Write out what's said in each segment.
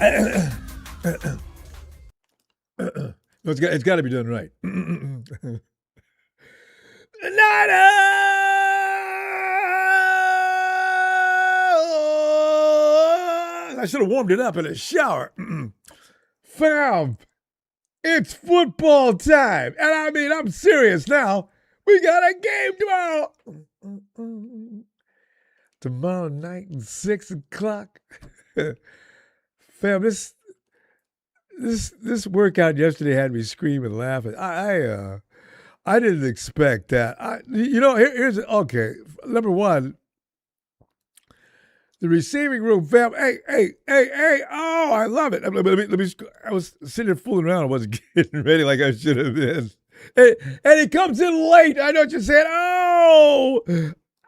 No, it's got to be done right. I should have warmed it up in a shower. Fam, it's football time. And I mean, I'm serious now. We got a game tomorrow. Tomorrow night at 6 o'clock. Fam, this workout yesterday had me screaming, laughing. I didn't expect that. Here's okay. Number one, the receiving room, fam. Hey! Oh, I love it. I was sitting there fooling around. I wasn't getting ready like I should have been. And he comes in late. I know what you're saying. Oh,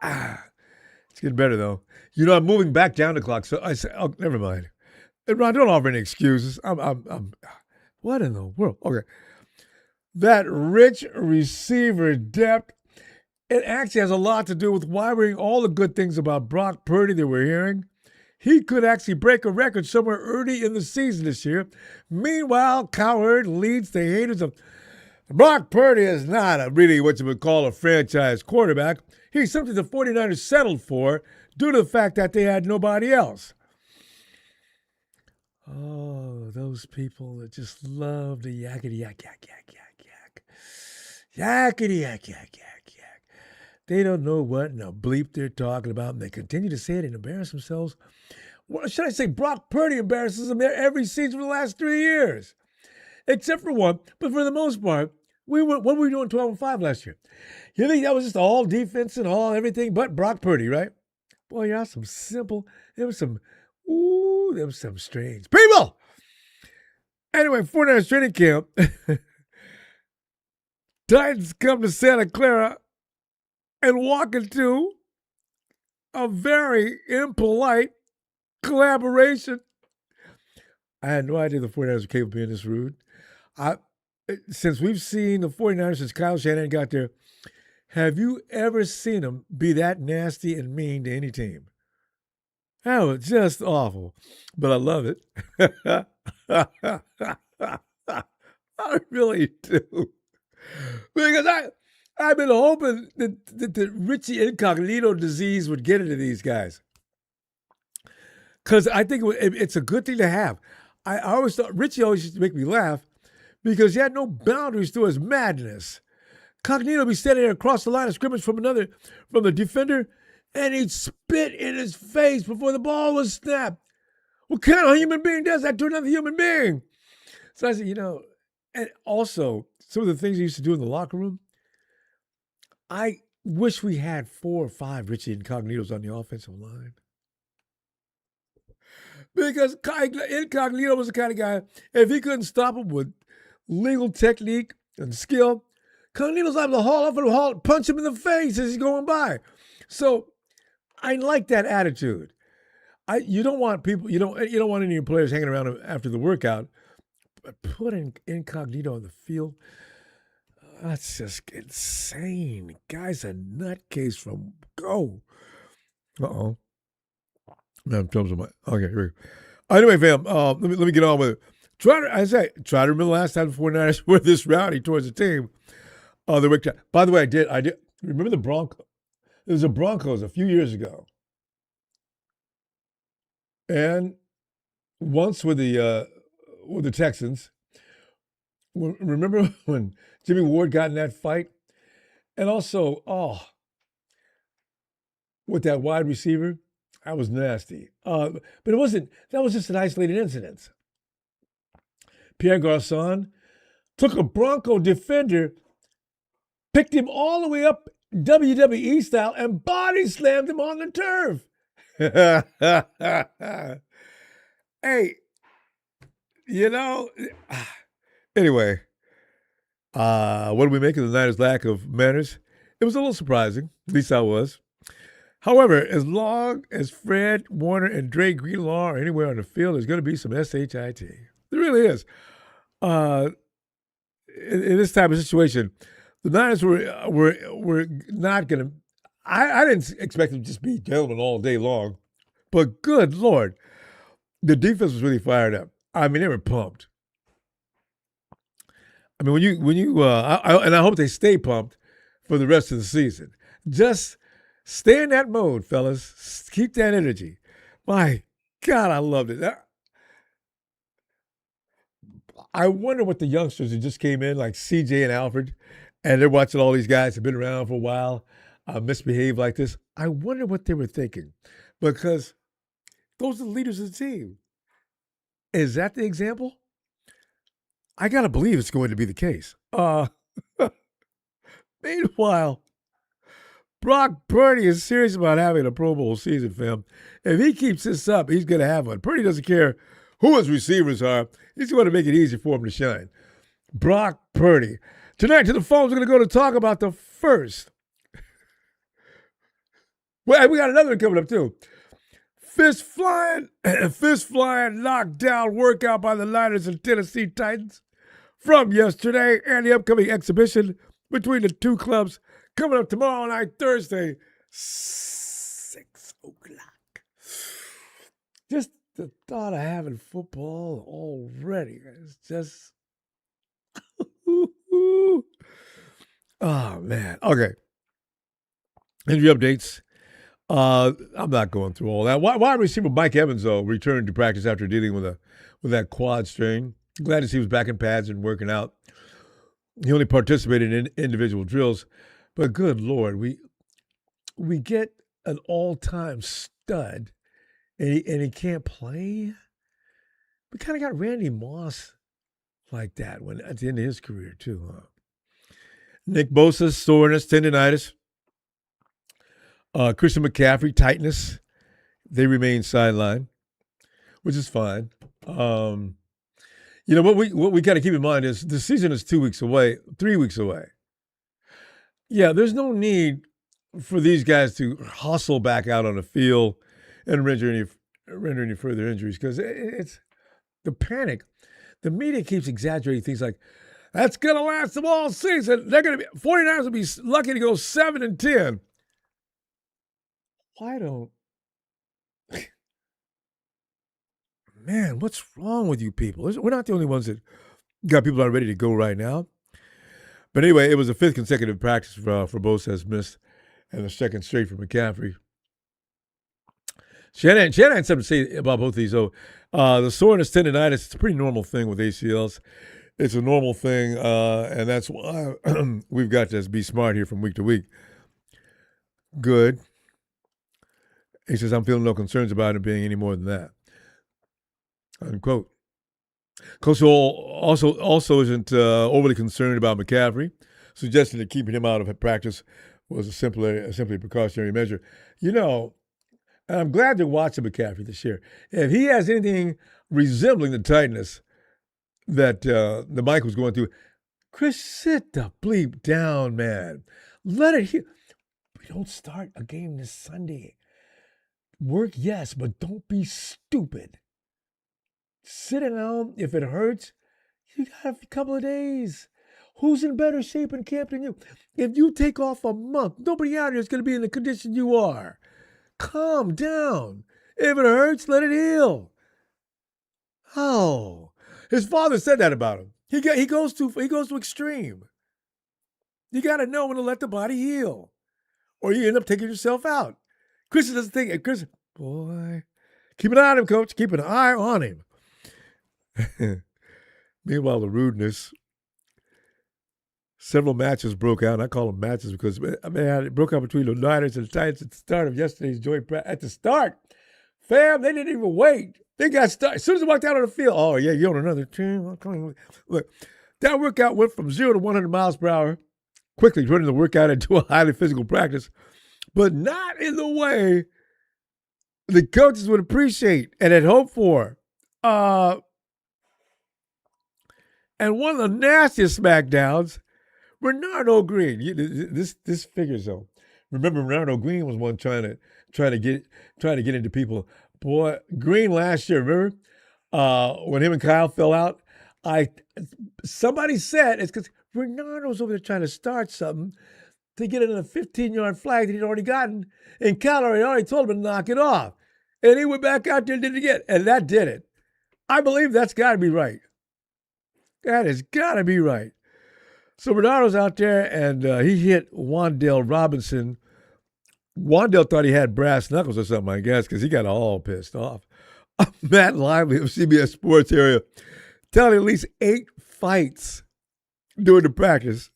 it's getting better though. I'm moving back down the clock. So I said, oh, never mind. And Ron, don't offer any excuses. I'm. What in the world? Okay, that rich receiver depth. It actually has a lot to do with why we're hearing all the good things about Brock Purdy that we're hearing. He could actually break a record somewhere early in the season this year. Meanwhile, Cowherd leads the haters of Brock Purdy is not really what you would call a franchise quarterback. He's something the 49ers settled for due to the fact that they had nobody else. Oh, those people that just love the yakety yak, yak, yak, yak, yak. Yakety yak, yak, yak, yak. They don't know what in the bleep they're talking about, and they continue to say it and embarrass themselves. Well, should I say Brock Purdy embarrasses them every season for the last 3 years? Except for one, but for the most part, what were we doing 12-5 last year? You think that was just all defense and all everything but Brock Purdy, right? Boy, there was some strange people. Anyway, 49ers training camp. Titans come to Santa Clara and walk into a very impolite collaboration. I had no idea the 49ers were capable of being this rude. Since we've seen the 49ers since Kyle Shanahan got there, have you ever seen them be that nasty and mean to any team? That was just awful, but I love it. I really do. Because I've been hoping that the Richie Incognito disease would get into these guys. Because I think it's a good thing to have. I always thought Richie always used to make me laugh because he had no boundaries to his madness. Cognito would be standing there across the line of scrimmage from the defender, and he'd spit in his face before the ball was snapped. What kind of human being does that to another human being? So I said, and also some of the things he used to do in the locker room, I wish we had 4 or 5 Richie Incognitos on the offensive line. Because Incognito was the kind of guy, if he couldn't stop him with legal technique and skill, Cognito's liable to haul off and punch him in the face as he's going by. So I like that attitude. You don't want people, you don't want any of your players hanging around after the workout. But putting Incognito on the field, that's just insane. The guy's a nutcase from go. Uh-oh. Man, I'm trouble. Okay, here we go. Anyway, fam, let me get on with it. Try to remember the last time the 49ers were this rowdy towards the team. By the way, I did remember the Broncos. There was a Broncos a few years ago. And once with the Texans. Remember when Jimmy Ward got in that fight? And also, with that wide receiver, that was nasty. But it wasn't, that was just an isolated incident. Pierre Garçon took a Bronco defender, picked him all the way up WWE style, and body slammed him on the turf. Hey, anyway, what do we make of the Niners' lack of manners? It was a little surprising, at least I was. However, as long as Fred, Warner, and Dre Greenlaw are anywhere on the field, there's going to be some SHIT. There really is. In this type of situation, the Niners were not going to. I didn't expect them to just be gentlemen all day long, but good Lord, the defense was really fired up. I mean, they were pumped. I mean, when you and I hope they stay pumped for the rest of the season. Just stay in that mode, fellas. Keep that energy. My God, I loved it. I wonder what the youngsters who just came in, like CJ and Alfred, and they're watching all these guys who've been around for a while misbehave like this. I wonder what they were thinking, because those are the leaders of the team. Is that the example? I got to believe it's going to be the case. Meanwhile, Brock Purdy is serious about having a Pro Bowl season, fam. If he keeps this up, he's going to have one. Purdy doesn't care who his receivers are. He's going to make it easy for him to shine. Brock Purdy. Tonight to the phones, we're going to go to talk about the first. Well, we got another one coming up, too. Fist flying, knockdown workout by the Niners and Tennessee Titans from yesterday, and the upcoming exhibition between the two clubs coming up tomorrow night, Thursday, 6 o'clock. Just the thought of having football already is just, oh, man. Okay. Injury updates. I'm not going through all that. Wide receiver Mike Evans, though, returned to practice after dealing with that quad strain. Glad to see he was back in pads and working out. He only participated in individual drills, but good Lord, we get an all-time stud, and he can't play. We kind of got Randy Moss like that at the end of his career too, huh? Nick Bosa, soreness, tendonitis. Christian McCaffrey, tightness. They remain sidelined, which is fine. You know, what we got to keep in mind is the season is 3 weeks away. Yeah, there's no need for these guys to hustle back out on the field and render any further injuries, because it's the panic. The media keeps exaggerating things like, that's going to last them all season. 49ers will be lucky to go 7-10. Why don't... Man, what's wrong with you people? We're not the only ones that got people that are ready to go right now. But anyway, it was the 5th consecutive practice for Bosa has missed, and the 2nd straight for McCaffrey. Shanahan had something to say about both of these, though. The soreness, tendonitis, it's a pretty normal thing with ACLs. It's a normal thing, and that's why we've got to be smart here from week to week. Good. He says, I'm feeling no concerns about it being any more than that. Unquote. Coach also isn't overly concerned about McCaffrey, suggesting that keeping him out of practice was simply a precautionary measure. You know, and I'm glad they're watching McCaffrey this year. If he has anything resembling the tightness that the Mike was going through, Chris, sit the bleep down, man. Let it heal. We don't start a game this Sunday. Work, yes, but don't be stupid. Sit down. If it hurts, you got a couple of days. Who's in better shape in camp than you? If you take off a month, nobody out here is going to be in the condition you are. Calm down. If it hurts, let it heal. Oh, his father said that about him. He goes to extreme. You got to know when to let the body heal, or you end up taking yourself out. Chris doesn't think. Chris, boy, keep an eye on him, coach. Keep an eye on him. Meanwhile, the rudeness. Several matches broke out. And I call them matches because, man, it broke out between the Niners and the Titans at the start of yesterday's joint practice. At the start, fam, they didn't even wait. They got started. As soon as they walked out on the field, oh, yeah, you're on another team. Look, that workout went from 0 to 100 miles per hour, quickly turning the workout into a highly physical practice, but not in the way the coaches would appreciate and had hoped for. And one of the nastiest smackdowns, Renardo Green. This figures though. Remember, Renardo Green was one trying to get into people. Boy, Green last year, remember when him and Kyle fell out? Somebody said it's because Renardo's over there trying to start something to get another 15-yard flag that he'd already gotten, and Clara had already told him to knock it off. And he went back out there and did it again. And that did it. I believe that's got to be right. That has got to be right. So Bernardo's out there, and he hit Wan'Dale Robinson. Wan'Dale thought he had brass knuckles or something, I guess, because he got all pissed off. Matt Lively of CBS Sports area telling at least 8 fights during the practice.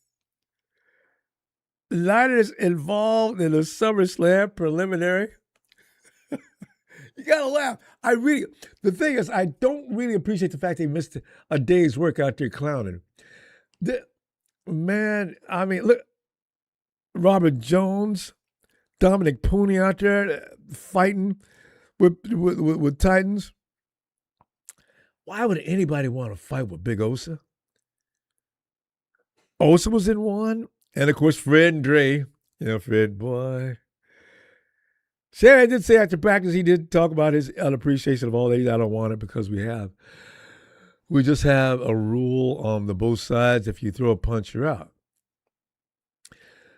Niners involved in a SummerSlam preliminary. You gotta laugh. The thing is, I don't really appreciate the fact they missed a day's work out there clowning. Man, I mean, look, Robert Jones, Dominic Pooney out there fighting with Titans. Why would anybody want to fight with Big Osa? Osa was in one. And, of course, Fred and Dre. Fred, boy. Shanahan did say after practice he did talk about his unappreciation of all these. I don't want it because we just have a rule on the both sides. If you throw a punch, you're out.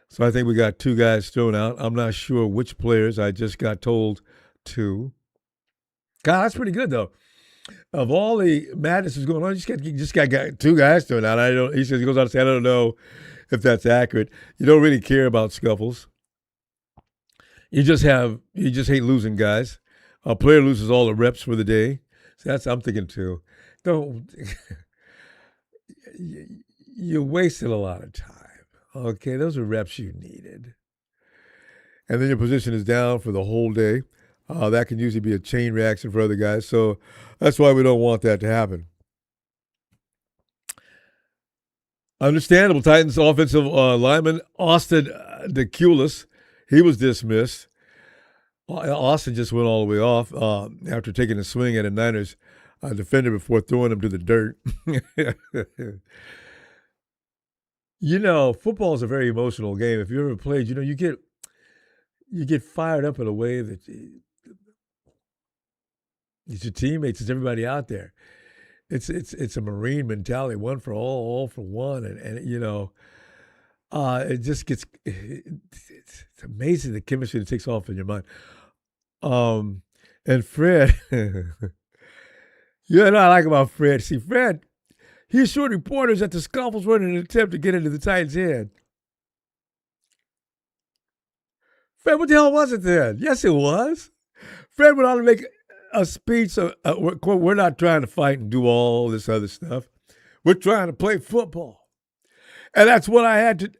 So I think we got 2 guys thrown out. I'm not sure which players. I just got told 2. God, that's pretty good, though. Of all the madness that's going on, you just got 2 guys thrown out. He goes on to say, I don't know if that's accurate. You don't really care about scuffles. You just hate losing guys. A player loses all the reps for the day. So I'm thinking too. You wasted a lot of time. Okay, those are reps you needed. And then your position is down for the whole day. That can usually be a chain reaction for other guys. So that's why we don't want that to happen. Understandable. Titans offensive lineman Austin DeCulis, he was dismissed. Austin just went all the way off after taking a swing at a Niners defender before throwing him to the dirt. Football is a very emotional game. If you ever played, you get fired up in a way that it's your teammates, it's everybody out there. It's a Marine mentality, one for all for one, and it just gets it's amazing the chemistry that takes off in your mind. And Fred, I like about Fred. See, Fred, he assured reporters that the scuffles were an attempt to get into the Titans' head. Fred, what the hell was it then? Yes, it was. Fred went on to make a speech. Quote, we're not trying to fight and do all this other stuff. We're trying to play football. And that's what I had to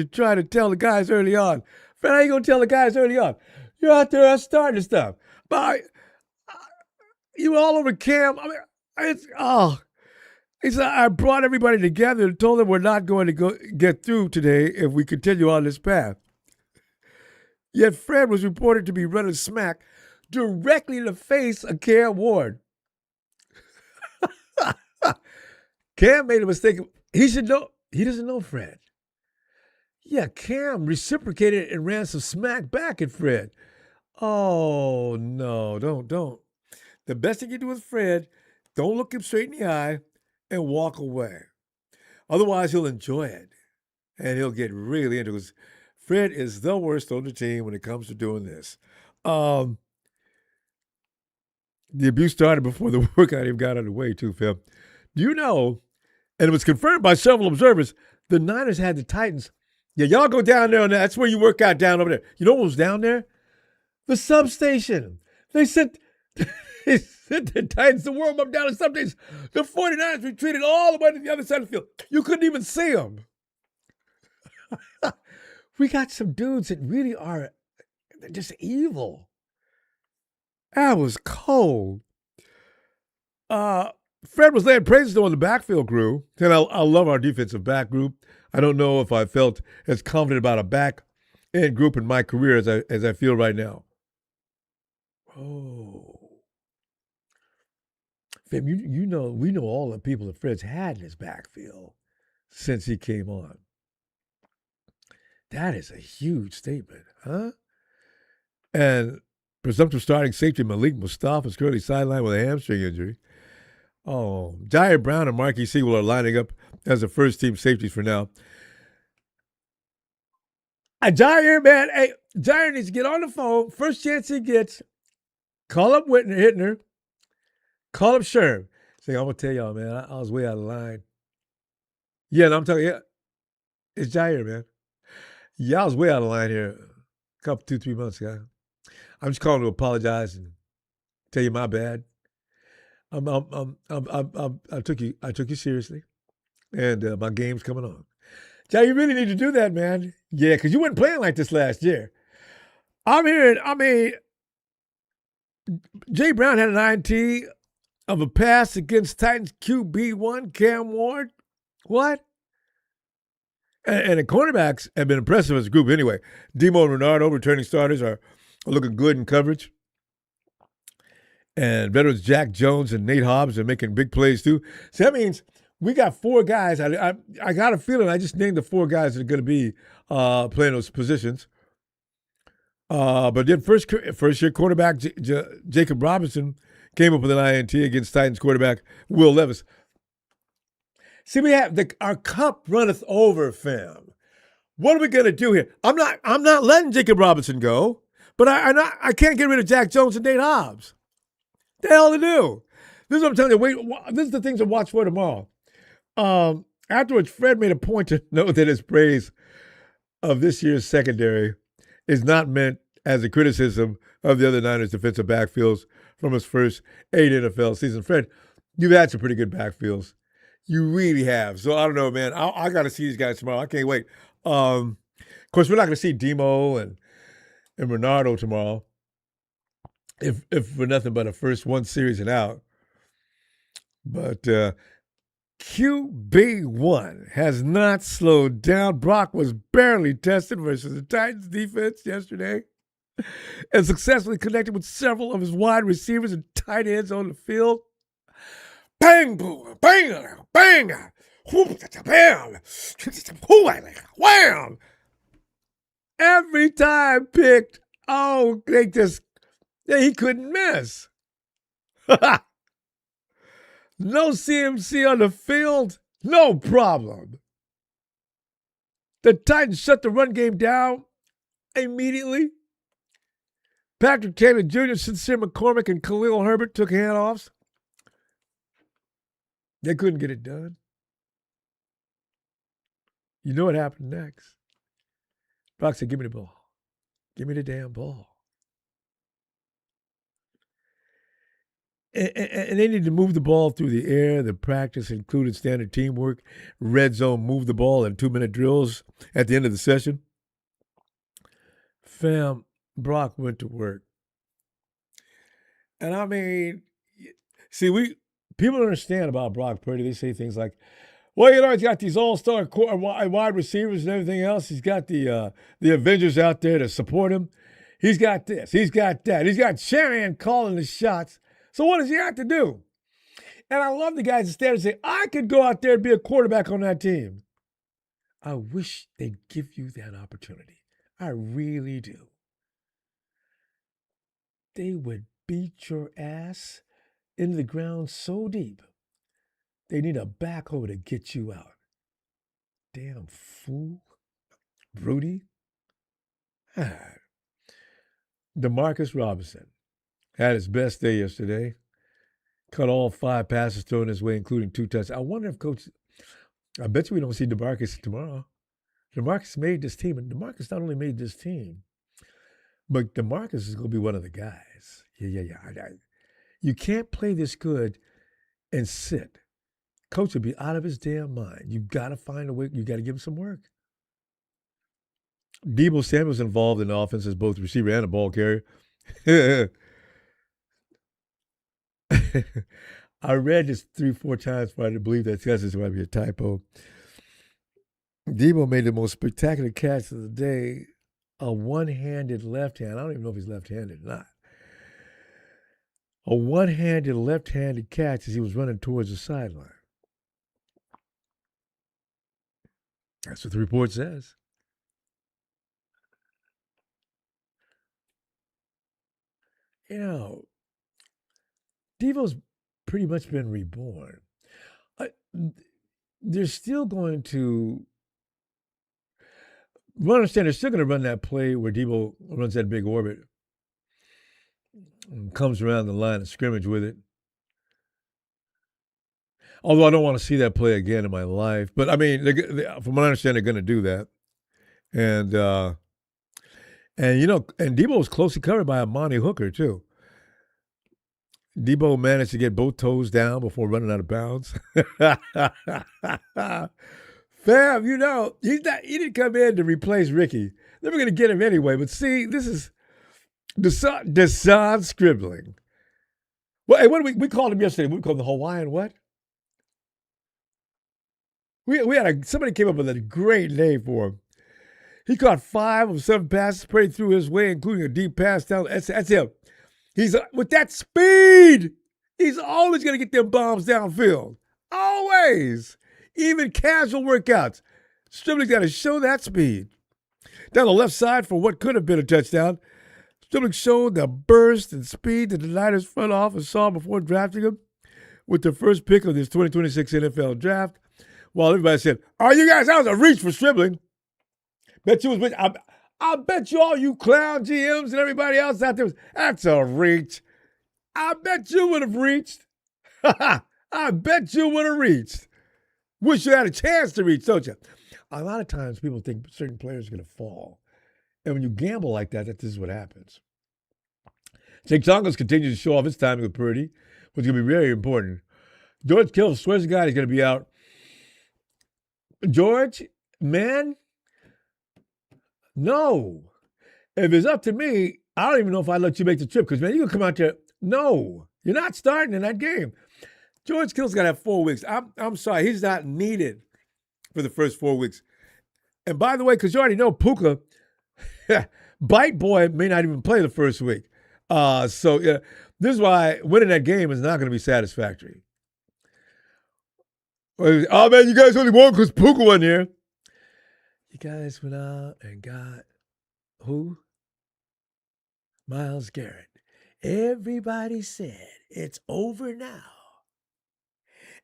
try to tell the guys early on. Fred, how you going to tell the guys early on? You're out there starting stuff. But you were all over Cam. I mean, he said, I brought everybody together and told them we're not going to get through today if we continue on this path. Yet Fred was reported to be running smack directly in the face of Cam Ward. Cam made a mistake. He should know. He doesn't know Fred. Yeah, Cam reciprocated and ran some smack back at Fred. Oh, no, don't. The best thing you do with Fred, don't look him straight in the eye and walk away. Otherwise, he'll enjoy it. And he'll get really into it. Because Fred is the worst on the team when it comes to doing this. The abuse started before the workout even got underway, too, Phil. Do you know, and it was confirmed by several observers, the Niners had the Titans. Yeah, y'all go down there, and that's where you work out down over there. You know what was down there? The substation. They sent the Titans to warm up down the substation. The 49ers retreated all the way to the other side of the field. You couldn't even see them. We got some dudes that really are just evil. That was cold. Fred was laying praises on the backfield crew. And I love our defensive back group. I don't know if I felt as confident about a back end group in my career as I feel right now. Oh. Fam, we know all the people that Fred's had in his backfield since he came on. That is a huge statement, huh? And presumptive starting safety Malik Mustafa is currently sidelined with a hamstring injury. Oh, Jair Brown and Marquis Siegel are lining up as the first-team safeties for now. Jair, man, hey, Jair needs to get on the phone. First chance he gets, Call up Hittner. Call up Sherm. Say, I'm going to tell y'all, man, I was way out of line. Yeah, no, I'm telling you, it's Jair, man. Yeah, I was way out of line here a couple, 2, 3 months ago. I'm just calling to apologize and tell you my bad. I took you seriously, and my game's coming on. Jair, you really need to do that, man. Yeah, because you weren't playing like this last year. Jay Brown had an INT of a pass against Titans QB1, Cam Ward. What? And the cornerbacks have been impressive as a group anyway. Demo and Renardo, returning starters, are looking good in coverage. And veterans Jack Jones and Nate Hobbs are making big plays too. So that means we got 4 guys. I got a feeling I just named the 4 guys that are going to be playing those positions. But then first-year quarterback Jacob Robinson came up with an INT against Titans quarterback Will Levis. See, we have our cup runneth over, fam. What are we gonna do here? I'm not letting Jacob Robinson go, but I can't get rid of Jack Jones and Nate Hobbs. The hell to do? This is what I'm telling you. This is the things to watch for tomorrow. Afterwards, Fred made a point to note that his praise of this year's secondary is not meant as a criticism of the other Niners' defensive backfields from his first 8 NFL seasons. Fred, you've had some pretty good backfields. You really have. So I don't know, man. I got to see these guys tomorrow. I can't wait. Of course, we're not going to see Demo and Renardo tomorrow, if for nothing but a first 1 series and out. But QB1 has not slowed down. Brock was barely tested versus the Titans defense yesterday and successfully connected with several of his wide receivers and tight ends on the field. Bang, boom, bang, bang, bam, wham. Every time picked, he couldn't miss. No CMC on the field, no problem. The Titans shut the run game down immediately. Patrick Taylor Jr., Sincere McCormick, and Khalil Herbert took handoffs. They couldn't get it done. You know what happened next? Brock said, give me the ball. Give me the damn ball. And they needed to move the ball through the air. The practice included standard teamwork, red zone, move the ball, and 2-minute drills at the end of the session. Fam, Brock went to work. And I mean, see, people don't understand about Brock Purdy. They say things like, well, you know, he's got these all-star wide receivers and everything else. He's got the Avengers out there to support him. He's got this. He's got that. He's got Shanahan calling the shots. So what does he have to do? And I love the guys that stand and say, I could go out there and be a quarterback on that team. I wish they'd give you that opportunity. I really do. They would beat your ass into the ground so deep, they need a backhoe to get you out. Damn fool. Rudy. Demarcus Robinson had his best day yesterday. Caught all 5 passes thrown his way, including 2 touchdowns. I wonder if I bet you we don't see Demarcus tomorrow. Demarcus made this team, and Demarcus not only made this team, but Demarcus is going to be one of the guys. Yeah. You can't play this good and sit. Coach would be out of his damn mind. You got to find a way. You got to give him some work. Deebo Samuel's involved in the offense as both receiver and a ball carrier. I read this 3-4 times before I believe that this might be a typo. Deebo made the most spectacular catch of the day. A one-handed left hand. I don't even know if he's left-handed or not. A one-handed left-handed catch as he was running towards the sideline. That's what the report says. You know, Devo's pretty much been reborn. They're still going to understand they're still going to run that play where Deebo runs that big orbit. and comes around the line of scrimmage with it. Although I don't want to see that play again in my life. But, I mean, from what I understand, they're going to do that. And Debo was closely covered by Amani Hooker, too. Debo managed to get both toes down before running out of bounds. Fam, he didn't come in to replace Ricky. They were going to get him anyway. But see, this is Deshaun Scribbling. Well, hey, what do we called him yesterday? We called him the Hawaiian what? We had somebody came up with a great name for him. He caught 5 of 7 passes sprayed through his way, including a deep pass down. That's him. He's with that speed. He's always going to get them bombs downfield. Always. Even casual workouts. Stribling's got to show that speed. Down the left side for what could have been a touchdown, Stribling showed the burst and speed that the Niners front office saw before drafting him with the first pick of this 2026 NFL draft. While everybody said, "Oh, you guys, that was a reach for Stribling." Bet you was. I bet you all you clown GMs and everybody else out there, that's a reach. I bet you would have reached. I bet you would have reached. Wish you had a chance to reach, don't you? A lot of times people think certain players are going to fall. And when you gamble like that, this is what happens. Jake Tongas continues to show off his timing with Purdy, which is going to be very important. George Kittle swears to God he's going to be out. George, man, no. If it's up to me, I don't even know if I'd let you make the trip because, man, you're going to come out there. No, you're not starting in that game. George Kittle's got to have 4 weeks. I'm sorry. He's not needed for the first 4 weeks. And by the way, because you already know Puka, Bite Boy may not even play the first week. So this is why winning that game is not going to be satisfactory. Oh, man, you guys only won because Puka wasn't here. You guys went out and got who? Myles Garrett. Everybody said it's over now.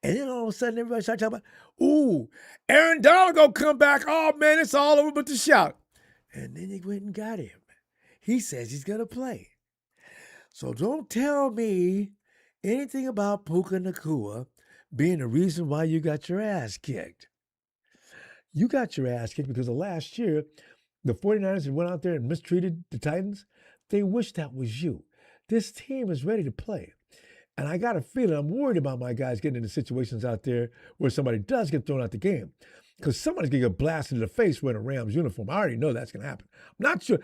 And then all of a sudden, everybody started talking about, ooh, Aaron Donald gonna come back. Oh, man, it's all over but the shout. And then he went and got him. He says he's going to play. So don't tell me anything about Puka Nacua being the reason why you got your ass kicked. You got your ass kicked because of last year, the 49ers had went out there and mistreated the Titans. They wish that was you. This team is ready to play. And I got a feeling, I'm worried about my guys getting into situations out there where somebody does get thrown out the game. Because somebody's going to get blasted in the face wearing a Rams uniform. I already know that's going to happen. I'm not sure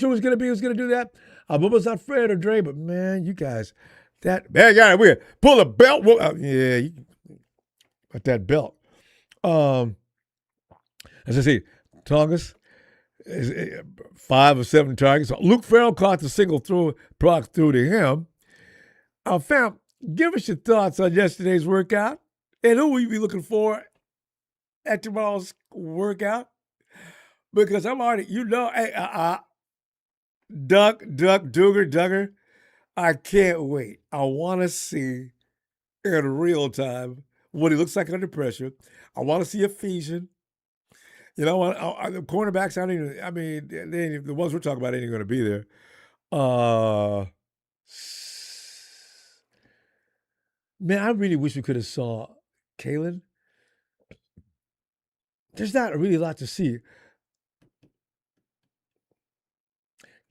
who's going to do that. I hope it's not Fred or Dre, but man, you guys, man, got weird. Pull the belt. Got that belt. As I say, Tongas, 5 of 7 targets. Luke Farrell caught the single throw, Brock threw to him. Fam, give us your thoughts on yesterday's workout and who will you be looking for at tomorrow's workout? Because I'm already, Duggar, I can't wait. I want to see in real time what he looks like under pressure. I want to see Ephesian. The cornerbacks, the ones we're talking about ain't going to be there. Man, I really wish we could have saw Kalen. There's not really a lot to see.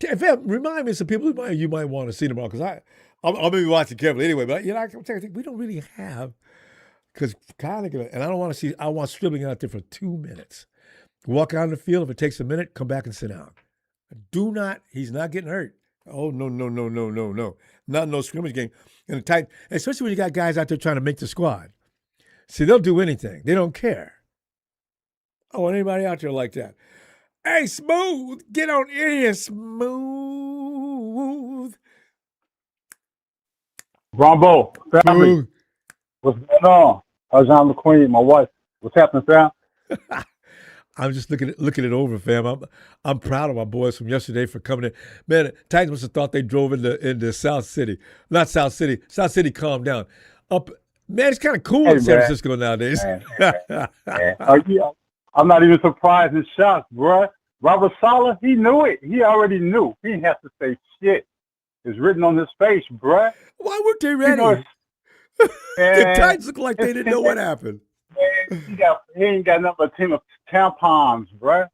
Remind me of some people you might want to see tomorrow because I'm going to be watching carefully anyway. But I think we don't really have because kind of, and I don't want to see. I want Stribling out there for 2 minutes. Walk out on the field. If it takes a minute, come back and sit down. He's not getting hurt. Oh, no. Not no scrimmage game. And especially when you got guys out there trying to make the squad. See, they'll do anything. They don't care. I want anybody out there like that. Hey, Smooth, get on in here, Smooth. Ronbo, family, what's going on? How's John McQueen, my wife? What's happening, fam? I'm just looking it over, fam. I'm proud of my boys from yesterday for coming in. Man, Titans must have thought they drove into South City. Not South City. South City calmed down. Man, it's kind of cool in San Francisco nowadays. Man. I'm not even surprised and shocked, bro. Robert Saleh, he knew it. He already knew. He didn't have to say shit. is written on his face, bruh. Why weren't they You ready? know, The and Titans look like they didn't know what happened. he ain't got nothing but a team of tampons, bruh.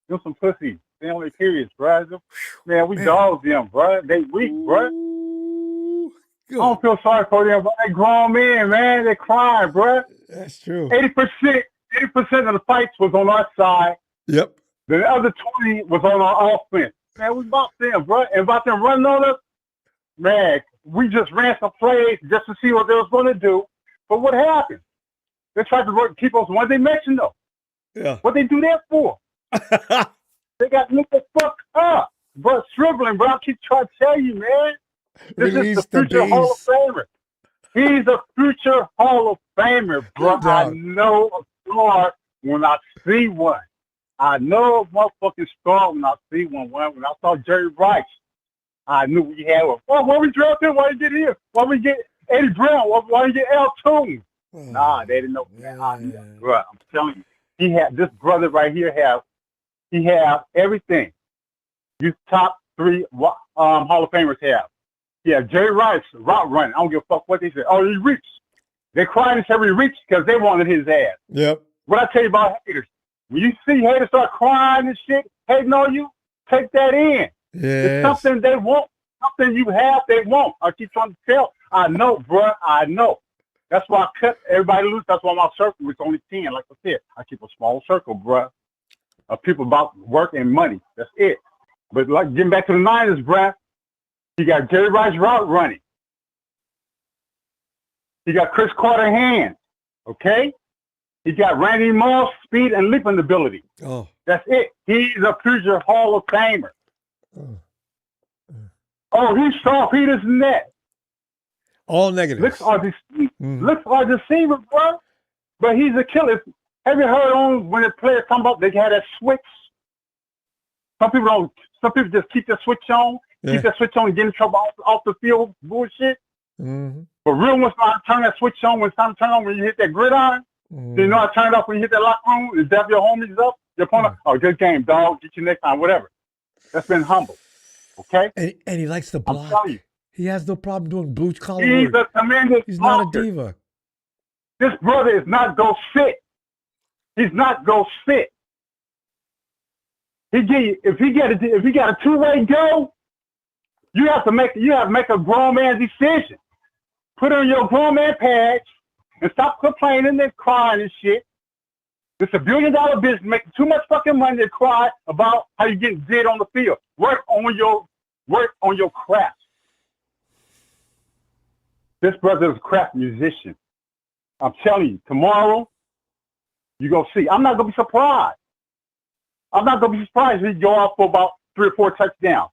Them some pussies. They only periods, bruh. Man, we dogs them, bruh. They weak, bruh. Ooh, I don't feel sorry for them, but they grown men, man. They crying, bruh. That's true. 80% of the fights was on our side. Yep. The other 20 was on our offense. Man, we about them, bruh. And about them running on us, man, we just ran some plays just to see what they was going to do. But what happened? They tried to keep us one dimensional. Yeah. What they do that for? They got me the fuck up. But Stribbling, bro, I keep trying to tell you, man. This Release is the future Hall of Famer. He's a future Hall of Famer, bro. I know a star when I see one. I know a motherfucking star when I see one. When I saw Jerry Rice, I knew we had one. Well, why we draft him? Why we get here? Why we get Eddie Brown? Why we get Al Toon? Nah, they didn't know. Bro, I'm telling you, this brother right here he have everything. You top 3 Hall of Famers have. Yeah, Jerry Rice, route running. I don't give a fuck what they say. Oh, he reached. They cried and said he reached because they wanted his ass. Yep. What I tell you about haters? When you see haters start crying and shit, hating on you, take that in. Yes. It's something they want. Something you have, they want. I keep trying to tell. I know, bruh. I know. That's why I cut everybody loose. That's why my circle is only 10. Like I said, I keep a small circle, bruh, of people about work and money. That's it. But like getting back to the Niners, bruh, you got Jerry Rice route running. You got Chris Carter hands, okay? You got Randy Moss speed and leaping ability. Oh. That's it. He's a future Hall of Famer. Oh, he's soft. He this and that. All negative. Looks are deceiving, bro. But he's a killer. Have you heard on when the players come up, they had that switch? Some people don't. Some people just keep the switch on. Yeah. Keep that switch on and get in trouble off the field bullshit. Mm-hmm. But real ones know how to turn that switch on when it's time to turn on when you hit that gridiron. Mm-hmm. You know how to turn it off when you hit that locker room? Is that your homies up? Your opponent? Oh, good game, dog. Get you next time, whatever. That's been humble. Okay? And he likes to block. I'm telling you. He has no problem doing blue collar He's work. a tremendous He's blocker. not a diva. This brother is not go sit. He's not go sit. If he got a two-way go, you have to make a grown man decision. Put on your grown man pads and stop complaining and crying and shit. It's $1 billion business, making too much fucking money to cry about how you getting dead on the field. Work on your craft. This brother is a craft musician. I'm telling you, tomorrow, you're going to see. I'm not going to be surprised. I'm not going to be surprised if he go out for about 3 or 4 touchdowns.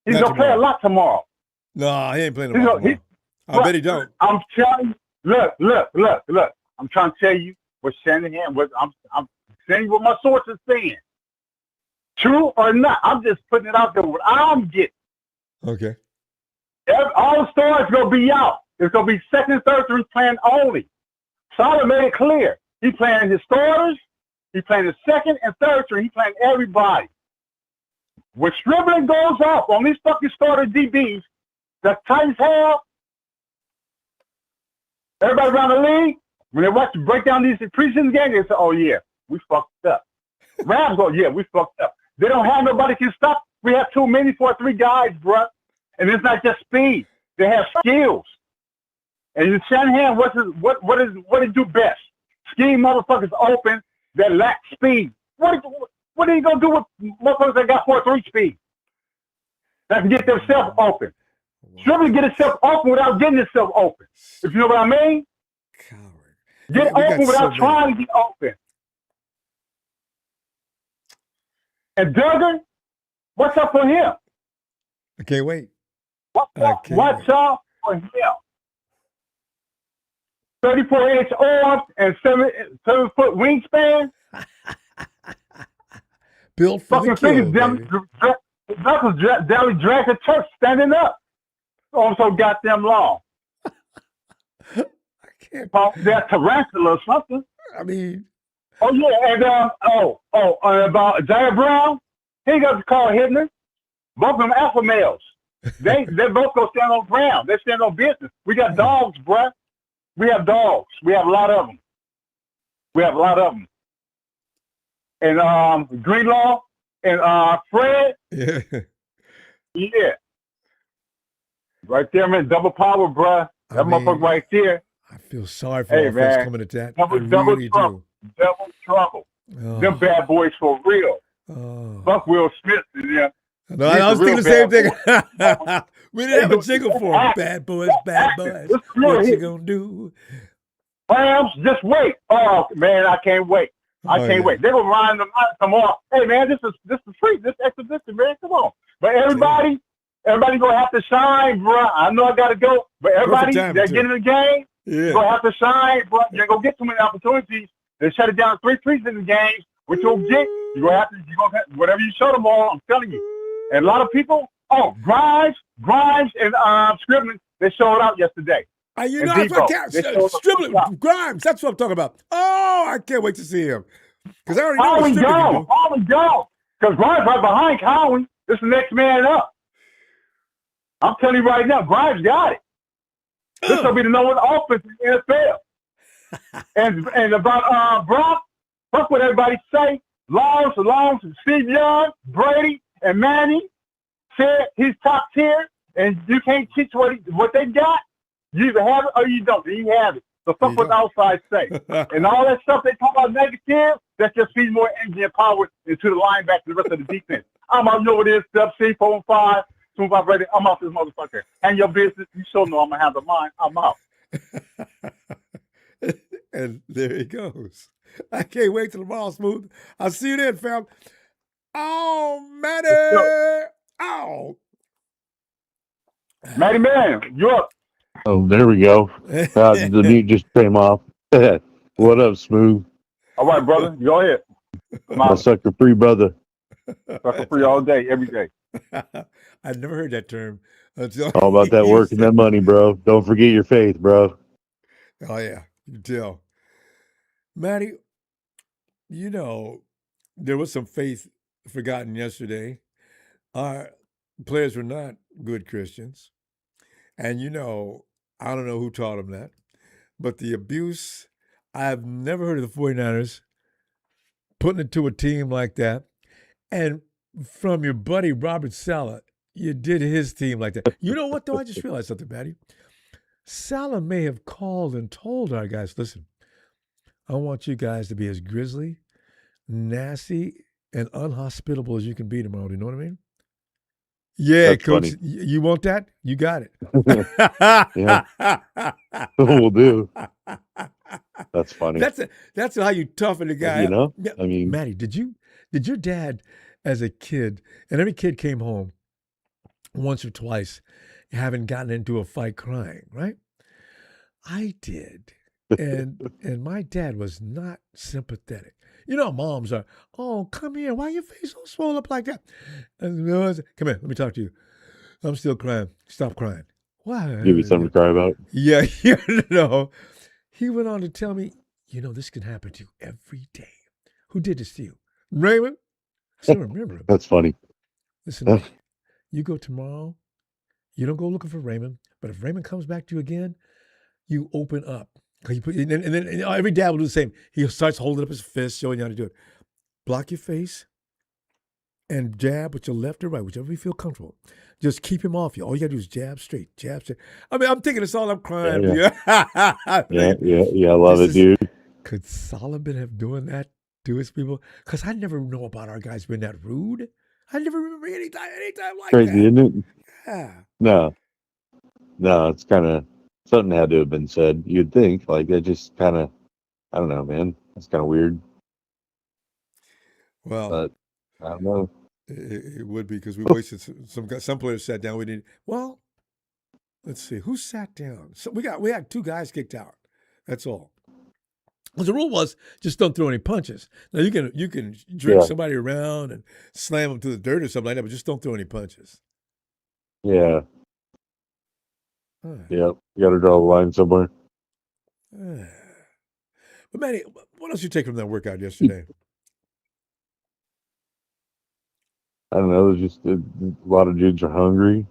He's going to play a lot tomorrow. No, he ain't playing a lot tomorrow. I bet he don't. I'm telling you, look. I'm trying to tell you what Shanahan was. I'm saying what my source is saying. True or not, I'm just putting it out there what I'm getting. Okay. All the stars going to be out. It's going to be second and third string playing only. Solid made it clear. He's playing his starters. He's playing his second and third string. He's playing everybody. When Stribbling goes off on these fucking starter DBs, the Titans have, everybody around the league, when they watch you break down these preseason games, they say, oh, yeah, we fucked up. Rams go, yeah, we fucked up. They don't have nobody can stop. We have too many for 3 guys, bruh. And it's not just speed. They have skills. And Shanahan, what he do best? Scheme motherfuckers open that lack speed. What are you going to do with motherfuckers that got 4.3 speed? That can get themselves open. Stribbling get itself open without getting itself open. If you know what I mean? Coward. Get open without trying to get open. And Duggan, what's up for him? I can't wait. What's up for him? 34-inch arms and 7-foot wingspan. Built for the kill, baby. Knuckles Deli dragged the church standing up. Also got them long. I can't. They're tarantula or something. I mean. Oh yeah, and about Jair Brown, he got the call Hitler. Both of them alpha males. They both gonna stand on ground. They stand on business. We got dogs, bruh. We have dogs. We have a lot of them. And Greenlaw and Fred. Yeah. Right there, man. Double power, bruh. That motherfucker right there. I feel sorry for all folks coming at that. Double trouble. Double trouble. Them bad boys for real. Fuck Will Smith and them. No, I was thinking the same thing. We didn't have a jingle for them. Bad boys, bad boys. What you gonna do? Rams, just wait. Oh man, I can't wait. I can't wait. They're gonna run them out tomorrow. Hey man, this is free. This exhibition, man. Come on. But everybody gonna have to shine, bro. I know I gotta go, but everybody that get in the game, gonna have to shine, bro. You're gonna get too many opportunities. They shut it down 3 preseason games. What you'll get, you're gonna have whatever you show them all. I'm telling you. And a lot of people, Grimes and Scrimmage, they showed out yesterday. You know, Scrimmage, Grimes, that's what I'm talking about. Oh, I can't wait to see him. Because I already know Always go. Because Grimes right behind Cowan. This is the next man up. I'm telling you right now, Grimes got it. This will be the number one offense in the NFL. and about Brock, fuck what everybody say. Long, Steve Young, Brady, and Manny said he's top tier, and you can't teach what they got. You either have it or you don't. You have it. So fuck what the outside say. And all that stuff they talk about negative, that just feeds more energy and power into the linebacker and the rest of the defense. I'm out know what it is, step C, 4 and 5, 2 and 5 ready. I'm out this motherfucker. And your business, you sure know I'm gonna handle mine. I'm out. And there he goes. I can't wait till tomorrow, Smooth. I'll see you then, fam. Oh, Matty! Oh. Matty man, you up? Oh, there we go. The mute just came off. What up, Smooth? All right, brother. Go ahead. My sucker free brother. Sucker free all day, every day. I've never heard that term. All about that work and that money, bro. Don't forget your faith, bro. Oh, yeah. You tell. Matty, you know, there was some faith forgotten yesterday. Our players were not good Christians. And, you know, I don't know who taught them that. But the abuse, I've never heard of the 49ers putting it to a team like that. And from your buddy, Robert Saleh, you did his team like that. You know what, though? I just realized something, Matty. Saleh may have called and told our guys, listen, I want you guys to be as grisly, nasty, and unhospitable as you can be tomorrow. Do you know what I mean? Yeah, That's Coach, funny. you want that? You got it. Yeah. We'll do. That's funny. That's how you toughen the guy. You know? Yeah. I mean, Matty, did your dad as a kid, and every kid came home once or twice, having gotten into a fight crying, right? I did. And my dad was not sympathetic. You know, moms are, oh, come here. Why your face so swollen up like that? And, come here, let me talk to you. I'm still crying. Stop crying. Why? give you something to cry about. Yeah, you know. He went on to tell me, you know, this can happen to you every day. Who did this to you? Raymond? I still remember him. That's funny. Listen to me. You go tomorrow, you don't go looking for Raymond, but if Raymond comes back to you again, you open up. And then every dad will do the same. He starts holding up his fist, showing you how to do it. Block your face and jab with your left or right, whichever you feel comfortable. Just keep him off you. All you got to do is jab straight. I mean, I'm thinking it's all I'm crying. Yeah. I love it, dude. Could Solomon have doing that to his people? Because I never know about our guys being that rude. I never remember any time like Crazy, that. isn't it? Yeah. No, it's kind of something had to have been said. You'd think, like, that just kind of, I don't know, man. It's kind of weird. Well, but I don't know. It would be because we wasted some players sat down. We didn't. Well, let's see who sat down. So we had 2 guys kicked out. That's all. Because the rule was just don't throw any punches. Now you can drink somebody around and slam them to the dirt or something like that, but just don't throw any punches. Yeah. Yeah. You got to draw the line somewhere. But Manny, what else you take from that workout yesterday? I don't know. It was just a lot of dudes are hungry.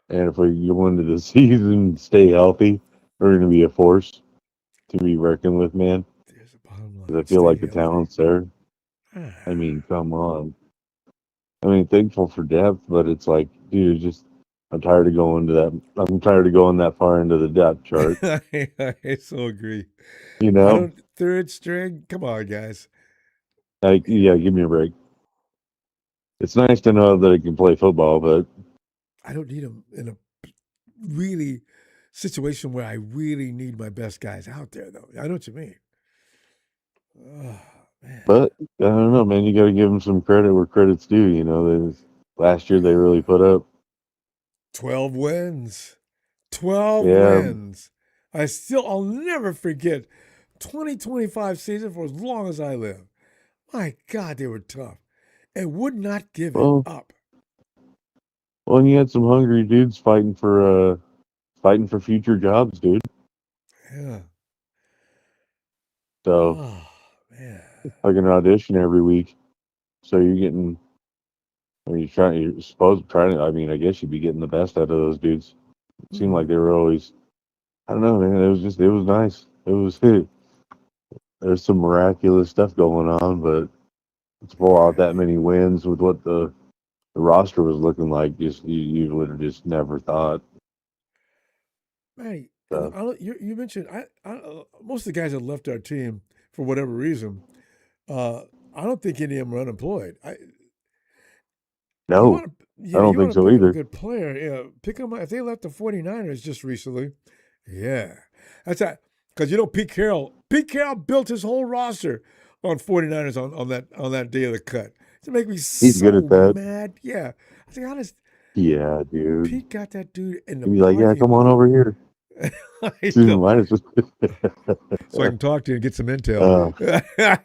And if we go into the season and stay healthy, we're going to be a force to be reckoned with, man. There's a bottom line. 'Cause I feel Stay like the healthy. talent's there. I mean, come on. I mean, thankful for depth, but it's like, dude, I'm tired of going to that. I'm tired of going that far into the depth chart. I so agree. You know, Third string. Come on, guys. like, yeah, give me a break. It's nice to know that I can play football, but I don't need him in a really situation where I really need my best guys out there, though. I know what you mean. Oh, man. but I don't know, man. You got to give them some credit where credit's due. You know, last year they really put up 12 wins. 12 Yeah. wins. I'll never forget 2025 season for as long as I live. My God, they were tough and would not give it up. Well, and you had some hungry dudes fighting for future jobs, dude. Yeah. So Oh, man. like an audition every week. So you're getting. I mean, you're supposed to try to. I mean, I guess you'd be getting the best out of those dudes. It seemed like they were always. I don't know, man. It was nice. It was. There's some miraculous stuff going on, but to pull out that many wins with what the roster was looking like, you would have just never thought. Hey, So. you mentioned most of the guys that left our team for whatever reason. I don't think any of them are unemployed. No, I don't think so either. A good player, yeah. Pick them up. If they left the 49ers just recently, yeah, that's that. Because Pete Carroll built his whole roster on 49ers on that day of the cut. To make me He's good at that. mad. Yeah, I think honest. Yeah, dude. Pete got that dude in the. He'd be like, "Yeah, come on over here." So I can talk to you and get some intel.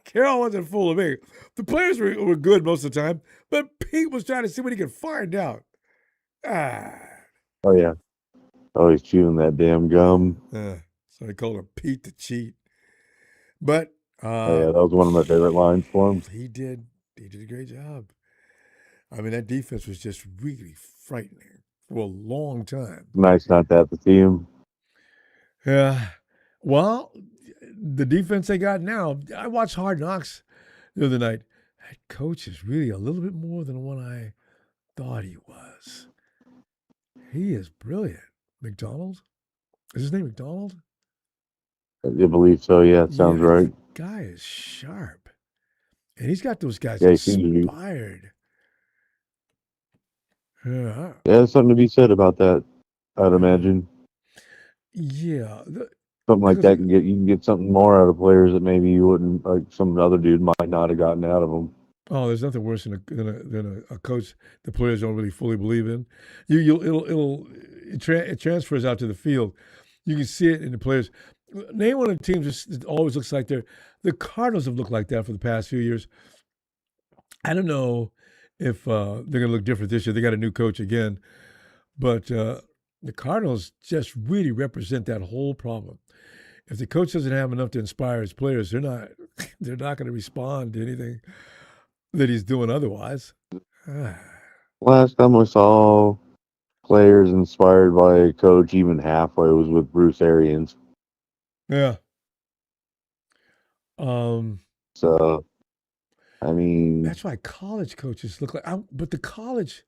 Carroll wasn't full of me. The players were good most of the time, but Pete was trying to see what he could find out. Oh, yeah. Oh, he's chewing that damn gum. So they called him Pete the Cheat. But yeah, that was one of my favorite lines for him. He did a great job. I mean, that defense was just really frightening for a long time. Nice not to have to see him. Yeah. Well, the defense they got now, I watched Hard Knocks the other night. That coach is really a little bit more than what I thought he was. He is brilliant. McDonald? Is his name McDonald? I believe so, yeah. It sounds right. The guy is sharp. And he's got those guys inspired. Yeah, there's something to be said about that, I'd imagine. Yeah. Something like that you can get something more out of players that maybe you wouldn't, like some other dude might not have gotten out of them. Oh, there's nothing worse than a coach the players don't really fully believe in. It transfers out to the field. You can see it in the players. Name one of the teams that always looks like the Cardinals have looked like that for the past few years. I don't know if they're going to look different this year. They got a new coach again, but the Cardinals just really represent that whole problem. If the coach doesn't have enough to inspire his players, they're not going to respond to anything that he's doing otherwise. Last time I saw players inspired by a coach even halfway was with Bruce Arians. Yeah. So, I mean, that's why college coaches look like. But the college,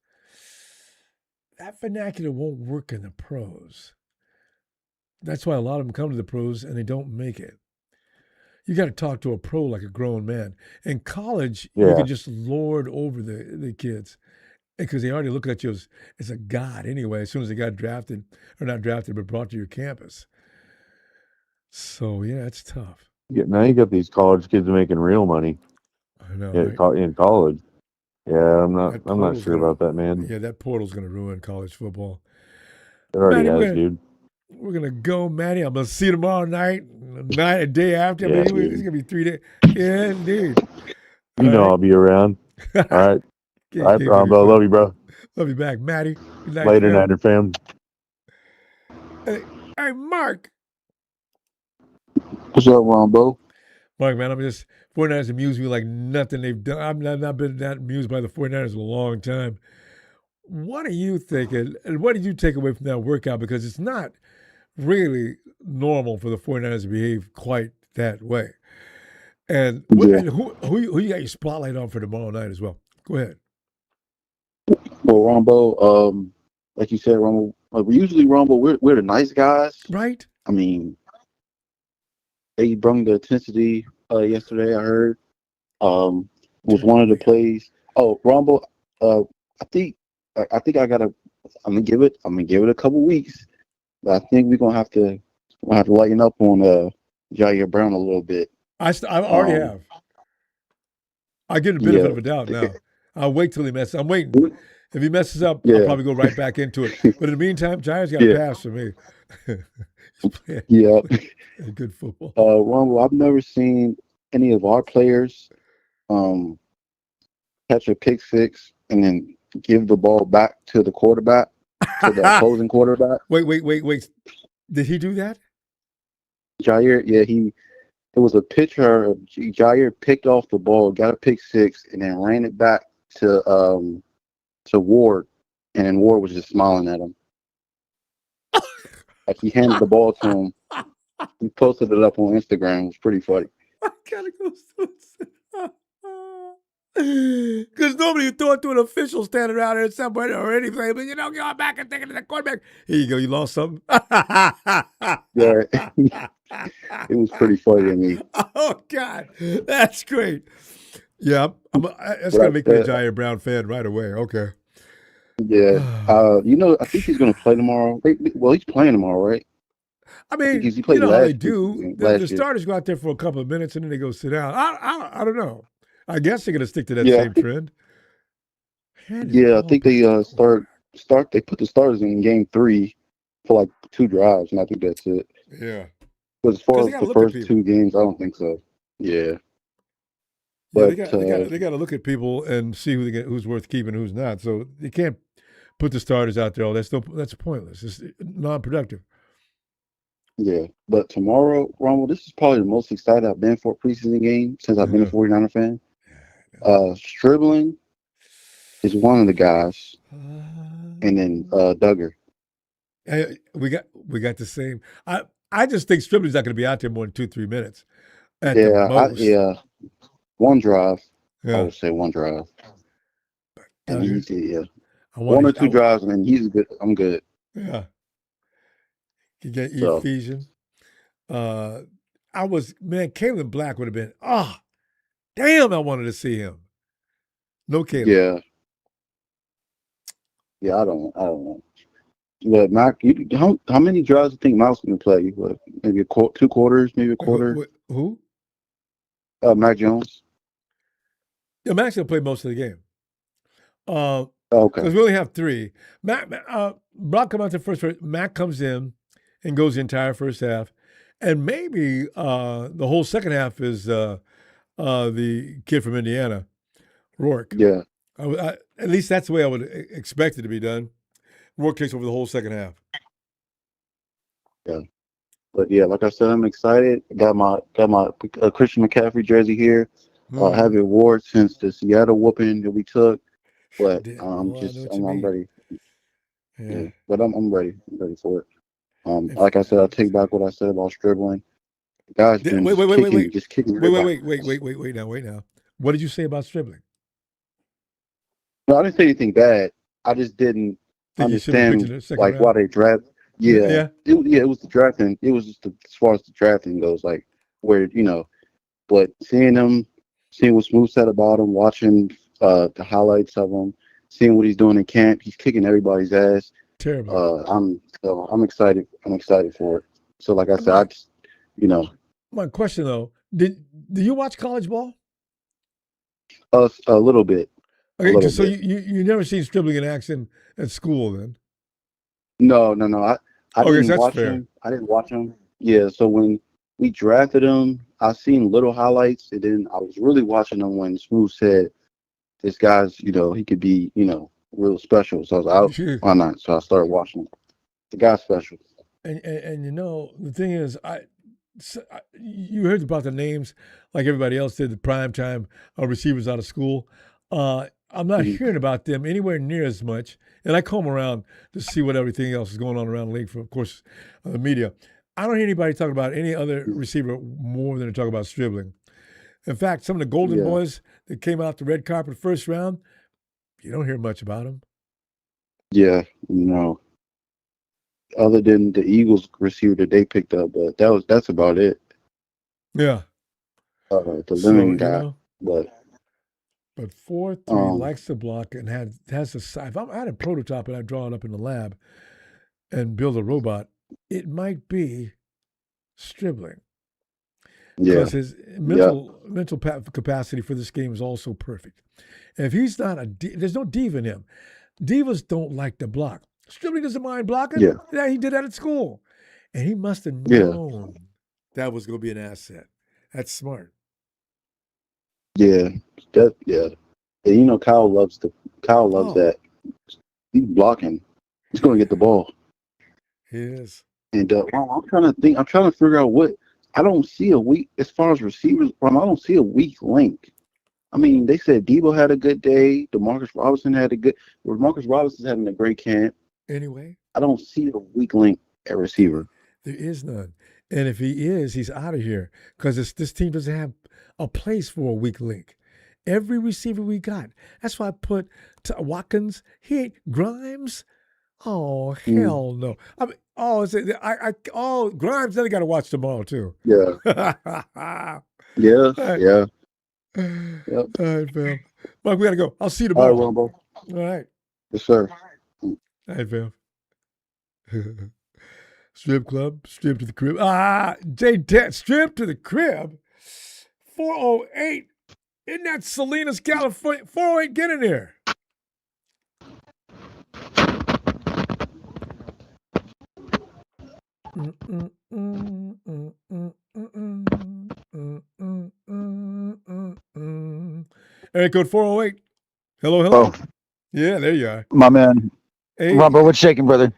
that vernacular won't work in the pros. That's why a lot of them come to the pros and they don't make it. You got to talk to a pro like a grown man. In college, you can just lord over the kids because they already look at you as a god anyway, as soon as they got drafted, or not drafted, but brought to your campus. So, yeah, it's tough. Yeah, now you got these college kids making real money. I know, in college. Yeah, I'm not sure about that, man. Yeah, that portal's going to ruin college football. It already has, dude. We're going to go, Matty. I'm going to see you tomorrow night, a day after. Yeah, it's going to be 3 days. Yeah, indeed. You know I'll be around. All right. All right, Ronbo. Love you, bro. Love you back, Matty. Later, Niner fam. Hey, Mark. What's up, Ronbo? Mark, man, 49ers amuse me like nothing they've done. I've not been that amused by the 49ers in a long time. what are you thinking, and what did you take away from that workout? Because it's not really normal for the 49ers to behave quite that way. And, Yeah. and who you got your spotlight on for tomorrow night as well? Go ahead. Well, Ronbo, like you said, Ronbo, we're the nice guys. Right? I mean, they brought the intensity yesterday. I heard was one of the plays. Oh, Ronbo, I think I gotta. I'm gonna give it a couple weeks. But I think we're gonna have to lighten up on Jair Brown a little bit. I already have. I give him the benefit of a doubt now. I'll wait till he messes. I'm waiting. If he messes up, I'll probably go right back into it. But in the meantime, Jair's got to pass for me. Yeah. Good football. Ronbo, I've never seen any of our players catch a pick six and then give the ball back to the quarterback, to the opposing quarterback. Wait. Did he do that? Jair, yeah, it was a picture. Jair picked off the ball, got a pick six, and then ran it back to Ward, and then Ward was just smiling at him. Like he handed the ball to him. He posted it up on Instagram. It was pretty funny. I gotta go. Because nobody would throw it to an official standing around there somewhere or anything. But go back and take it to the quarterback. Here you go. You lost something. Yeah, it was pretty funny to me. Oh God, that's great. Yeah, that's gonna make me a Jair Brown fan right away. Okay. Yeah, I think he's gonna play tomorrow. Well, he's playing tomorrow, right? I mean, he played how last they do. The starters go out there for a couple of minutes and then they go sit down. I don't know. I guess they're gonna stick to that same trend. Yeah, I think they they put the starters in game 3 for like 2 drives, and I think that's it. Yeah. But as far as the first 2 games, I don't think so. Yeah. But they got to look at people and see who's worth keeping, who's not. So you can't put the starters out there. That's pointless. It's non-productive. Yeah, but tomorrow, Ronald, this is probably the most excited I've been for a preseason game since I've been a 49er fan. Stribling is one of the guys, and then Duggar. Hey, we got the same. I just think Stribling's not going to be out there more than 2-3 minutes. At the most. One drive. I would say one drive. And he's 1 or 2 drives, and then he's good. I'm good. Yeah. You get Ephesian. Caleb Black would have been, damn, I wanted to see him. No Caleb. Yeah. Yeah, I don't know. But Mac, how many drives do you think Mouse going to play? What, maybe 2 quarters, maybe a quarter? Who? Mac Jones. Yeah, Mac's going to play most of the game. Okay. Because we only have 3. Brock comes out the first. Mac comes in and goes the entire first half. And maybe the whole second half is the kid from Indiana, Rourke. Yeah. At least that's the way I would expect it to be done. Rourke takes over the whole second half. Yeah. But yeah, like I said, I'm excited. Got my Christian McCaffrey jersey here. Haven't worn since the Seattle whooping that we took. But I'm ready. Yeah. But I'm ready. I'm ready for it. Like I said, I'll take back what I said about Stribling. The guy's been just kicking. Wait now. What did you say about Stribling? No, I didn't say anything bad. I just didn't understand why they draft. Yeah. It was the drafting. It was just as far as the drafting goes, like where but seeing what Smooth said about him, watching the highlights of him, seeing what he's doing in camp, he's kicking everybody's ass. Terrible. I'm excited. I'm excited for it. So like I said, My question though, do you watch college ball? A little bit. Okay, so you never seen Stribling in action at school then? No. I didn't watch him. I didn't watch him. Yeah. So when we drafted him, I seen little highlights, and then I was really watching him when Smooth said, "This guy's, he could be, real special." So I was out. Why not? So I started watching him. The guy's special. And the thing is, you heard about the names like everybody else did. The prime time receivers out of school. I'm not hearing about them anywhere near as much. And I come around to see what everything else is going on around the league for, of course, the media. I don't hear anybody talking about any other receiver more than they talk about Stribling. In fact, some of the Golden Boys that came out the red carpet first round, you don't hear much about them. Yeah, other than the Eagles receiver that they picked up, but that's about it. Yeah. The living guy, but 4-3 likes to block and has a size. If I had a prototype and I draw it up in the lab and build a robot, it might be Stribling. Because his mental capacity for this game is also perfect. And if he's not there's no diva in him. Divas don't like to block. Stribling doesn't mind blocking. Yeah, he did that at school. And he must have known that was going to be an asset. That's smart. Yeah. And Kyle loves that. He's blocking. He's going to get the ball. He is. And I'm trying to figure out what. I don't see a weak, as far as receivers, I don't see a weak link. I mean, they said Debo had a good day. Demarcus Robinson Robinson's having a great camp. Anyway. I don't see a weak link at receiver. There is none. And if he is, he's out of here. Because this team doesn't have a place for a weak link. Every receiver we got. That's why I put Watkins. He ain't Grimes. Oh, hell no. I mean, Grimes, then I got to watch tomorrow, too. Yeah. Yeah. Yep. All right, fam. Mark, we got to go. I'll see you tomorrow. All right, Ronbo. All right. Yes, sir. All right, fam. Strip club, strip to the crib. J-Tet, strip to the crib. 408. Isn't that Salinas, California? 408, get in there. Area code 408. Hello. Oh. Yeah, there you are. My man. Hey. Ronbo, what's shaking, brother?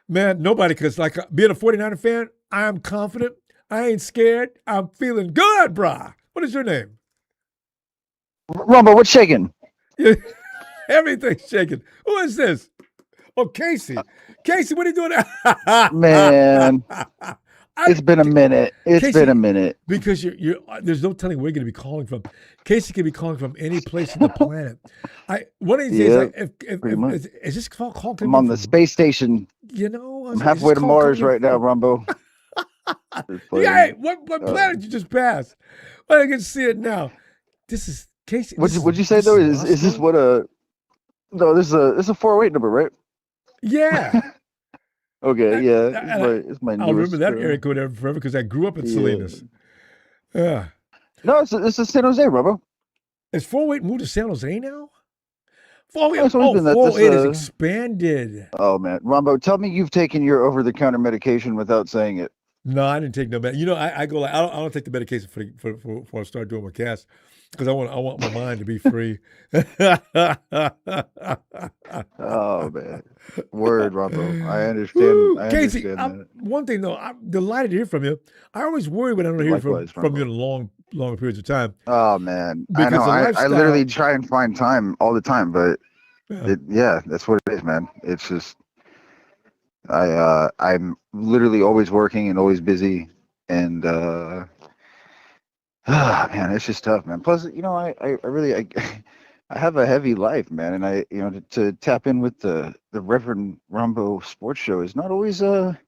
Man, nobody, because being a 49er fan, I am confident. I ain't scared. I'm feeling good, brah. What is your name? Ronbo, what's shaking? Everything's shaking. Who is this? Oh, Casey. Casey, what are you doing? Man, it's been a minute. It's been a minute. Because there's no telling where you're going to be calling from. Casey can be calling from any place on the planet. One of these days, is this call coming I'm on the space station. I'm halfway to Mars right now, Ronbo. Yeah, what planet you just passed? Well, I can see it now. This is Casey. What'd you say though? Is this what No, this is a 408 number, right? Yeah. Okay, yeah. It's my I'll remember that area code forever because I grew up in Salinas. Yeah. No, it's San Jose, Ronbo. Is 408 moved to San Jose now? 408 is expanded. Oh, man. Ronbo, tell me you've taken your over-the-counter medication without saying it. No, I didn't take no medication. I go I don't take the medication for I start doing my cast because I want my mind to be free. Oh man, word, Ronbo. I understand. Casey, one thing though, I'm delighted to hear from you. I always worry when I don't hear from you in long periods of time. Oh man, I know. I literally try and find time all the time, but that's what it is, man. It's just. I'm literally always working and always busy, and man, it's just tough, man. Plus, I really have a heavy life, man, and I to tap in with the Reverend Ronbo Sports Show is not always the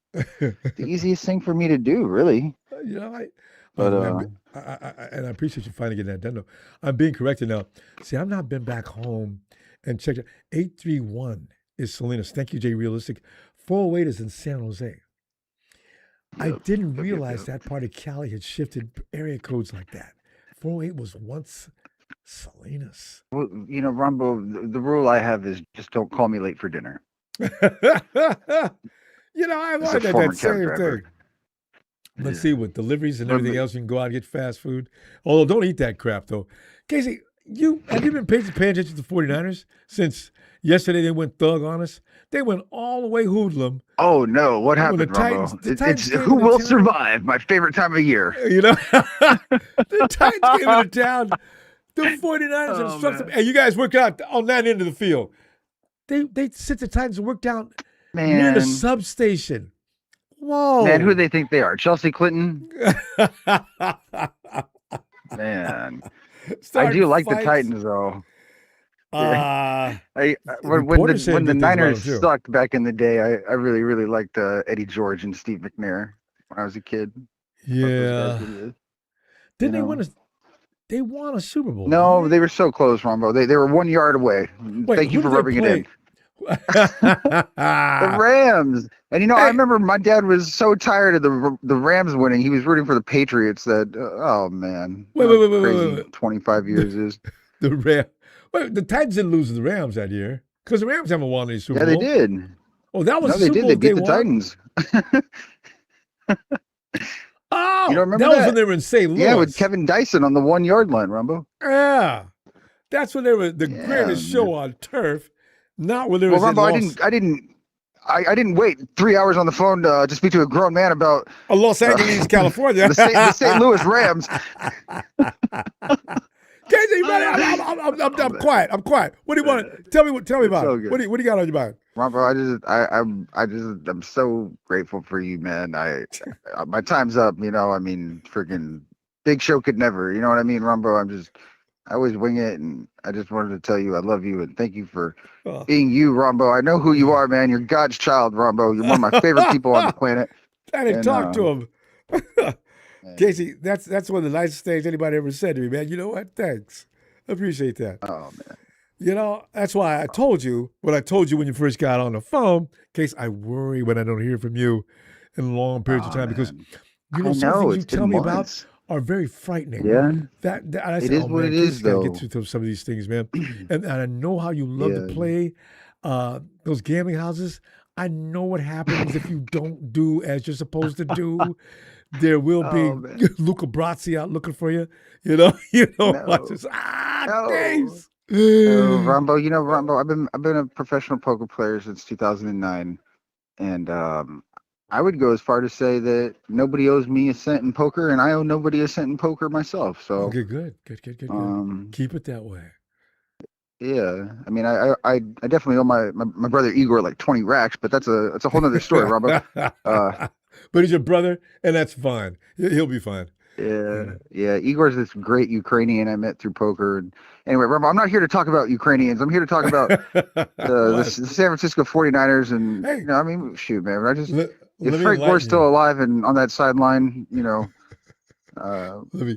easiest thing for me to do, really. And I appreciate you finally getting that done. Though I'm being corrected now. See, I've not been back home and checked it. 831 is Salinas. Thank you, Jay Realistic. 408 is in San Jose. I didn't realize that part of Cali had shifted area codes like that. 408 was once Salinas. Well, Ronbo, the rule I have is just don't call me late for dinner. I've learned that same thing. Let's see, with deliveries and everything else, you can go out and get fast food. Although, don't eat that crap, though. Casey, have you been paying attention to the 49ers since yesterday they went thug on us? They went all the way hoodlum. Oh, no. What happened, Ronbo? It's who will survive, my favorite time of year. The Titans came into town. The 49ers Oh, instruct them, man. hey, you guys work out on that end of the field. They sit the Titans and work down near the Man, substation. Whoa. man, who they think they are? Chelsea Clinton? Man, I Starting do like the fights. Titans though. Uh, When reporters saying the good things about Niners them, too. sucked back in the day, I really liked Eddie George and Steve McNair when I was a kid. Thought those guys Yeah. were good. Didn't they know. win they won a Super Bowl? No, didn't they were so close, Ronbo. They were 1 yard away. Wait, Thank you who for did they rubbing it in. play? The Rams. And I Hey. remember my dad was so tired of the Rams winning. He was rooting for the Patriots. That oh man, Wait, how wait, crazy wait. 25 years is. The Rams. Wait, the Titans didn't lose to the Rams that year because the Rams haven't won any Super Yeah, Bowl. they did. Oh, that was No, the they Super did. Bowl They beat the won? Titans. Oh, You don't remember that was that? when they were in St. Louis. Yeah, with Kevin Dyson on the 1 yard line, Rumbo. Yeah, that's when they were the Yeah, greatest man. show on turf. Not when they Well, was in Rumbo, I didn't wait 3 hours on the phone to speak to a grown man about Los Angeles, California. the St. Louis Rams. Casey, I'm quiet. I'm quiet. What do you want? Tell me about so it. good. What do you got on your mind? Rumbo, I'm so grateful for you, man. My time's up. I mean, freaking Big Show could never. You know what I mean, Rumbo? I always wing it, and I just wanted to tell you I love you and thank you for Oh. being you, Rumbo. I know who you are, man. You're God's child, Rumbo. You're one of my favorite people on the planet. I didn't And, talk to him. man. Casey, that's one of the nicest things anybody ever said to me, man. You know what? Thanks. I appreciate that. Oh man. That's why I told you what I told you when you first got on the phone, in case I worry when I don't hear from you in long periods of time, because I some know, things you it's tell been me months. about are very frightening. Yeah. That I It said, is oh, what man, it is, Casey's gotta though. get through some of these things, man. and I know how you love to Yeah. play those gambling houses. I know what happens if you don't do as you're supposed to do. There will be Oh, man. Luca Brazzi out looking for you. You know. No. Just, No. days. Rumbo, Rumbo, I've been a professional poker player since 2009, and I would go as far to say that nobody owes me a cent in poker, and I owe nobody a cent in poker myself. So Okay, good. Keep it that way. yeah, I mean, I definitely owe my brother Igor like 20 racks, but that's a whole nother story, Rumbo. But he's your brother, and that's fine. He'll be fine. Yeah. Igor's this great Ukrainian I met through poker. And anyway, Rumbo, I'm not here to talk about Ukrainians. I'm here to talk about the San Francisco 49ers. And Hey. I mean, shoot, man, if Let me Frank Gore's enlighten still you. alive and on that sideline, Let me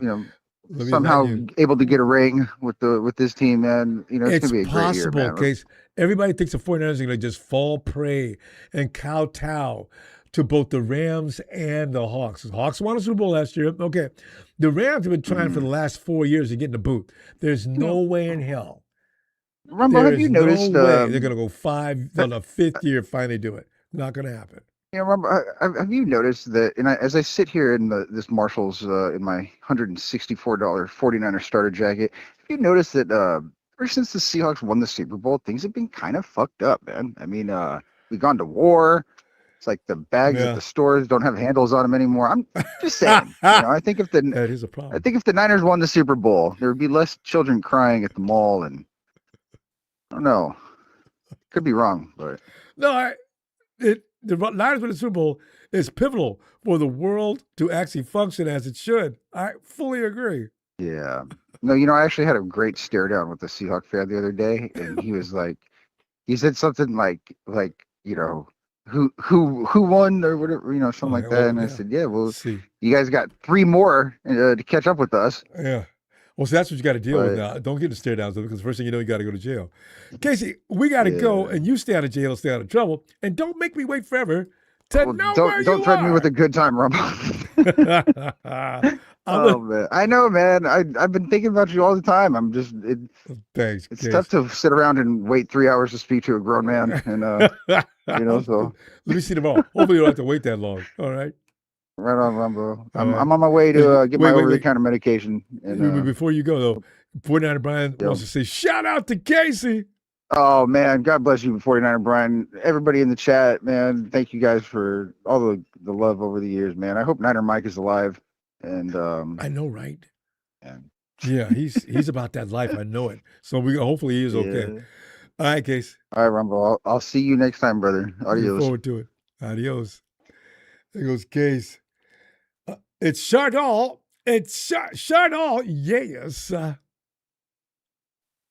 somehow enlighten you. able to get a ring with this team, man, it's gonna be a great year, possible, man. Case. Everybody thinks the 49ers are going to just fall prey and kowtow to both the Rams and the Hawks. The Hawks won a Super Bowl last year. Okay. The Rams have been trying for the last 4 years to get in the boot. There's no way in hell. Rumbo, have you noticed? No way they're going to go 5 on the 5th year finally do it. Not going to happen. Yeah, Rumbo, have you noticed that? And as I sit here in this Marshalls in my $164 49er starter jacket, have you noticed that ever since the Seahawks won the Super Bowl, things have been kind of fucked up, man? I mean, we've gone to war. It's like the bags at the stores don't have handles on them anymore. I'm just saying. I think if That is a problem. I think if the Niners won the Super Bowl, there would be less children crying at the mall, and I don't know. Could be wrong, but No, the Niners winning the Super Bowl is pivotal for the world to actually function as it should. I fully agree. yeah. No, I actually had a great stare down with the Seahawk fan the other day, and he was like, he said something like who won or whatever, something like that. And I said, yeah, well, you guys got 3 more to catch up with us. Yeah. Well, so that's what you got to deal with now. Don't get the stare downs, because the first thing you know, you got to go to jail. Casey, we got to go, and you stay out of jail, stay out of trouble, and don't make me wait forever to know where you Don't threaten me with a good time, Rumbo. Man, I know, man. I've been thinking about you all the time. I'm just Thanks. It's tough to sit around and wait 3 hours to speak to a grown man, and Let so me see tomorrow. Hopefully, you don't have to wait that long. All right. Right on, Ronbo. I'm on my way to get my over-the-counter medication. And, before you go, though, 49er Brian wants to say, shout out to Casey. Oh, man. God bless you, 49er Brian. Everybody in the chat, man. Thank you guys for all the love over the years, man. I hope Niner Mike is alive. And I know, right? And Yeah, he's about that life. I know it. So hopefully he is okay. Yeah. All right, Case. All right, Ronbo. I'll see you next time, brother. Look Adios. forward to it. Adios. There goes Case. It's Chardall. It's Chardall. Yes.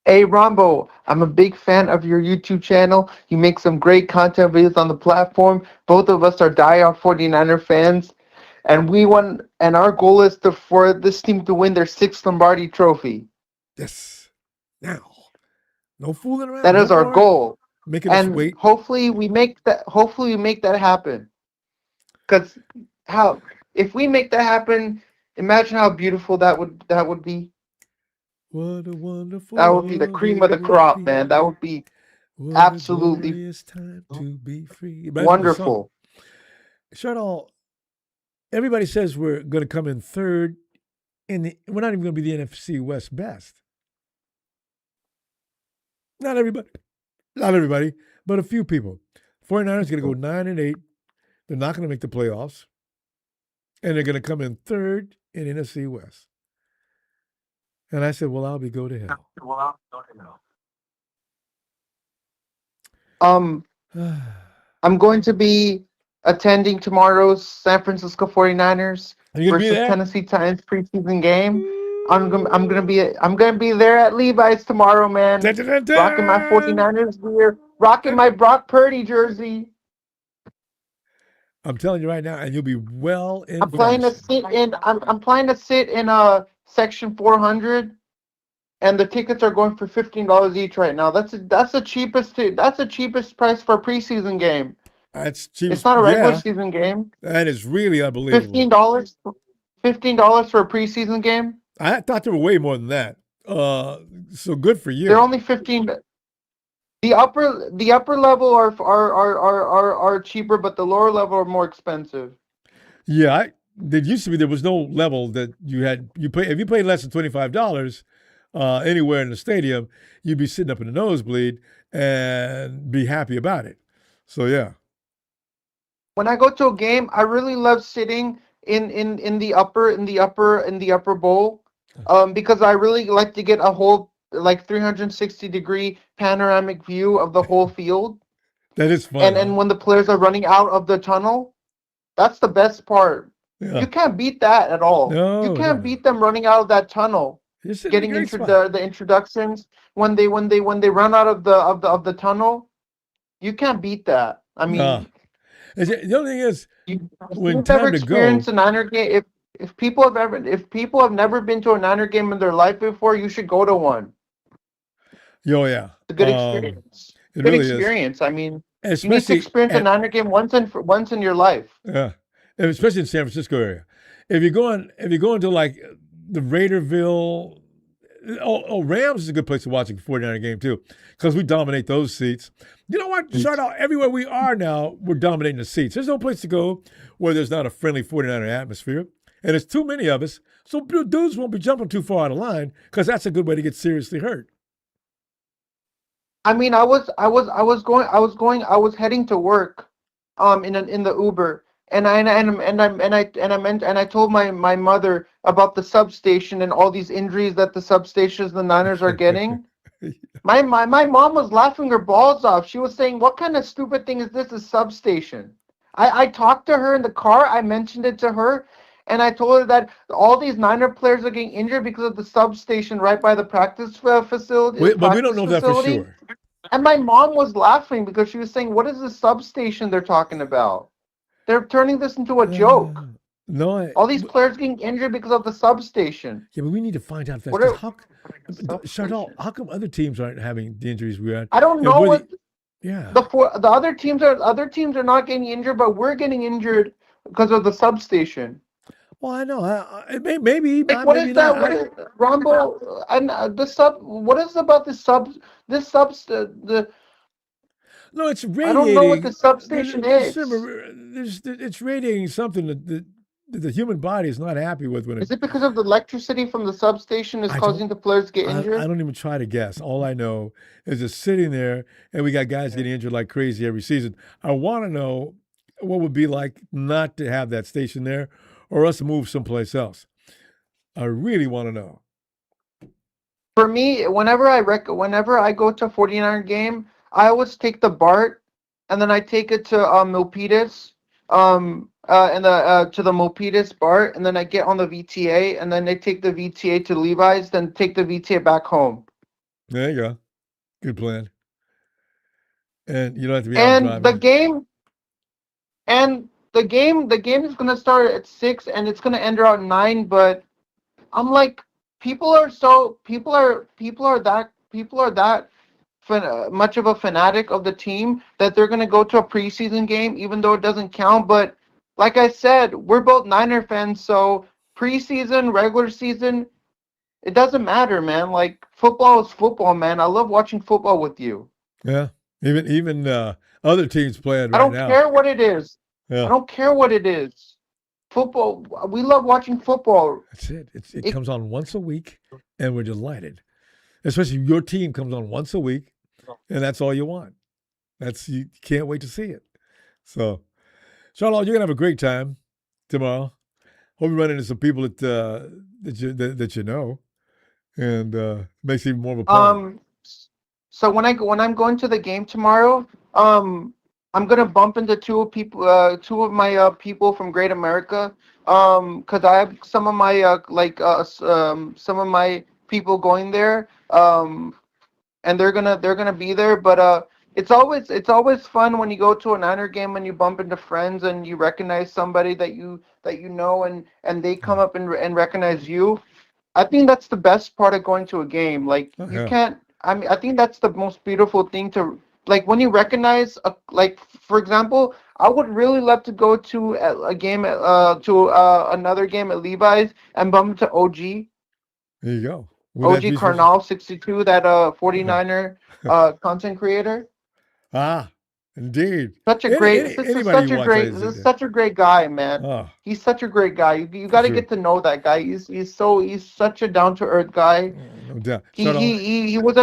Hey, Rombo, I'm a big fan of your YouTube channel. You make some great content videos on the platform. Both of us are diehard 49er fans. And our goal is for this team to win their 6th Lombardi trophy. Yes. Now. No fooling around. That is our goal. Making us And wait. hopefully we make that happen. Because if we make that happen, imagine how beautiful that would be. What a wonderful. That would be the cream of the crop, man. That would be absolutely time to be free. wonderful. Chardall, everybody says we're going to come in third. We're not even going to be the NFC West best. Not everybody, but a few people. 49ers going to go 9-8. They're not going to make the playoffs. And they're going to come in third in NFC West. And I said, well, I'll be go to hell. I'm going to be attending tomorrow's San Francisco 49ers versus Tennessee Titans preseason game. I'm gonna be there at Levi's tomorrow, man. Rocking my 49ers gear, rocking my Brock Purdy jersey. I'm telling you right now, and you'll be well in. I'm planning to sit in section 400, and the tickets are going for $15 each right now. That's the cheapest price for a preseason game. That's cheap. It's not a regular season game. That is really unbelievable. $15 for a preseason game. I thought there were way more than that. So good for you. They're only 15. The upper level are cheaper, but the lower level are more expensive. Yeah, there used to be, there was no level that you pay if you paid less than $25 anywhere in the stadium, you'd be sitting up in the nosebleed and be happy about it. So yeah. When I go to a game, I really love sitting in the upper bowl, because I really like to get a whole 360-degree panoramic view of the whole field. That is fun. And when the players are running out of the tunnel, that's the best part. Yeah. You can't beat that at all. No, you can't beat them running out of that tunnel. Getting into the introductions when they run out of the tunnel, you can't beat that. I mean, the only thing is, when you've time ever to go, experienced a Niner game, if people have never been to a Niner game in their life before, you should go to one. Oh yeah, It's a good experience. It good really experience. Is. I mean, especially, you need to experience a Niner game once in your life. Yeah, and especially in San Francisco area. If you're going to like the Raiderville, Rams is a good place to watch a 49er game too, because we dominate those seats. You know what? Shout out everywhere we are now, we're dominating the seats. There's no place to go where there's not a friendly 49er atmosphere. And there's too many of us, so dudes won't be jumping too far out of line, because that's a good way to get seriously hurt. I mean, I was heading to work, in the Uber, and I told my mother about the substation and all these injuries that the substations the Niners are getting. My mom was laughing her balls off. She was saying, "What kind of stupid thing is this? A substation?" I talked to her in the car. I mentioned it to her. And I told her that all these Niner players are getting injured because of the substation right by the practice facility. But we don't know that for sure. And my mom was laughing because she was saying, "What is the substation they're talking about? They're turning this into a joke." No, all these players getting injured because of the substation. Yeah, but we need to find out if that's how come other teams aren't having the injuries we had? I don't know. The other teams are not getting injured, but we're getting injured because of the substation. Well, I know. Maybe. What is that? What is Ronbo? And the sub. What is about the sub? This sub. No, it's radiating. I don't know what the substation is. It's radiating something that the human body is not happy with. Is it because of the electricity from the substation is causing the players to get injured? I don't even try to guess. All I know is just sitting there, and we got guys getting injured like crazy every season. I want to know what would be like not to have that station there, or us to move someplace else. I really want to know. For me, whenever I go to a 49er game, I always take the BART, and then I take it to Milpitas, and the to the Milpitas BART, and then I get on the VTA, and then they take the VTA to Levi's, then take the VTA back home. There you go. Good plan. And you don't have to be out And driving. the game is gonna start at 6, and it's gonna end around 9. But I'm like, people are that much of a fanatic of the team that they're gonna go to a preseason game, even though it doesn't count. But like I said, we're both Niner fans, so preseason, regular season, it doesn't matter, man. Like, football is football, man. I love watching football with you. Yeah. Even other teams playing I right don't now. care what it is. Yeah. I don't care what it is. Football, we love watching football. That's it. It comes on once a week, and we're delighted. Especially your team comes on once a week, and that's all you want. You can't wait to see it. So, Charlotte, you're gonna have a great time tomorrow. Hope you run into some people that you know, and makes it even more of a party. So when I'm going to the game tomorrow, I'm gonna bump into two of my people from Great America, because I have some of my some of my people going there, and they're gonna be there. But it's always fun when you go to a Niner game and you bump into friends and you recognize somebody that you know, and they come up and recognize you. I think that's the best part of going to a game. Like, you can't. I mean, I think that's the most beautiful thing to, like, when you recognize, like, for example, I would really love to go to a game another game at Levi's and bump into OG. There you go. OG Carnal 62, that 49er content creator. Indeed. Such a great guy, man. Oh. He's such a great guy. You got to get to know that guy. He's such a down to earth guy. No doubt. He was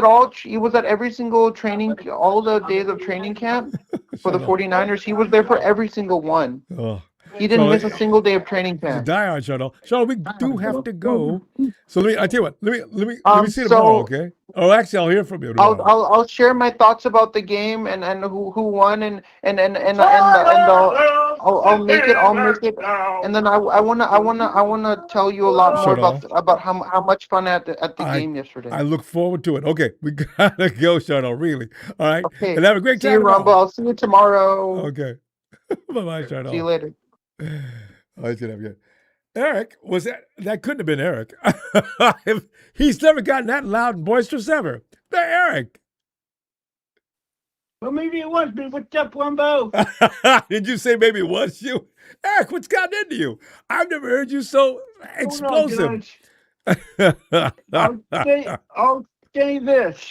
at every single training, all the days of training camp for the 49ers. He was there for every single one. Oh. He didn't miss a single day of training camp. It's a diehard, Charlotte. Charlotte, we do have to go. So I tell you what. Let me see you tomorrow, okay? Oh, actually, I'll hear from you tomorrow. I'll share my thoughts about the game and who won and I'll make it, and then I wanna tell you a lot more about how much fun I had at the game yesterday. I look forward to it. Okay, we gotta go, Charlotte. Really. All right. Okay. And have a great time. See you, Ronbo. I'll see you tomorrow. Okay. Bye, Charlotte. See you later. Oh, he's gonna have good. Eric, that couldn't have been Eric. He's never gotten that loud and boisterous ever. Eric. Well, maybe it was me. What's up, Ronbo? Did you say maybe it was you? Eric, what's gotten into you? I've never heard you so explosive. I'll say this.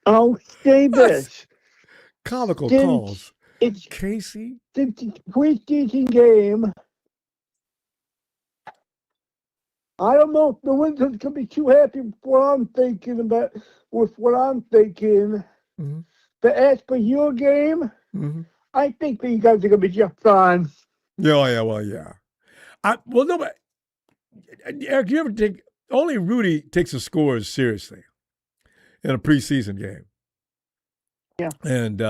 I'll say this. Comical calls. It's Casey. Since it's a preseason game, I don't know if the Wizards can be too happy with what I'm thinking. Mm-hmm. But as for your game, I think that you guys are going to be just fine. Yeah. Well, no, but Eric, you ever only Rudy takes the scores seriously in a preseason game. Yeah. And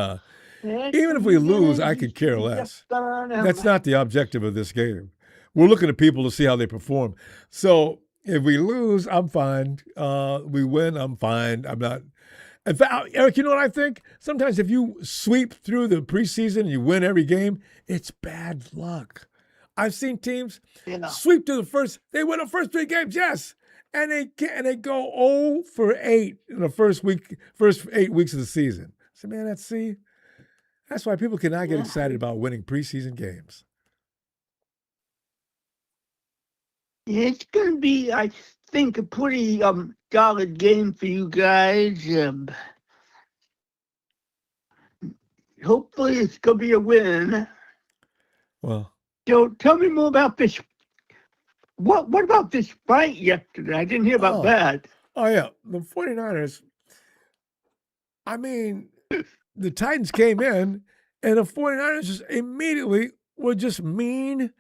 even if we lose, I could care less. That's not the objective of this game. We're looking at people to see how they perform. So if we lose, I'm fine. We win, I'm fine. I'm not. In fact, Eric, you know what I think? Sometimes if you sweep through the preseason and you win every game, it's bad luck. I've seen teams sweep to they win the first 3 games, yes. And they go 0 for 8 in the first 8 weeks of the season. So, man, that's why people cannot get excited about winning preseason games. It's going to be, I think, a pretty solid game for you guys. Hopefully it's going to be a win. Well. So tell me more about this. What about this fight yesterday? I didn't hear about that. Oh, yeah. The 49ers, I mean, the Titans came in, and the 49ers just immediately were just mean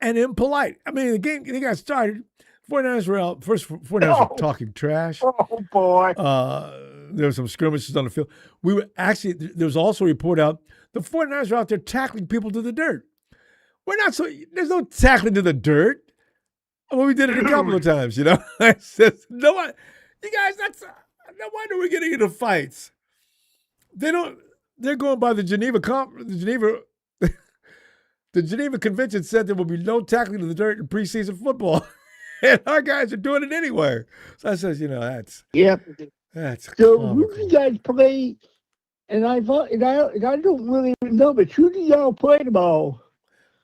and impolite. I mean, the game, they got started. 49ers were out. First, 49ers were talking trash. Oh boy. There were some skirmishes on the field. We were actually, there was also a report out, the 49ers were out there tackling people to the dirt. We're not so, there's no tackling to the dirt. Well, we did it a couple of times, you know. I said, no one, you guys, that's, no wonder we're getting into fights. They're going by the Geneva Convention said there will be no tackling to the dirt in preseason football. And our guys are doing it anyway. So I says, you know, that's So comical. who do you guys play? And I don't really know, but who do y'all play tomorrow?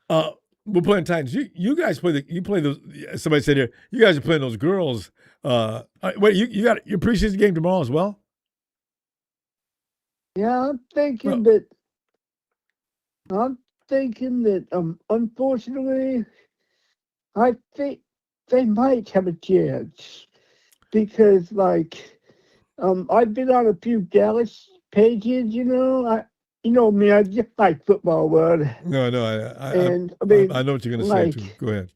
We're playing Titans. You guys play those. Somebody said here, you guys are playing those girls. Wait, you got your preseason game tomorrow as well? Yeah, I'm thinking that unfortunately, I think they might have a chance because I've been on a few Dallas pages, you know. You know me, I just like football, bud. No, I know what you're gonna say too. Go ahead.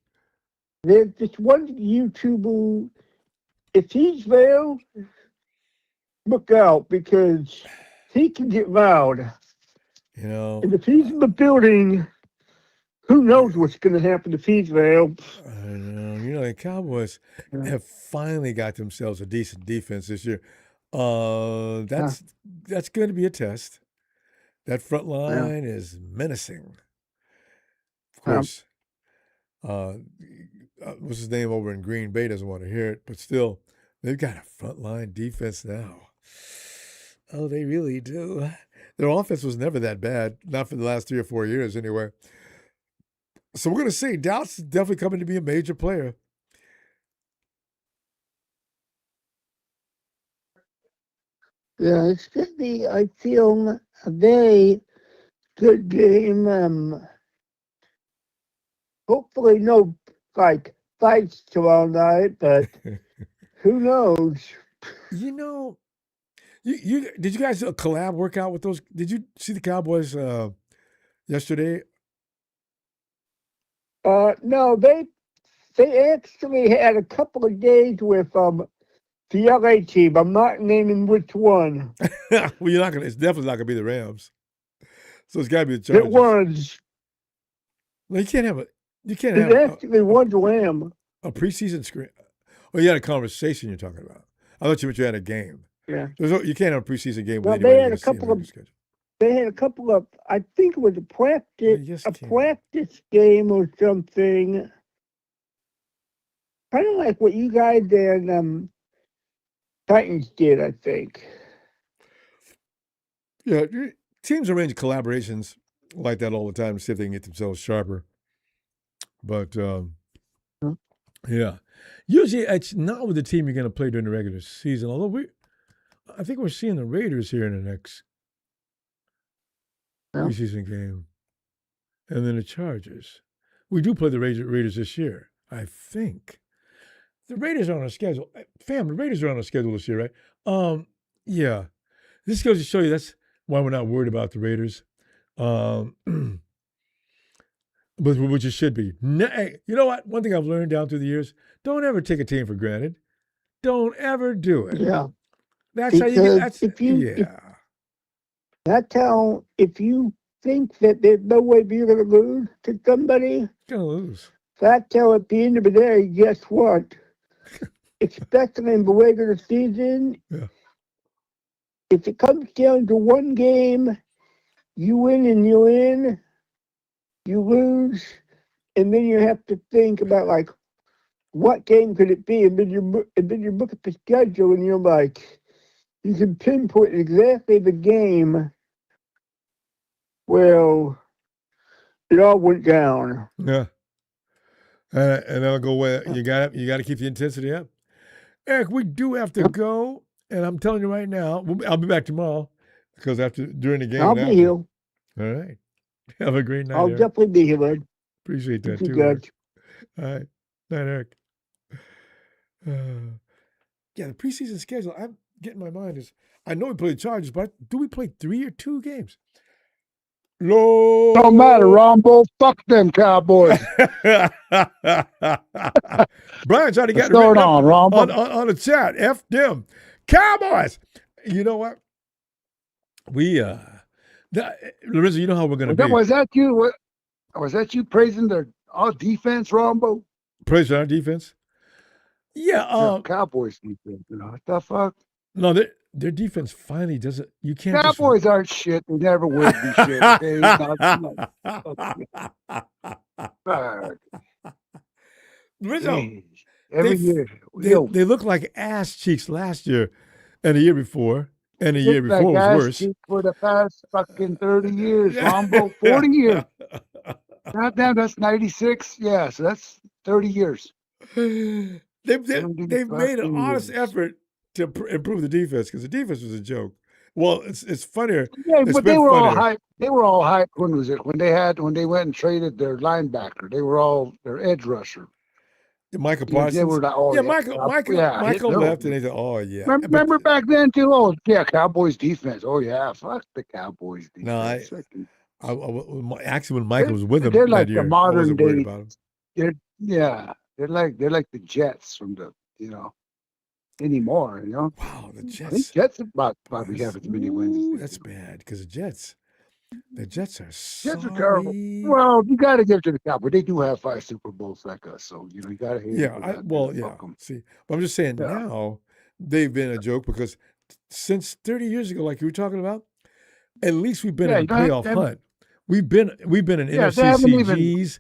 There's this one YouTuber. If he's there, look out because he can get loud. You know, And if he's in the building, who knows what's going to happen if he's there? I know. You know, the Cowboys have finally got themselves a decent defense this year. That's going to be a test. That front line is menacing. Of course, what's his name over in Green Bay doesn't want to hear it, but still, they've got a front line defense now. Oh, they really do. Their offense was never that bad, not for the last 3 or 4 years anyway. So we're going to see. Dallas is definitely coming to be a major player. Yeah, it's going to be, I feel, a very good game. Hopefully no, fights tomorrow night, but who knows? You know, you did you guys do a collab workout with those? Did you see the Cowboys yesterday? No, they actually had a couple of days with the LA team. I'm not naming which one. Well, it's definitely not gonna be the Rams. So it's gotta be the Chargers. It was. Well, It actually was Lamb. A preseason screen. Oh, you had a conversation you're talking about. I thought you had a game. Yeah. You can't have a preseason game Well, with they anybody had you're a couple gonna of. see on the They had a couple of. I think it was a practice game or something. Kind of like what you guys and Titans did, I think. Yeah, teams arrange collaborations like that all the time to see if they can get themselves sharper. But yeah, usually it's not with the team you're going to play during the regular season. Although I think we're seeing the Raiders here in the next preseason game, and then the Chargers. We do play the Raiders this year, I think. The Raiders are on a schedule. The Raiders are on a schedule this year, right? Yeah. This goes to show you that's why we're not worried about the Raiders. But which it should be. Hey, you know what? One thing I've learned down through the years, don't ever take a team for granted. Don't ever do it. Yeah. That's because how you get that's how, if you think that there's no way you're going to lose to somebody, you're going to lose. That's how at the end of the day, guess what? Especially in the regular season, if it comes down to one game, you win and you win, you lose, and then you have to think about what game could it be, and then you look at the schedule and you're like, you can pinpoint exactly the game. Well, it all went down. Yeah, and that'll go away. You got to keep the intensity up. Eric, we do have to go, and I'm telling you right now, I'll be back tomorrow because during the game. I'll be here. All right. Have a great night. I'll Eric. definitely be here, bud. Appreciate that too. Eric. All right. Night, Eric. Yeah, the preseason schedule, I'm getting my mind is, I know we play the Chargers, but do we play 3 or 2 games? Lord. Don't matter, Ronbo. Fuck them Cowboys. Brian tried to get What's going on, Ronbo? on the chat. F them Cowboys. You know what? Lorenzo, you know how we're going to be. Was that you? Was that you praising their defense, Ronbo? Praising our defense? Yeah. Cowboys defense. What the fuck? No, their defense finally doesn't. You can't. Cowboys aren't shit. They never will be shit. Okay? Every year. They look like ass cheeks last year and the year before. And the year before was worse. For the past fucking 30 years, Ronbo. 40 years. Goddamn, that's 96. Yeah, so that's 30 years. They've made an honest effort to improve the defense because the defense was a joke. Well, it's funnier. Yeah, but they were all hyped. They were all hyped. When was it? When they went and traded their linebacker. They were all their edge rusher. Michael Parsons. They were Michael left and they said, "Oh yeah." Remember back then too? Oh yeah, Cowboys defense. Oh yeah, fuck the Cowboys defense. No, actually, when Michael was with them, they're like that year, the modern day. They're like the Jets from the anymore. Wow, the Jets. I think Jets probably have as many wins. That's bad because the Jets are Jets are terrible. Well, you got to give it to the Cowboys. They do have 5 Super Bowls like us, so you got to hate them. See, but I'm just saying now they've been a joke because since 30 years ago, like you were talking about, at least we've been in a playoff hunt. We've been in NFCCGs,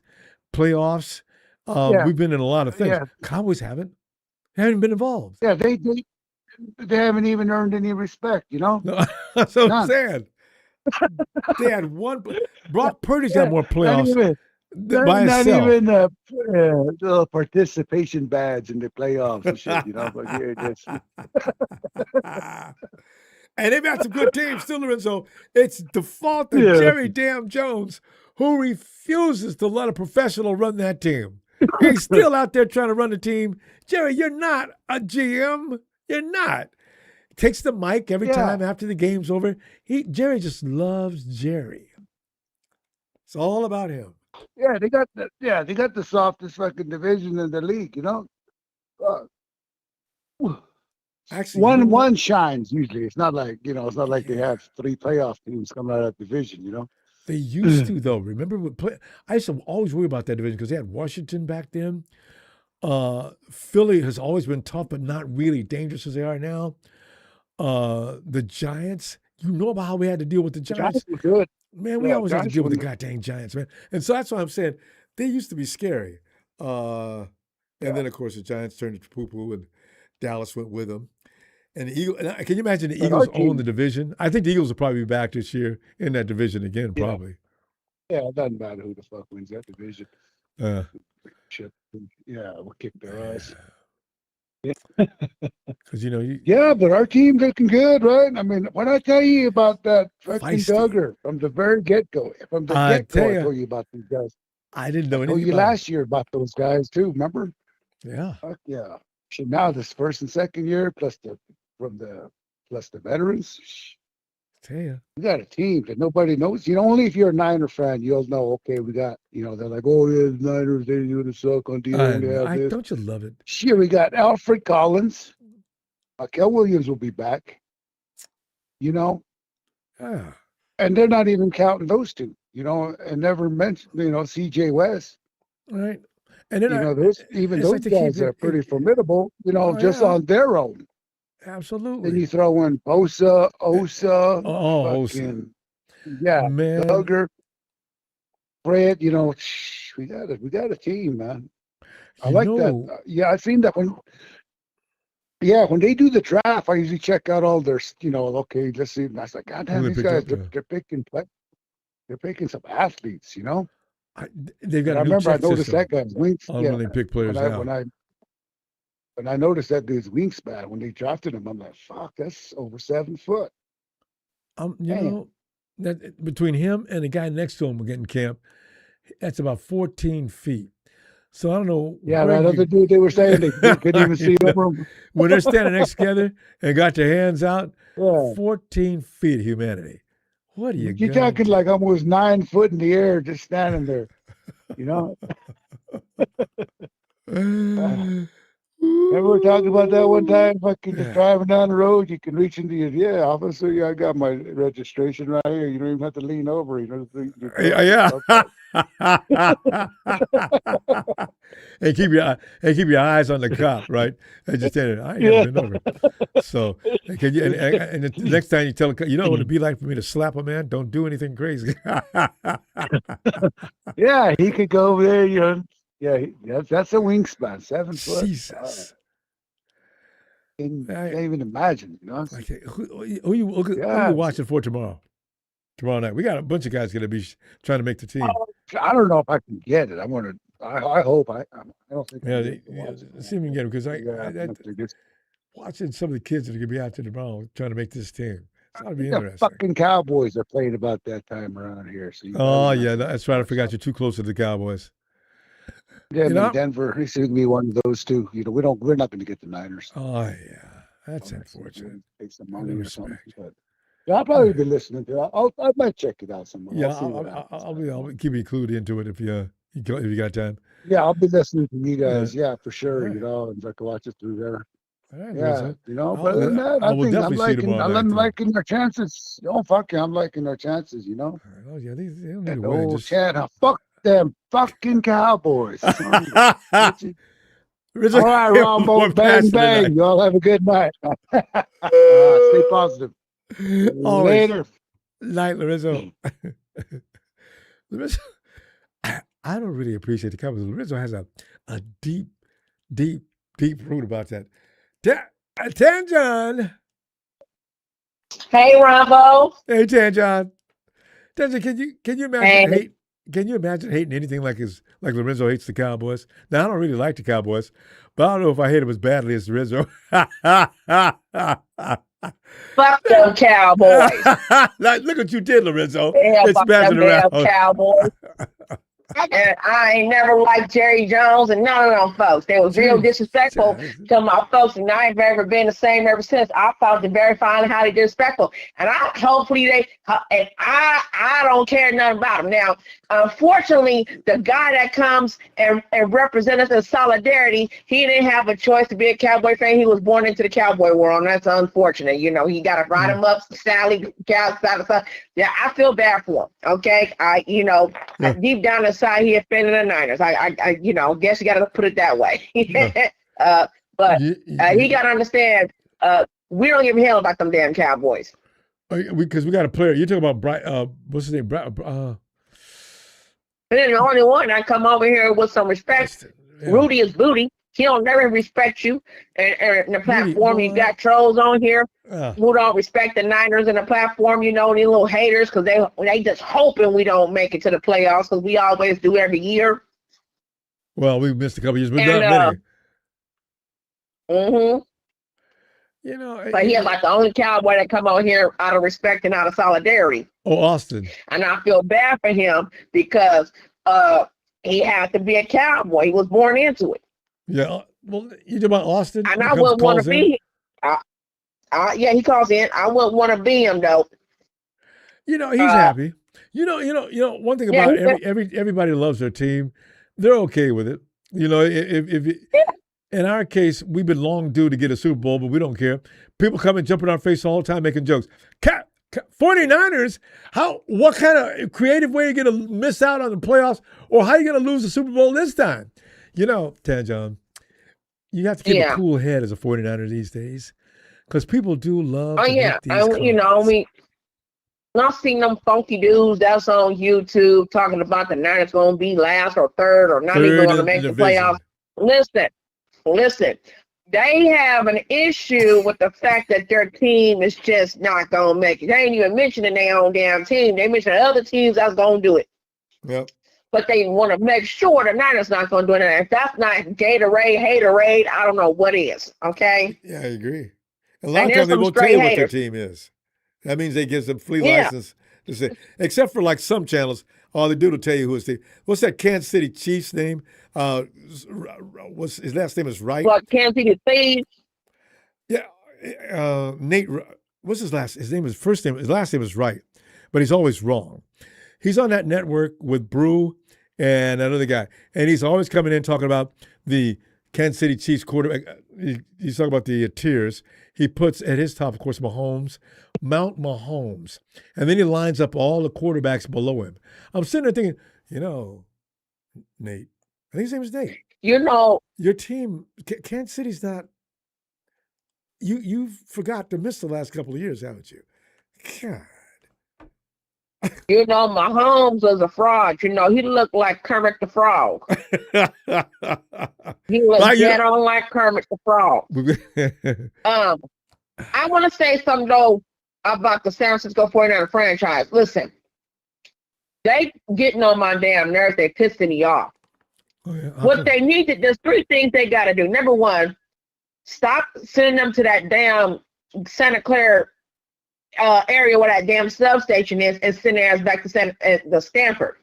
playoffs. We've been in a lot of things. Yeah. Cowboys haven't. They haven't been involved. Yeah, they haven't even earned any respect. No, that's what I'm saying. They had one. Brock Purdy's got more playoffs by not himself. Even the participation badge in the playoffs and shit. But and they've got some good teams still, Lorenzo. It's the fault of Jerry Damn Jones, who refuses to let a professional run that team. He's still out there trying to run the team. Jerry, you're not a GM. You're not. Takes the mic every time after the game's over. Jerry just loves Jerry. It's all about him. Yeah, they got the softest fucking division in the league. Actually, one shines usually. It's not like they have 3 playoff teams coming out of that division. They used to though. Remember I used to always worry about that division because they had Washington back then. Philly has always been tough, but not really dangerous as they are now. The Giants, you know about how we had to deal with the Giants. Giants were good. Man, we always had to deal with the goddamn Giants, man. And so that's why I'm saying they used to be scary. And then of course the Giants turned to poo-poo and Dallas went with them. And the Eagles, can you imagine the Eagles own the division? I think the Eagles will probably be back this year in that division again, probably. Yeah, it doesn't matter who the fuck wins that division. We'll kick their ass. Because but our team's looking good, right? I mean, when I tell you about that fucking Duggar from the very get-go, I told you about these guys. I didn't know anything. I told you last year about those guys too. Remember? Yeah. Fuck yeah. So now this first and second year plus the veterans. Tell you. We got a team that nobody knows. Only if you're a Niner fan, you'll know, okay, we got, they're like, oh, yeah, the Niners, they do the suck on defense. Don't you love it? Sure, we got Alfred Collins. Kel Williams will be back. Yeah. And they're not even counting those two, and never mentioned, CJ West. Right. And then, those guys are pretty formidable, just on their own. Absolutely. Then you throw in Bosa, Osa. Osa. Yeah, man. Duggar, Fred. We got a team, man. I like that. I've seen that when. Yeah, when they do the draft, I usually check out all their. Okay, let's see. And I was like, God damn, these guys, they're picking some athletes. They've got. I remember I noticed that guy's wings. When they pick players When I noticed that dude's wingspan when they drafted him, I'm like, fuck, that's over 7 foot. That between him and the guy next to him getting camp, that's about 14 feet. So I don't know. Yeah, that other dude they were saying they couldn't even see over him. When they're standing next together and got their hands out, 14 feet of humanity. What are you You're talking like almost 9 foot in the air, just standing there. You know. Remember we were talking about that one time? Fucking just driving down the road, you can reach into your officer. Yeah, I got my registration right here. You don't even have to lean over. You know. Yeah. And keep your eyes on the cop, right? And just stand there. I ain't never been over. So, can you? And the next time you tell a cop, you know what it'd be like for me to slap a man? Don't do anything crazy. Yeah, he could go over there. You know. Yeah, that's a wingspan, 7 foot. Jesus. Can't even imagine, you know. Who you watching for tomorrow? Tomorrow night, we got a bunch of guys going to be trying to make the team. I don't know if I can get it. I hope I don't think. Yeah, see if we can get them because watching some of the kids that are going to be out there tomorrow trying to make this team. It's going to be interesting. The fucking Cowboys are playing about that time around here. So yeah, that's right. I forgot you're too close to the Cowboys. Yeah, Denver. He's going to be one of those two. You know, we're not going to get the Niners. Oh yeah, that's unfortunate. Take some money or something. But I'll probably be listening to it. I might check it out somewhere. Yeah, I'll keep you clued into it if you got time. Yeah, I'll be listening to you guys. Yeah, for sure. Right. You know, and I can watch it through there. Right, yeah, you know. But other than that, I think I'm liking our chances. Oh fuck yeah, I'm liking our chances. You know. Oh yeah, they don't need to win. Fuck them fucking Cowboys. All right, Ronbo, bang bang. Y'all have a good night. Stay positive. Later. Night, Lorenzo. Lorenzo, I don't really appreciate the Cowboys. Lorenzo has a deep root about that. Tanjon. Hey, Ronbo. Hey, Tanjon. Tanjon, can you imagine Can you imagine hating anything like Lorenzo hates the Cowboys? Now I don't really like the Cowboys, but I don't know if I hate them as badly as Lorenzo. Fuck them Cowboys. Look what you did, Lorenzo. Yeah, it's fuck them damn Cowboys. And I ain't never liked Jerry Jones and none of them folks. They was real disrespectful to my folks, and I ain't ever been the same ever since. I found it very fine how they disrespectful, and I don't care nothing about them. Now, unfortunately, the guy that comes and represents us solidarity, he didn't have a choice to be a Cowboy fan. He was born into the Cowboy world, and that's unfortunate. You know, he got to ride him up, Sally, yeah, I feel bad for him. Okay, deep down inside, he offended the Niners. I guess you got to put it that way. But he got to understand, we don't give a hell about them damn Cowboys. Because we got a player. You're talking about what's his name? And the only one I come over here with some respect. Yeah. Rudy is booty. He don't never respect you. And the platform, you got trolls on here who don't respect the Niners and the platform. You know, these little haters because they just hoping we don't make it to the playoffs because we always do every year. Well, we missed a couple years, but not many. You know, but he's like the only Cowboy that come out here out of respect and out of solidarity. Oh, Austin. And I feel bad for him because he had to be a Cowboy. He was born into it. Yeah. Well, you talking about Austin? And I wouldn't want to be. Yeah, he calls in. I wouldn't want to be him though. You know, he's happy. You know. One thing about everybody loves their team. They're okay with it. You know, in our case, we've been long due to get a Super Bowl, but we don't care. People come and jump in our face all the time making jokes. 49ers, what kind of creative way are you going to miss out on the playoffs, or how are you going to lose the Super Bowl this time? You know, Tanjon, you have to keep a cool head as a 49er these days because people do love to make these comments. I've seen them funky dudes that's on YouTube talking about the Niners going to be last or third or not even going to make the playoffs. Listen, they have an issue with the fact that their team is just not going to make it. They ain't even mentioning their own damn team. They mention other teams that's going to do it. Yep. But they want to make sure the Niners not going to do it. If that's not Gatorade, I don't know what is. Okay? Yeah, I agree. A lot of times they won't tell you what their team is. That means they give them free license to say, except for like some channels, all they do to tell you who his team. What's that Kansas City Chiefs name? What's his last name is Wright. What, Kansas City Chiefs? Yeah, Nate. What's his last? His last name is Wright, but he's always wrong. He's on that network with Brew and another guy, and he's always coming in talking about the Kansas City Chiefs quarterback. He's talking about the tiers. He puts at his top, of course, Mount Mahomes, and then he lines up all the quarterbacks below him. I'm sitting there thinking, Nate, I think his name is Nate. Your team, Kansas City's not. You forgot to miss the last couple of years, haven't you? God. Mahomes was a fraud. He looked like Kermit the Frog. He was dead on like Kermit the Frog. I want to say something, though, about the San Francisco 49er franchise. Listen, they getting on my damn nerves. They pissing me off. Oh, yeah. What they need to, there's 3 things they got to do. Number 1, stop sending them to that damn Santa Clara area where that damn substation is and send their ass back to Stanford.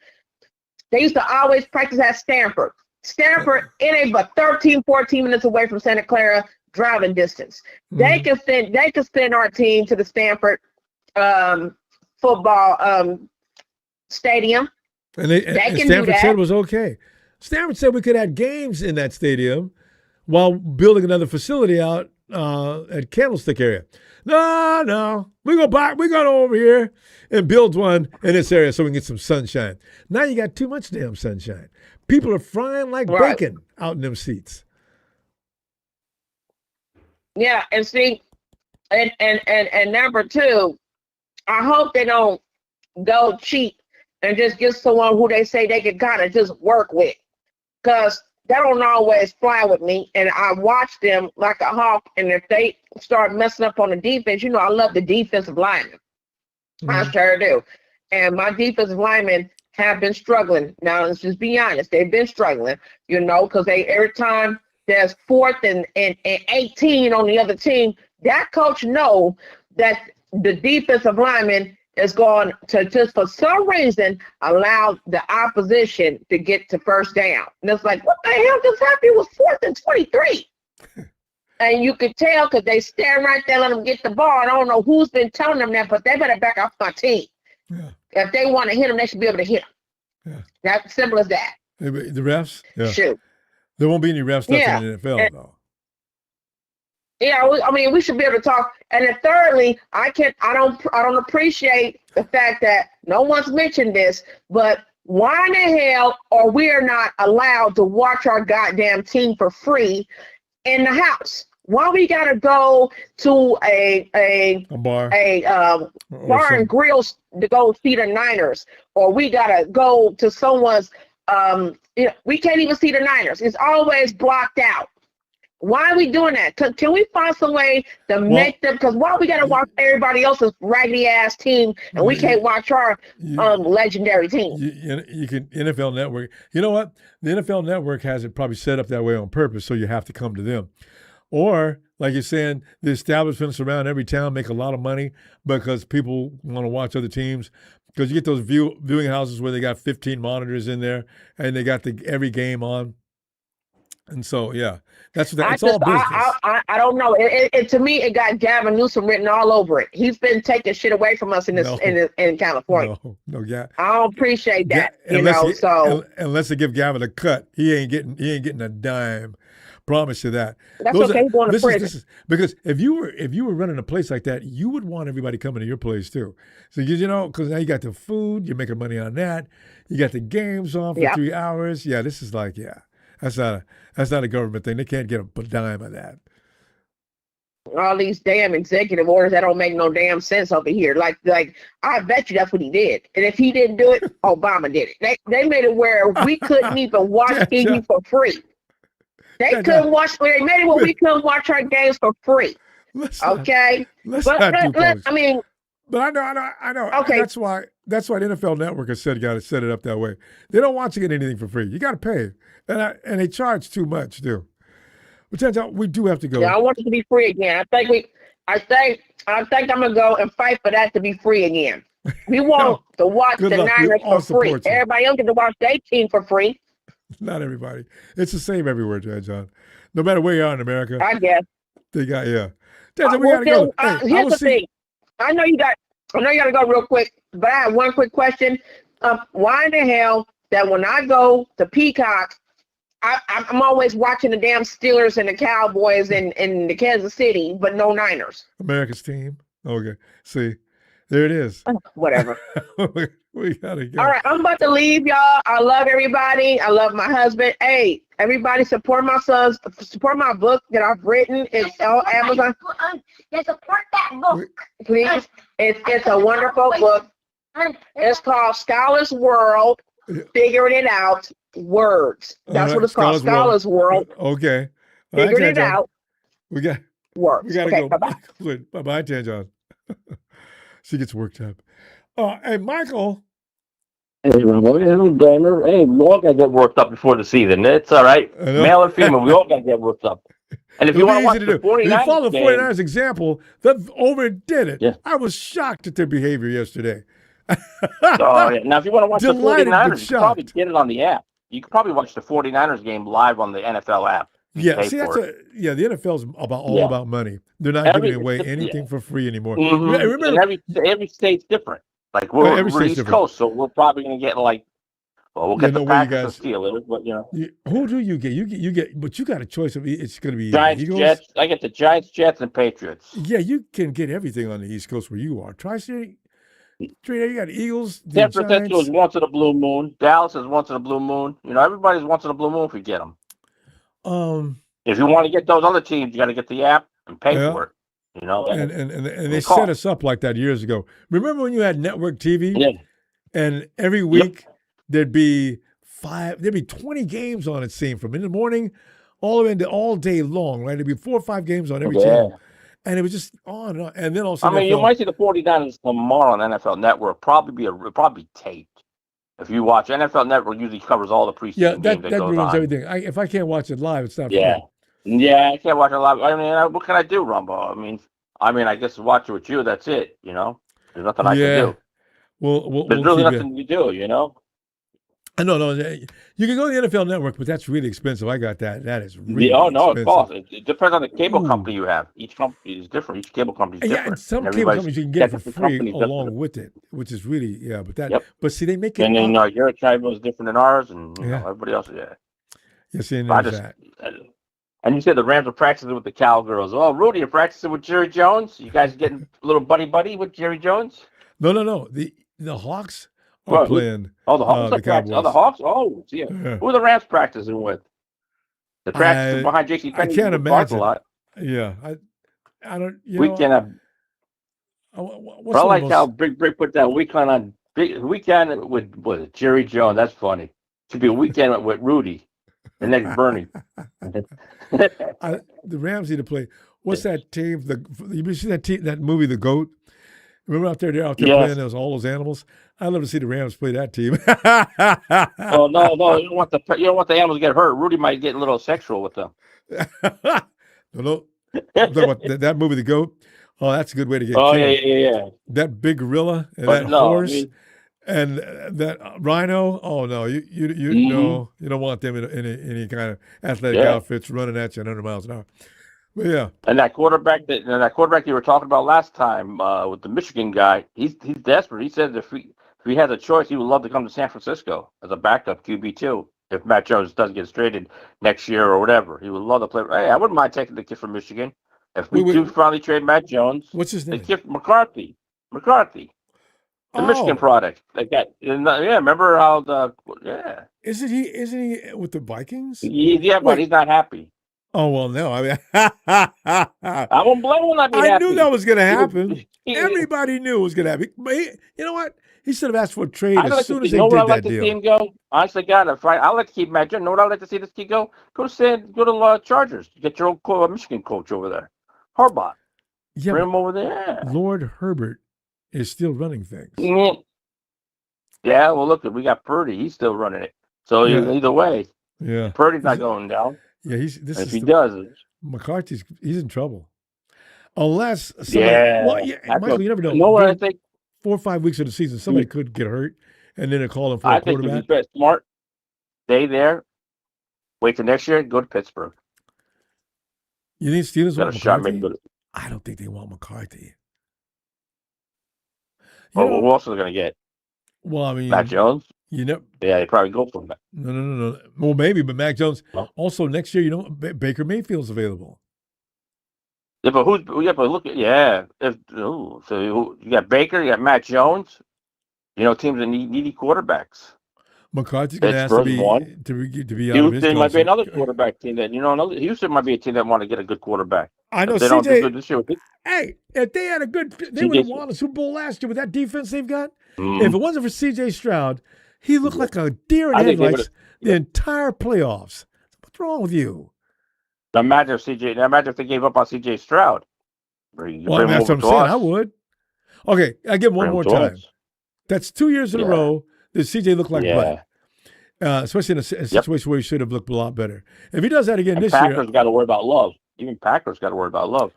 They used to always practice at Stanford. Stanford, it ain't but 13, 14 minutes away from Santa Clara driving distance. They can send our team to the Stanford football stadium. And Stanford said it was okay. Stanford said we could have games in that stadium while building another facility out at Candlestick area. No, we're going over here and build one in this area so we can get some sunshine. Now you got too much damn sunshine. People are frying like bacon out in them seats. Yeah, and see, and number 2, I hope they don't go cheap and just get someone who they say they can kind of just work with, because that don't always fly with me, and I watch them like a hawk, and if they start messing up on the defense, I love the defensive linemen. I sure do. And my defensive linemen have been struggling. Now, let's just be honest. They've been struggling, because every time there's 4th and 18 on the other team, that coach know that the defensive lineman is going to just for some reason allow the opposition to get to first down. And it's like, what the hell just happened? It was 4th and 23. And you could tell because they stand right there, let them get the ball. I don't know who's been telling them that, but they better back off my team. Yeah. If they want to hit them, they should be able to hit them. Yeah. That's simple as that. The refs? Yeah. Shoot. There won't be any ref stuff in the NFL, though. Yeah, we should be able to talk. And then thirdly, I don't appreciate the fact that no one's mentioned this, but why in the hell are we not allowed to watch our goddamn team for free in the house? Why we gotta go to a bar, bar and grill to go see the Niners, or we gotta go to someone's? We can't even see the Niners. It's always blocked out. Why are we doing that? Can we find some way to make them? Because why we got to watch everybody else's raggedy ass team and we can't watch our legendary team? You can NFL Network. You know what? The NFL Network has it probably set up that way on purpose, so you have to come to them. Or, like you're saying, the establishments around every town make a lot of money because people want to watch other teams. Because you get those viewing houses where they got 15 monitors in there and they got every game on. And so, yeah, that's what it's all business. I don't know. To me, it got Gavin Newsom written all over it. He's been taking shit away from us in California. No, I don't appreciate that. Unless they give Gavin a cut, he ain't getting a dime. Promise you that. That's okay. He's going to prison. Because if you were running a place like that, you would want everybody coming to your place too. So because now you got the food, you're making money on that. You got the games on for 3 hours. Yeah, this is like That's not a government thing. They can't get a dime of that. All these damn executive orders that don't make no damn sense over here. Like I bet you that's what he did. And if he didn't do it, Obama did it. They made it where we couldn't even watch TV for free. They couldn't watch. They made it where we couldn't watch our games for free. Okay, but I know. Okay, that's why the NFL Network has got to set it up that way. They don't want you to get anything for free. You got to pay, and they charge too much too. But turns out we do have to go. Yeah, I want it to be free again. I think I'm gonna go and fight for that to be free again. We want to watch the Niners for free. Everybody else get to watch their team for free. Not everybody. It's the same everywhere, John. No matter where you are in America. I guess. They got, we got to go. Here's the thing. I know you got I know you gotta go real quick, but I have one quick question. Why in the hell that when I go to Peacock, I'm always watching the damn Steelers and the Cowboys and the Kansas City, but no Niners? America's team. Okay. See, there it is. Whatever. We gotta go. All right, I'm about to leave, y'all. I love everybody. I love my husband. Hey, everybody, support my sons. Support my book that I've written. It's on Amazon. Support that book. Please. It's a wonderful book. It's called Scholar's World, Figuring It Out, Words. That's what it's called, Scholar's World. Okay. Figuring It Out, We got Words. we gotta Okay, go. bye-bye. Bye-bye, Tanjon. She gets worked up. Hey, Michael. Hey, Ronbo, I don't blame her. Hey, we all got to get worked up before the season. It's all right. Male and female, we all got to get worked up. And if you want to watch the 49ers if you follow the game, 49ers example, they overdid it. Yeah. I was shocked at their behavior yesterday. yeah. Now, if you want to watch the Delighted, but 49ers, you can probably shocked. get it on the app. You can probably watch the 49ers game live on the NFL app. Yeah, see, the NFL's all about money. They're not giving away anything for free anymore. Mm-hmm. Remember, and every state's different. Like we're East Coast, so we're probably going to get we'll get the Packers and Steelers, but who do you get? You get, but you got a choice of. It's going to be Giants, Eagles. Jets. I get the Giants, Jets, and Patriots. Yeah, you can get everything on the East Coast where you are. Tri-State, you got Eagles. San Francisco is once in a blue moon. Dallas is once in a blue moon. Everybody's once in a blue moon if you get them. If you want to get those other teams, you got to get the app and pay for it. And they set us up like that years ago. Remember when you had network TV? Yeah. And every week there'd be 20 games on it, seemed from in the morning all the way into all day long, right? There'd be 4 or 5 games on every channel. And it was just on and on. And then also, you might see the 49ers tomorrow on NFL Network. Probably taped. If you watch NFL Network, usually covers all the preseason games that ruins on. everything. If I can't watch it live, it's not fun. Yeah, I can't watch it live. What can I do, Ronbo? I guess watch it with you. That's it. There's nothing I can do. There's really nothing to do. No. You can go to the NFL Network, but that's really expensive. I got that. That is really expensive. It costs. It depends on the cable company you have. Each company is different. Each cable company is different. And some cable companies you can get for free along with it, which is really But see, they make it. And then your channel is different than ours, and everybody else. Yeah, see, and you said the Rams are practicing with the Cowgirls. Oh, Rudy, you're practicing with Jerry Jones? You guys getting a little buddy with Jerry Jones? No. The Hawks are playing. Oh, the Hawks are practicing. Oh, the Hawks? Oh, yeah. Who are the Rams practicing with? The practicing behind J.C. I can't imagine. A lot. Yeah. I don't, Weekend. I like how Big put that weekend on. Weekend with Jerry Jones. That's funny. Should be a weekend with Rudy. And then Bernie. The Rams need to play. What's that team? You see that movie, The Goat? Remember out there playing all those animals? I'd love to see the Rams play that team. Oh no! You don't want the animals to get hurt. Rudy might get a little sexual with them. No. That movie, The Goat. Oh, that's a good way to get. Oh killed. Yeah. That big gorilla and that horse. And that rhino, oh no, you no, you don't want them in any kind of athletic outfits running at you at 100 miles an hour. But yeah. And that quarterback you were talking about last time with the Michigan guy, he's desperate. He said if he had a choice, he would love to come to San Francisco as a backup QB2 if Matt Jones does get traded next year or whatever. He would love to play. Hey, I wouldn't mind taking the kid from Michigan if we do finally trade Matt Jones. What's his name? The kid McCarthy. The Michigan product. Like that. Remember how Isn't he with the Vikings? But he's not happy. Oh well, no. I mean, I won't blame him not being happy. I knew that was going to happen. Everybody knew it was going to happen. But you know what? He should have asked for a trade as soon as they did that deal. You know what I'd like to see him go? Honestly, God, I'd like to keep Matt Jones. You know what I'd like to see this kid go? Go to Chargers. Get your old Michigan coach over there, Harbaugh. Yeah, bring him over there. Lord Herbert is still running things. Yeah, well, look, we got Purdy. He's still running it. So either way, Purdy's not going down. Yeah, if he does, McCarthy's he's in trouble. Unless Michael, you never know. You know what I think? 4 or 5 weeks of the season, somebody could get hurt, and then they call him for a quarterback. I think if he's smart, stay there. Wait till next year. Go to Pittsburgh. You think Steelers want McCarthy? I don't think they want McCarthy. Who else are they going to get? Well, I mean, Matt Jones? You know, yeah, they probably go for that. No. Well, maybe, but Mac Jones also next year. Baker Mayfield's available. Yeah, but look at so you got Baker, you got Matt Jones. Teams that need needy quarterbacks. McCarthy's going to ask to be out of his Houston might be another quarterback team that Houston might be a team that want to get a good quarterback. I know. If they don't do good this year. Hey, if they had they would have won the Super Bowl last year with that defense they've got. If it wasn't for C.J. Stroud, he looked like a deer in headlights the entire playoffs. What's wrong with you? Imagine if they gave up on C.J. Stroud. Well, that's what I'm saying. I would. Okay, I give him one more time. That's 2 years in a row that CJ looked like butt. Especially in a situation where he should have looked a lot better. If he does that again this year, Packers got to worry about Love. Even Packers got to worry about Love.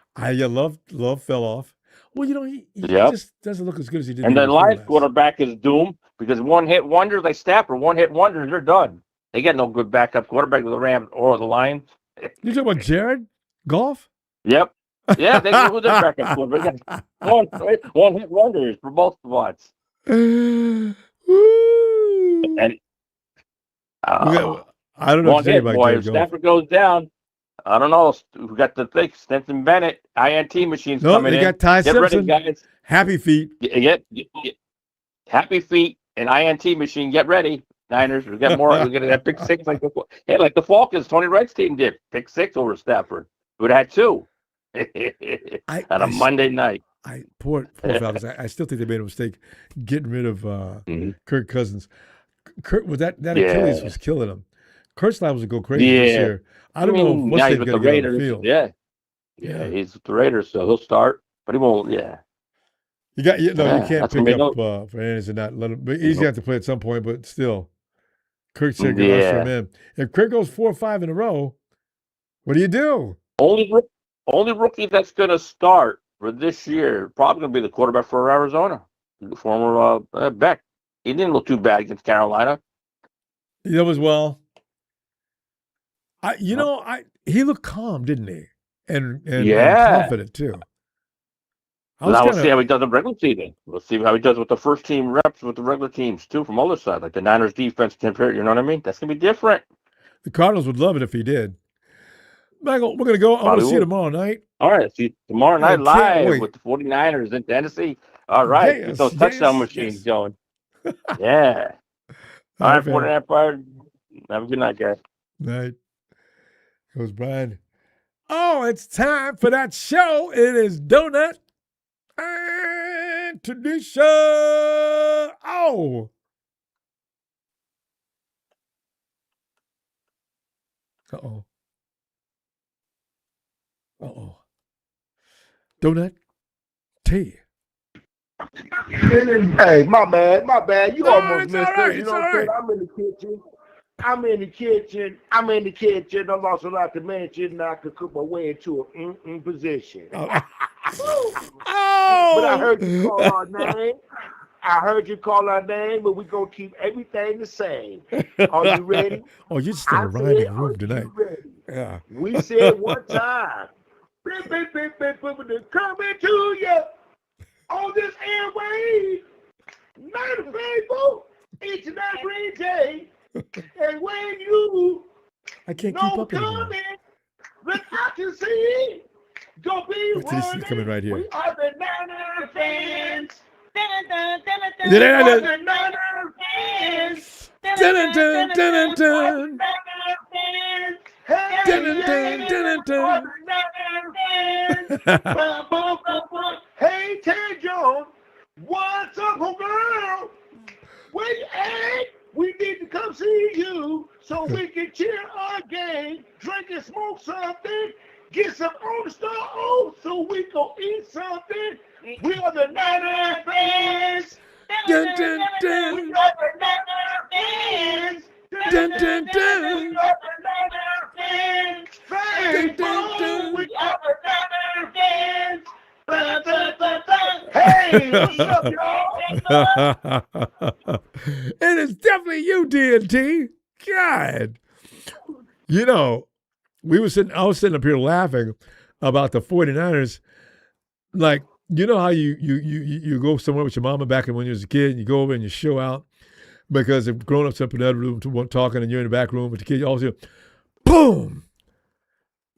Love fell off. Well, he just doesn't look as good as he did. And the Lions quarterback is doomed because one-hit wonders like Stafford, one-hit wonders, they're done. They got no good backup quarterback with the Rams or the Lions. You talking about Jared Goff? Yep. Yeah, they go with their backup quarterback. One-hit wonders for both spots. And I don't know what to say about Jared Goff. If Stafford goes down, I don't know. We got the thick Stetson Bennett INT machines coming in. They got Ty Simpson. Ready, guys. Happy feet. Get Happy feet and INT machine. Get ready, Niners. We got more. We got that pick six like the Falcons. Tony Wright's team did pick six over Stafford. We would have had two on a Monday night. Poor Falcons. I still think they made a mistake getting rid of Kirk Cousins. Kirk with that Achilles was killing him. Kurt's liable to go crazy this year. I don't know what's going to get on the field. Yeah, he's with the Raiders, so he'll start, but he won't. Yeah, you can't pick up for Anderson. Not let him. But he's going to have to play at some point. But still, Kirk said usher him in. If Kirk goes 4 or 5 in a row, what do you do? Only rookie that's going to start for this year probably going to be the quarterback for Arizona, the former Beck. He didn't look too bad against Carolina. That was well. He looked calm, didn't he? And confident too. Now we'll see how he does in regular season. We'll see how he does with the first team reps with the regular teams too from other side, like the Niners defense compared. You know what I mean? That's gonna be different. The Cardinals would love it if he did. Michael, we're gonna go. I want to see you tomorrow night. All right, see you tomorrow night live with the 49ers in Tennessee. All right, get those touchdown machines going. Yeah. All right, 49 Fire. Have a good night, guys. Night. Goes Brian. Oh, it's time for that show. It is Donut and Tradition. Oh. Uh-oh. Donut tea. Hey, my bad. You almost missed it. You know what I'm saying? I'm in the kitchen. I'm also like to mention I could cook my way into a position. But I heard you call our name. But we're going to keep everything the same. Are you ready? You're just in a riding room tonight. Yeah. We said one time. Coming to you on this airway. Night of faithful. Each and every day. And when you I can't keep up anymore. But I can see go be one. Coming right here. We are the Niner fans. We are the Niner fans. Hey, Ted Jones, what's up, girl? Where you at? We need to come see you so we can cheer our game, drink and smoke something, get some on the star so we can eat something. We are the Niner fans. Dun, dun, dun. We are the Niner fans. Dun, dun, dun. We are the Niner fans. Faithful, we are the Niner fans. Hey, what's up, y'all? It is definitely you, D&T. God. I was sitting up here laughing about the 49ers. Like, you know how you go somewhere with your mama back when you was a kid, and you go over and you show out because the grown-ups up in the other room talking, and you're in the back room with the kid. You always hear, boom,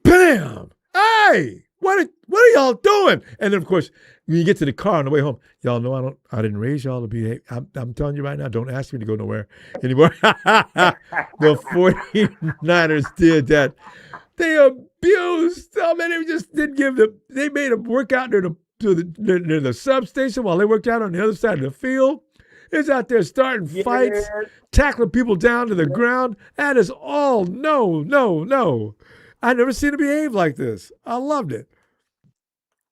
bam, hey, what are y'all doing? And then of course, when you get to the car on the way home, y'all know I didn't raise y'all to be. I'm telling you right now, don't ask me to go nowhere anymore. The 49ers did that. They abused. I mean, they just didn't give them. They made them work out near the substation while they worked out on the other side of the field. It's out there starting fights, tackling people down to the ground. That is all no. I never seen it behave like this. I loved it.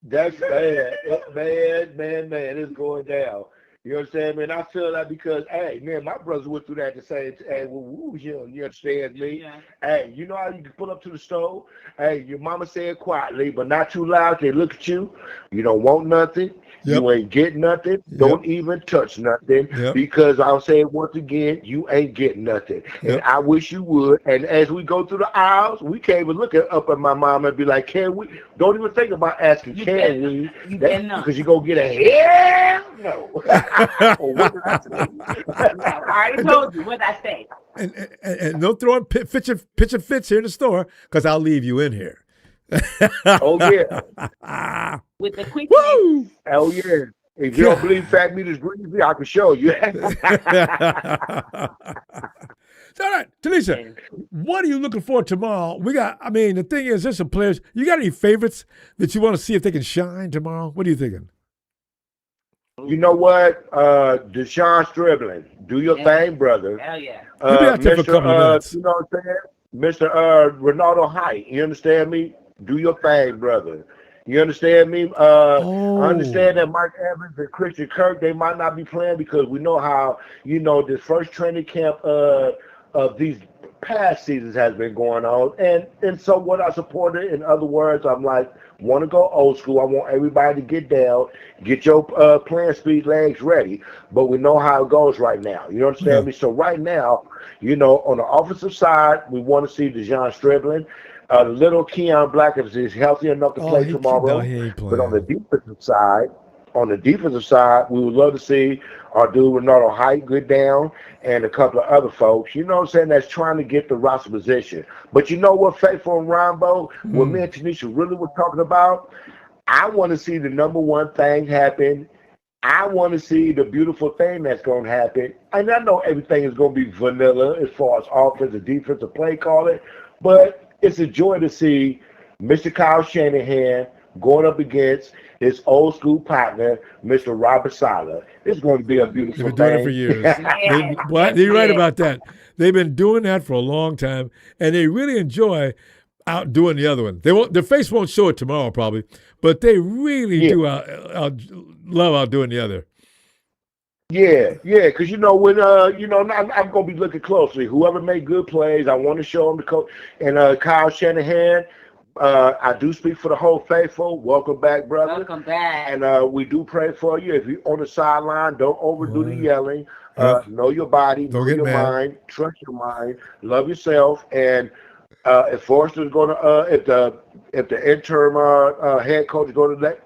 That's bad. Man. It's going down. You understand, man? I feel that because, hey, man, my brothers went through that the same time. Hey, when we was young, you understand me? Yeah. Hey, you know how you can pull up to the stove? Hey, your mama said quietly, but not too loud. They look at you. You don't want nothing. Yep. You ain't getting nothing. Yep. Don't even touch nothing. Yep. Because I'll say it once again, you ain't getting nothing. Yep. And I wish you would. And as we go through the aisles, we can't even look up at my mama and be like, can we? Don't even think about asking, can we? Because you're going to get a hell no. What did I say? I already told you what I say. And don't throw in pitch and fits here in the store because I'll leave you in here. Oh, yeah. With the quick. Woo! Oh, yeah. If you don't believe Fat Meat is greasy, I can show you. All right, Tanisha, what are you looking for tomorrow? The thing is, there's some players. You got any favorites that you want to see if they can shine tomorrow? What are you thinking? You know what? Deshaun Stribbling. Do your thing, brother. Hell yeah. You'll be out there for a couple of minutes. You know what I'm saying? Mr. Ronaldo Height. You understand me? Do your thing, brother. You understand me? I understand that Mike Evans and Christian Kirk, they might not be playing because we know how, this first training camp of these past seasons has been going on. And so what I supported, in other words, I'm like, want to go old school. I want everybody to get down, get your playing speed legs ready. But we know how it goes right now. You understand me? So right now, on the offensive side, we want to see Deshaun Stribbling. Little Keon Black is healthy enough to play tomorrow. But on the defensive side, we would love to see our dude Ronaldo Height get down and a couple of other folks, you know what I'm saying, that's trying to get the roster position. But you know what, Faithful and Ronbo, what me and Tanisha really were talking about? I want to see the number one thing happen. I want to see the beautiful thing that's going to happen. And I know everything is going to be vanilla as far as offensive, defensive play calling, but it's a joy to see Mr. Kyle Shanahan going up against his old school partner, Mr. Robert Saleh. It's going to be a beautiful thing. They've been doing it for years. You're right about that. They've been doing that for a long time, and they really enjoy outdoing the other one. Their face won't show it tomorrow probably, but they really do love outdoing the other. Yeah, because when I'm going to be looking closely. Whoever made good plays, I want to show them the coach. And Kyle Shanahan, I do speak for the whole faithful. Welcome back, brother. Welcome back. And we do pray for you. If you're on the sideline, don't overdo the yelling. Know your body, know your mind, trust your mind, love yourself. And if Forrester's going to, if the interim head coach is going to let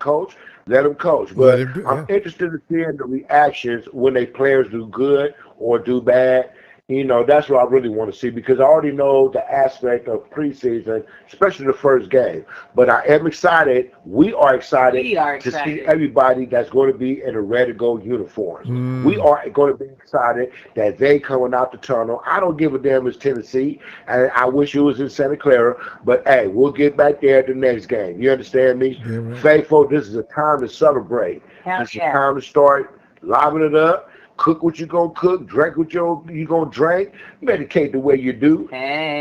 him coach. But I'm interested in seeing the reactions when they players do good or do bad. That's what I really want to see because I already know the aspect of preseason, especially the first game. But I am excited. We are excited to see everybody that's going to be in the ready-to-go uniforms. We are going to be excited that they coming out the tunnel. I don't give a damn it's Tennessee, and I wish it was in Santa Clara. But, hey, we'll get back there at the next game. You understand me? Yeah, right. Faithful, this is a time to celebrate. This is a time to start livening it up. Cook what you're going to cook, drink what you're going to drink, medicate the way you do,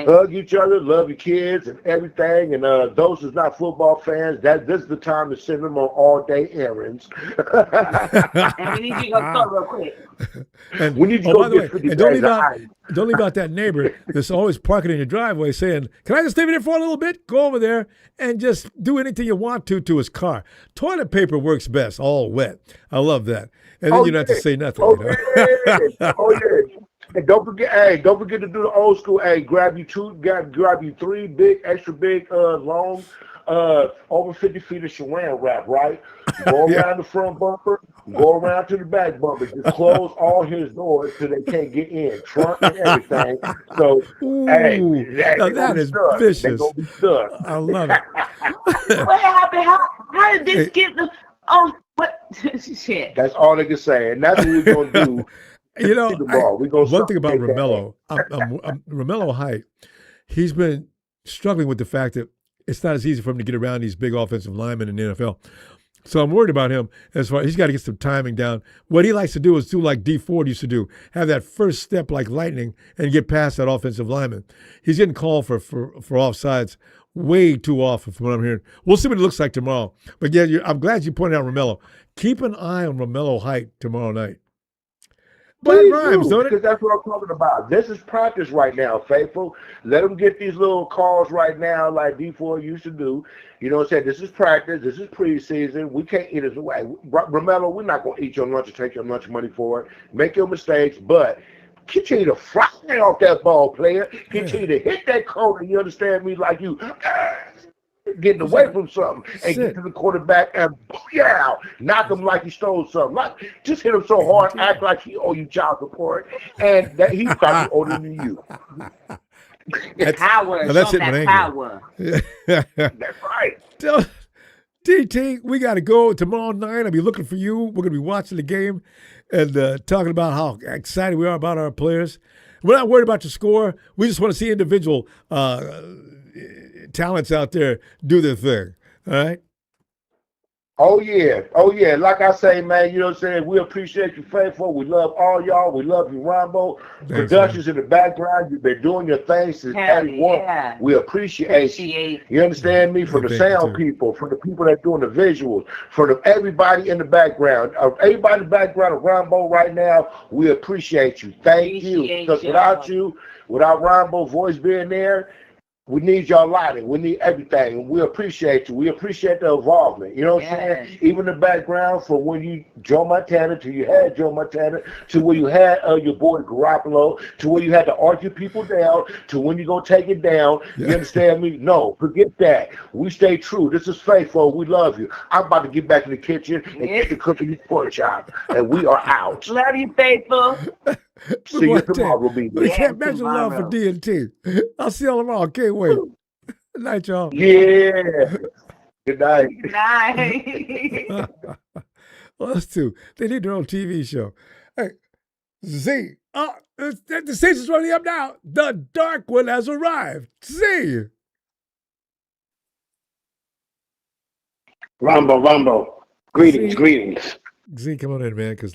hug each other, love your kids and everything. And those who's not football fans, this is the time to send them on all-day errands. And we need you to go start real quick. And we need to go get 50 don't leave out that neighbor that's always parking in your driveway saying, can I just stay there for a little bit? Go over there and just do anything you want to his car. Toilet paper works best, all wet. I love that. And then you don't have to say nothing. And don't forget to do the old school. Hey, grab you 3 big, extra big, long over 50 feet of saran wrap, right? Go around the front bumper, go around to the back bumper. Just close all his doors so they can't get in, trunk and everything. So, hey, now that is stuck. vicious. They're gonna be stuck. I love it. What happened? How did this get the? Oh, what shit? That's all they can say, and that's what we're gonna do. You know, one thing about take that Romello, Romello Height, he's been struggling with the fact that it's not as easy for him to get around these big offensive linemen in the NFL. So I'm worried about him as far he's got to get some timing down. What he likes to do is do like D Ford used to do, have that first step like lightning and get past that offensive lineman. He's getting called for offsides way too often from what I'm hearing. We'll see what it looks like tomorrow. But yeah, I'm glad you pointed out Romello. Keep an eye on Romello Height tomorrow night. Please rhymes, do, because that's what I'm talking about. This is practice right now, faithful. Let them get these little calls right now like D4 used to do. You know what I'm saying? This is practice. This is preseason. We can't eat us away. Romello, we're not going to eat your lunch or take your lunch money for it. Make your mistakes, but continue to fry off that ball, player. Continue to hit that corner. You understand me? Like you getting away from something and get to the quarterback and booyah, knock him like he stole something. Like, just hit him so hard, act like he owe you child support, and that he probably older than you. That's power. That's it, that power. That's right. DT, we got to go tomorrow night. I'll be looking for you. We're going to be watching the game and talking about how excited we are about our players. We're not worried about the score. We just want to see individual talents out there do their thing. All right? Oh, yeah. Like I say, man, you know what I'm saying? We appreciate you, faithful. We love all y'all. We love you, Ronbo. Productions in the background. You've been doing your thing since 81. Yeah. We appreciate you. You understand me? For the sound people, for the people that doing the visuals, for everybody in the background, everybody in the background of Ronbo right now, we appreciate you. Thank you. Because without you, without Ronbo's voice being there, we need y'all lighting. We need everything. We appreciate you. We appreciate the involvement. You know what I'm saying? Even the background from when you Joe Montana to you had Joe Montana to where you had your boy Garoppolo to where you had to argue people down to when you gonna take it down. You understand me? No, forget that. We stay true. This is faithful. We love you. I'm about to get back in the kitchen and get the cooking pork chop, and we are out. Love you, faithful. See you tomorrow, baby. We can't measure love for D&T. I'll see y'all tomorrow. Can't wait. Good night, y'all. Yeah. Good night. Good night. Well, that's two. They need their own TV show. Hey, Z. The station's running up now. The dark one has arrived. Z. Ronbo. Greetings. Z, come on in, man, because,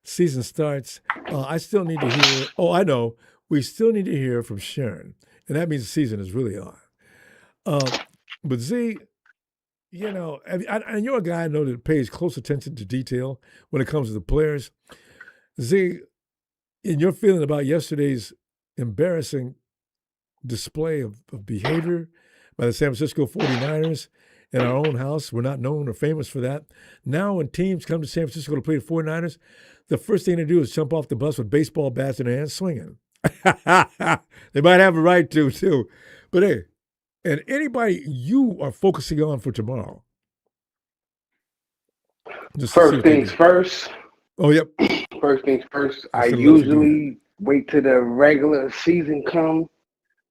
season starts. I still need to hear. Oh, I know. We still need to hear from Sharon, and that means the season is really on. But Z, and you're a guy I know that pays close attention to detail when it comes to the players. Z, in your feeling about yesterday's embarrassing display of behavior by the San Francisco 49ers in our own house, we're not known or famous for that. Now when teams come to San Francisco to play the 49ers, the first thing they do is jump off the bus with baseball bats in their hands swinging. They might have a right to, too. But hey, and anybody you are focusing on for tomorrow? First things first. Oh, yep. First things first. I usually wait till the regular season comes,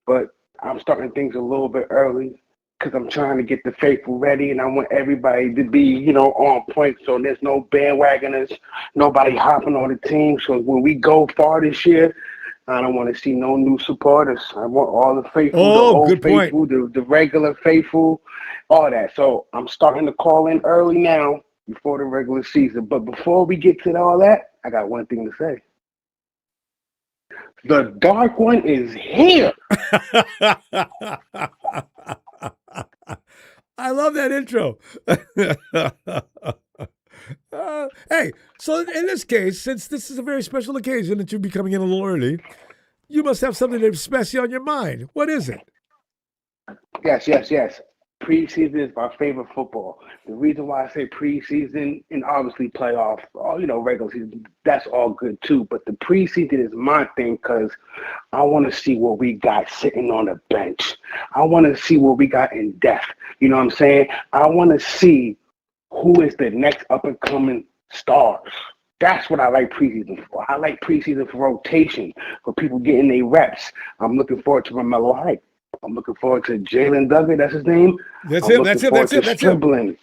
but I'm starting things a little bit early because I'm trying to get the faithful ready, and I want everybody to be, on point. So there's no bandwagoners, nobody hopping on the team. So when we go far this year, I don't want to see no new supporters. I want all the faithful, the old faithful, the regular faithful, all that. So I'm starting to call in early now before the regular season. But before we get to all that, I got one thing to say. The dark one is here. I love that intro. Hey, so in this case, since this is a very special occasion that you'll be coming in a little early, you must have something that's special on your mind. What is it? Yes. Preseason is my favorite football. The reason why I say preseason and obviously playoff, regular season, that's all good too. But the preseason is my thing because I want to see what we got sitting on the bench. I want to see what we got in depth. You know what I'm saying? I want to see who is the next up and coming stars. That's what I like preseason for. I like preseason for rotation, for people getting their reps. I'm looking forward to Romello Hype. I'm looking forward to Jalen Duggan. That's his name. That's him. That's him.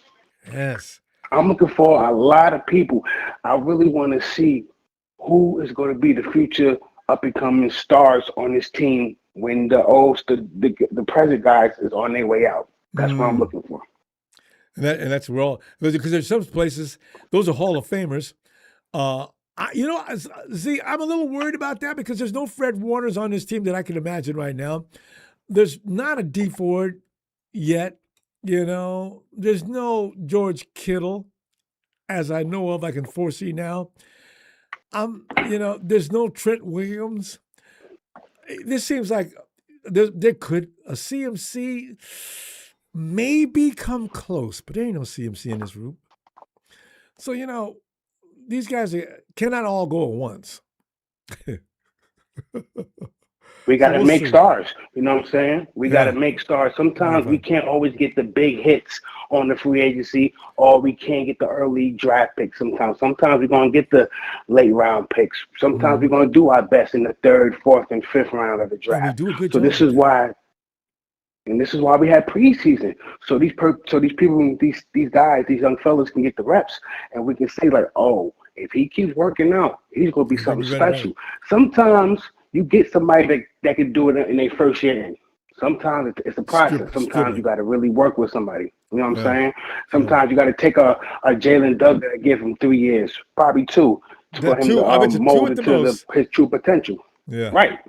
Yes. I'm looking for a lot of people. I really want to see who is going to be the future up and coming stars on this team when the present guys is on their way out. That's what I'm looking for. And that's where all, because there's some places, those are Hall of Famers. I'm a little worried about that because there's no Fred Warners on this team that I can imagine right now. There's not a D Ford yet, There's no George Kittle, as I know of, I can foresee now. There's no Trent Williams. This seems like there could a CMC maybe come close, but there ain't no CMC in this group. So, these guys cannot all go at once. We got to make stars. You know what I'm saying? We got to make stars. Sometimes we can't always get the big hits on the free agency, or we can't get the early draft picks sometimes. Sometimes we're going to get the late round picks. Sometimes we're going to do our best in the third, fourth, and fifth round of the draft. So this is why we had preseason. So these people, these guys, these young fellas can get the reps, and we can say like, oh, if he keeps working out, he's going to be something special. Sometimes you get somebody that can do it in their first year in. Sometimes it's a process. Sometimes you got to really work with somebody. You know what I'm saying? Sometimes you got to take a Jalen Duggan and give him 3 years, probably 2, for him to mold into his true potential. Yeah. Right.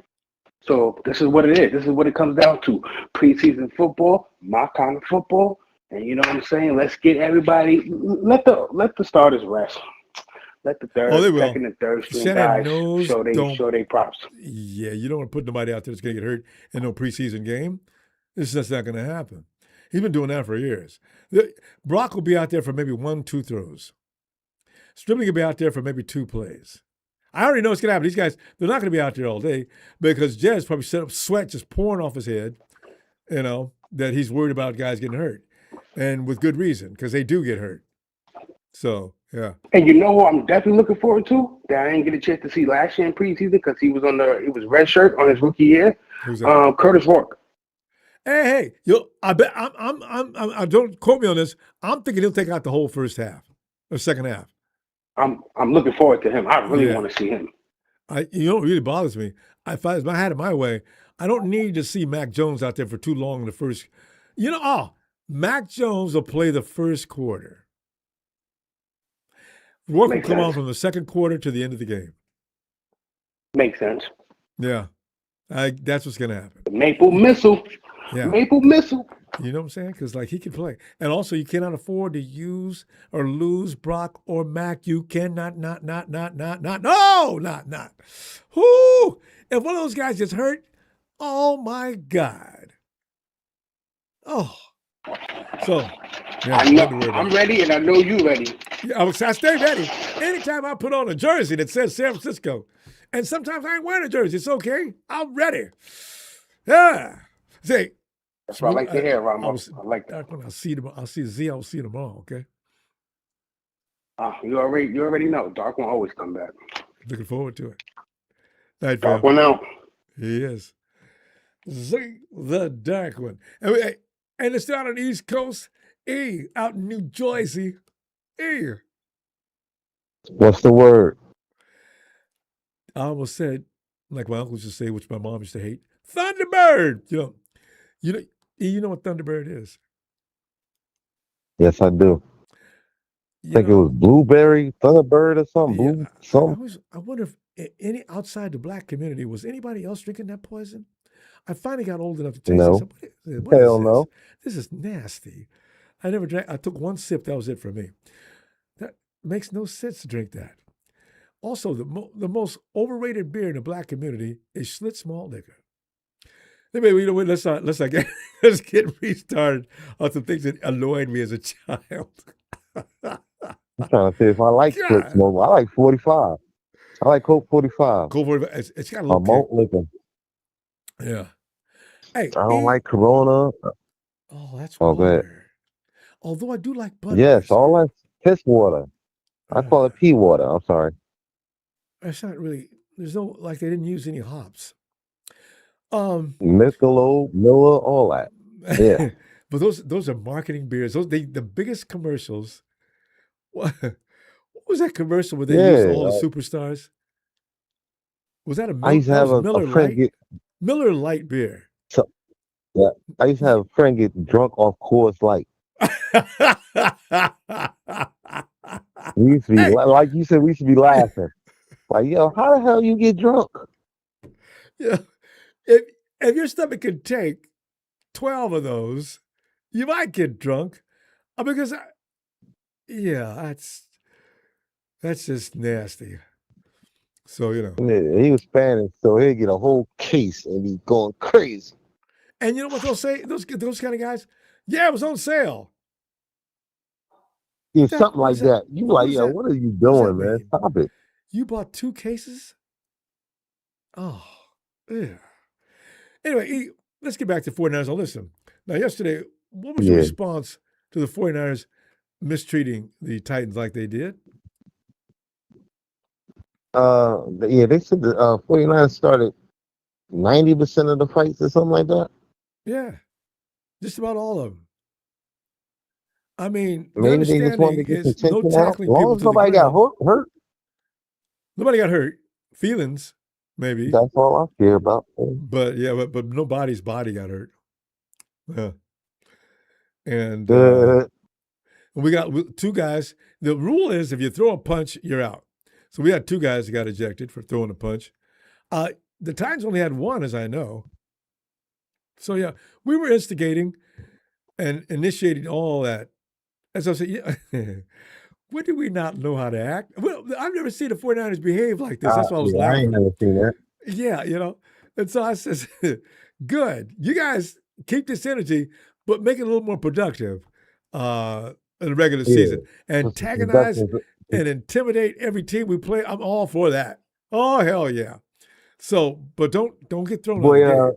So this is what it is. This is what it comes down to. Preseason football, my kind of football. And you know what I'm saying? Let's get everybody, let the starters rest. Let the second and third string guys show they props. Yeah, you don't want to put nobody out there that's going to get hurt in no preseason game. This is just not going to happen. He's been doing that for years. Brock will be out there for maybe 1-2 throws. Stribling will be out there for maybe 2 plays. I already know what's going to happen. These guys, they're not going to be out there all day because Jez probably set up sweat just pouring off his head, that he's worried about guys getting hurt. And with good reason, because they do get hurt. So, yeah. And you know what I'm definitely looking forward to that I didn't get a chance to see last year in preseason because he was red shirt on his rookie year. Who's that? Curtis Rourke. Hey, I bet I don't quote me on this. I'm thinking he'll take out the whole first half or second half. I'm looking forward to him. I really want to see him. What really bothers me, if I had it my way, I don't need to see Mac Jones out there for too long in the first. Mac Jones will play the first quarter. Rourke will come on from the second quarter to the end of the game. Makes sense. Yeah. That's what's going to happen. The Maple Missile. Yeah. Maple Missile. You know what I'm saying? Because, he can play. And also, you cannot afford to use or lose Brock or Mac. You cannot, not. Whoo! If one of those guys gets hurt, oh, my God. Oh. So, yeah, I'm ready, and I know you ready. Yeah, I stay ready. Anytime I put on a jersey that says San Francisco, and sometimes I ain't wearing a jersey, it's okay. I'm ready. Yeah. See, that's what I like to hear, Ronbo. I like that. I'll see Z. I'll see you tomorrow. Okay. You already know. Dark one always come back. Looking forward to it. Night, Dark one out. He is. Z, the dark one. And it's down on the East Coast. Out in New Jersey. What's the word? I almost said, like my uncle used to say, which my mom used to hate, Thunderbird. You know what Thunderbird is? Yes, I do. I think it was Blueberry, Thunderbird, or something. Yeah, I wonder if any outside the black community was anybody else drinking that poison. I finally got old enough to taste it. No. Hell no. This is nasty. I never drank. I took 1 sip. That was it for me. That makes no sense to drink that. Also, the most overrated beer in the black community is Schlitz malt liquor. Maybe, you know what? Let's not get let's get restarted on some things that annoyed me as a child. I'm trying to see if I like Fritz God, Mobile. I like 45. I like Coke 45. Cold 45. It's got a A little kick. malt liquor. Yeah. Hey, I don't like Corona. oh, that's Oh, go ahead. water. Although I do like Yes, Budweiser. all that's piss water. I call it pea water. I'm sorry. It's not really. There's no like they didn't use any hops. Michelob, Miller, all that. Yeah. But those are marketing beers. Those the biggest commercials. What was that commercial where they used Yeah. all the superstars? Was that a I used to that have was a Miller friend Light? get Miller Light beer. so, yeah. I used to have a friend get drunk off Coors Light. We used to be Hey, like you said, we used to be laughing. Like, yo, how the hell you get drunk? yeah, if your stomach can take 12 of those, you might get drunk. Because yeah, that's just nasty. So, you know. Yeah, he was Spanish, so he'd get a whole case and be going crazy. And you know what they'll say? Those kind of guys? Yeah, it was on sale. Yeah, That, something what like is that? that. You What like, was yo, that? what are you What does that doing, man? mean? Stop it. You bought 2 cases? Oh, yeah. Anyway, let's get back to 49ers. Now, listen. Now, yesterday, what was your Yeah. response to the 49ers mistreating the Titans like they did? Yeah, they said the 49ers started 90% of the fights or something like that. Yeah, just about all of them. I mean, the Maybe they just wanted understanding to get some is no tension out. As tackling people long as to the nobody got ground. hurt, Nobody got hurt. Feelings, maybe. that's all I care about. But yeah, but nobody's body got hurt. Yeah. And we got 2 guys. The rule is if you throw a punch, you're out. So we had 2 guys that got ejected for throwing a punch. The Titans only had 1, as I know. So yeah, we were instigating and initiating all that. And so I said, yeah, when do we not know how to act? Well, I've never seen the 49ers behave like this. That's why I was Yeah, I ain't laughing. never seen that. Yeah, you know. And so I says, good. You guys keep this energy, but make it a little more productive in the regular Yeah. season. So some Antagonize productions. and intimidate every team we play. I'm all for that. Oh, hell yeah. So, but don't get thrown out Boy, of the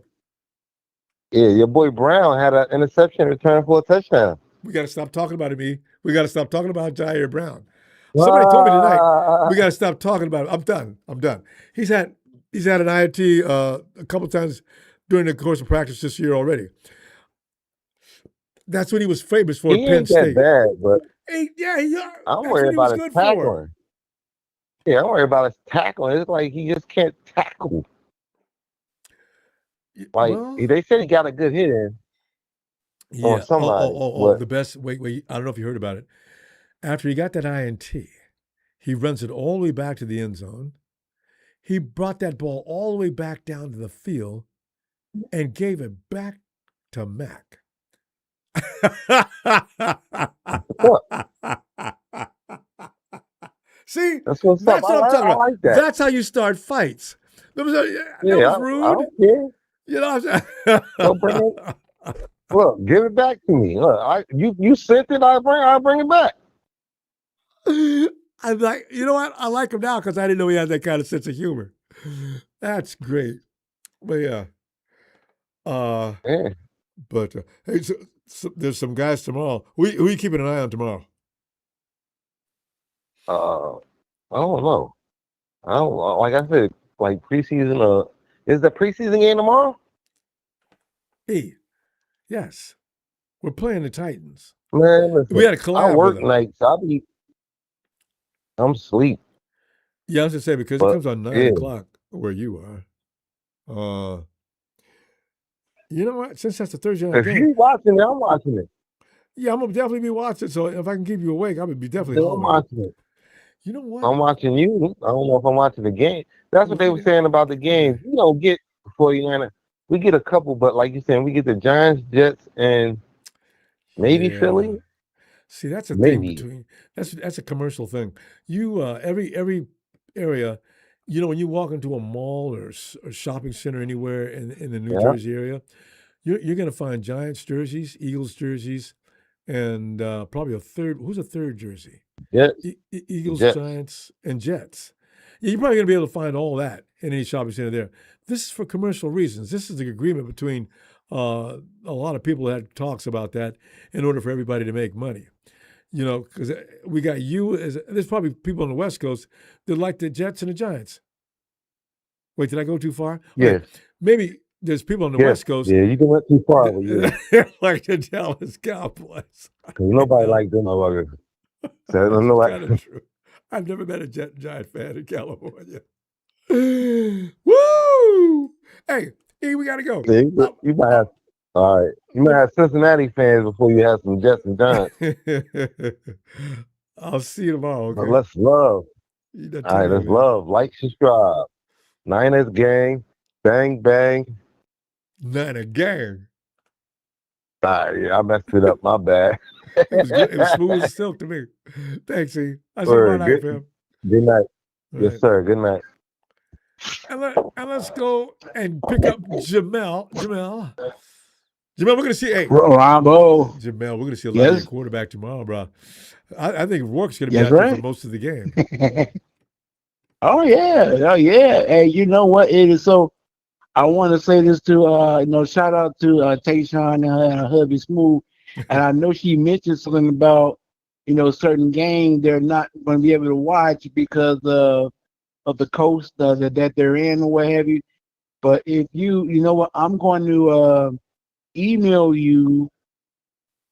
game. yeah, your boy Brown had an interception return for a touchdown. We got to stop talking about him, E. We got to stop talking about Jair Brown. Somebody told me tonight, we got to stop talking about him. I'm done. He's had an INT a couple times during the course of practice this year already. That's what he was famous for He at Penn ain't that State. bad, but I'm I'm that's worried what he was about his good for. tackling. Yeah, I'm worried about his tackling. It's like he just can't tackle. Like Well, they said he got a good hit in on yeah. somebody. Oh. But The best. Wait. I don't know if you heard about it. After he got that INT, he runs it all the way back to the end zone. He brought that ball all the way back down to the field and gave it back to Mac. See, that's what's that's up. what I'm talking I about. like that. That's how you start fights. That was rude. I don't care. You know what I'm Don't bring it. Look, give it back to me. Look, you sent it. I'll bring it back. I'm like, you know what? I like him now because I didn't know he had that kind of sense of humor. That's great. But yeah. Yeah. But hey, so there's some guys tomorrow. Who are you keeping an eye on tomorrow? I don't know. I don't like I said, like preseason. Is the preseason game tomorrow? Yes. We're playing the Titans. Man, listen, We had a collab I work with them. nights. I'm asleep. Yeah, I was gonna say because it comes on 9 o'clock where you are. You know what? Since that's the Thursday night If game, you watching it, I'm watching it. yeah, I'm gonna definitely be watching. So if I can keep you awake, I would be definitely I'm hollering. watching it. You know what? I'm watching you. I don't know if I'm watching the game. That's what they were saying about the games. We don't get 49. We get a couple, but like you said, we get the Giants, Jets, and maybe Philly. See, that's a Maybe. thing between that's a commercial thing. You every area when you walk into a mall or a shopping center anywhere in the New Yeah. Jersey area, you're going to find Giants jerseys, Eagles jerseys, and probably a third. Who's a third jersey? Jets. Eagles, Jets. Giants, and Jets. Yeah, you're probably going to be able to find all that in any shopping center there. This is for commercial reasons. This is the agreement between a lot of people that talks about that in order for everybody to make money. Because we got there's probably people on the West Coast that like the Jets and the Giants. Wait, did I go too far? Yes. Okay, maybe there's people on the Yes. West Coast Yeah, you went too far with you. like the Dallas Cowboys. Because nobody likes them motherfuckers. So That's nobody. kind of true. I've never met a Giant fan in California. Woo! Hey, we gotta go. See, you might have. All right, you might have Cincinnati fans before you have some Jets and Giants. I'll see you tomorrow. But Okay. let's love. You done All right, told me, let's man. love. Like, subscribe. Niners gang. Bang, bang. Niner gang. All right, yeah, I messed it up. My bad. It was good. It was smooth as silk to me. Thanks, E. I see you Word, tomorrow night, good, fam. good night. All Yes, right. sir. Good night. And let's go and pick up Jamel. Jamel, we're gonna see. Hey, Ronbo. Jamel, we're gonna see a lot of Yes. your quarterback tomorrow, bro. I think Rourke's gonna be Yes, out there right. for most of the game. Oh yeah. Hey, you know what? It is so. I want to say this to shout out to Tayshawn and her hubby Smooth, and I know she mentioned something about certain games they're not going to be able to watch because of the coast that they're in or what have you. But if you know what, I'm going to email you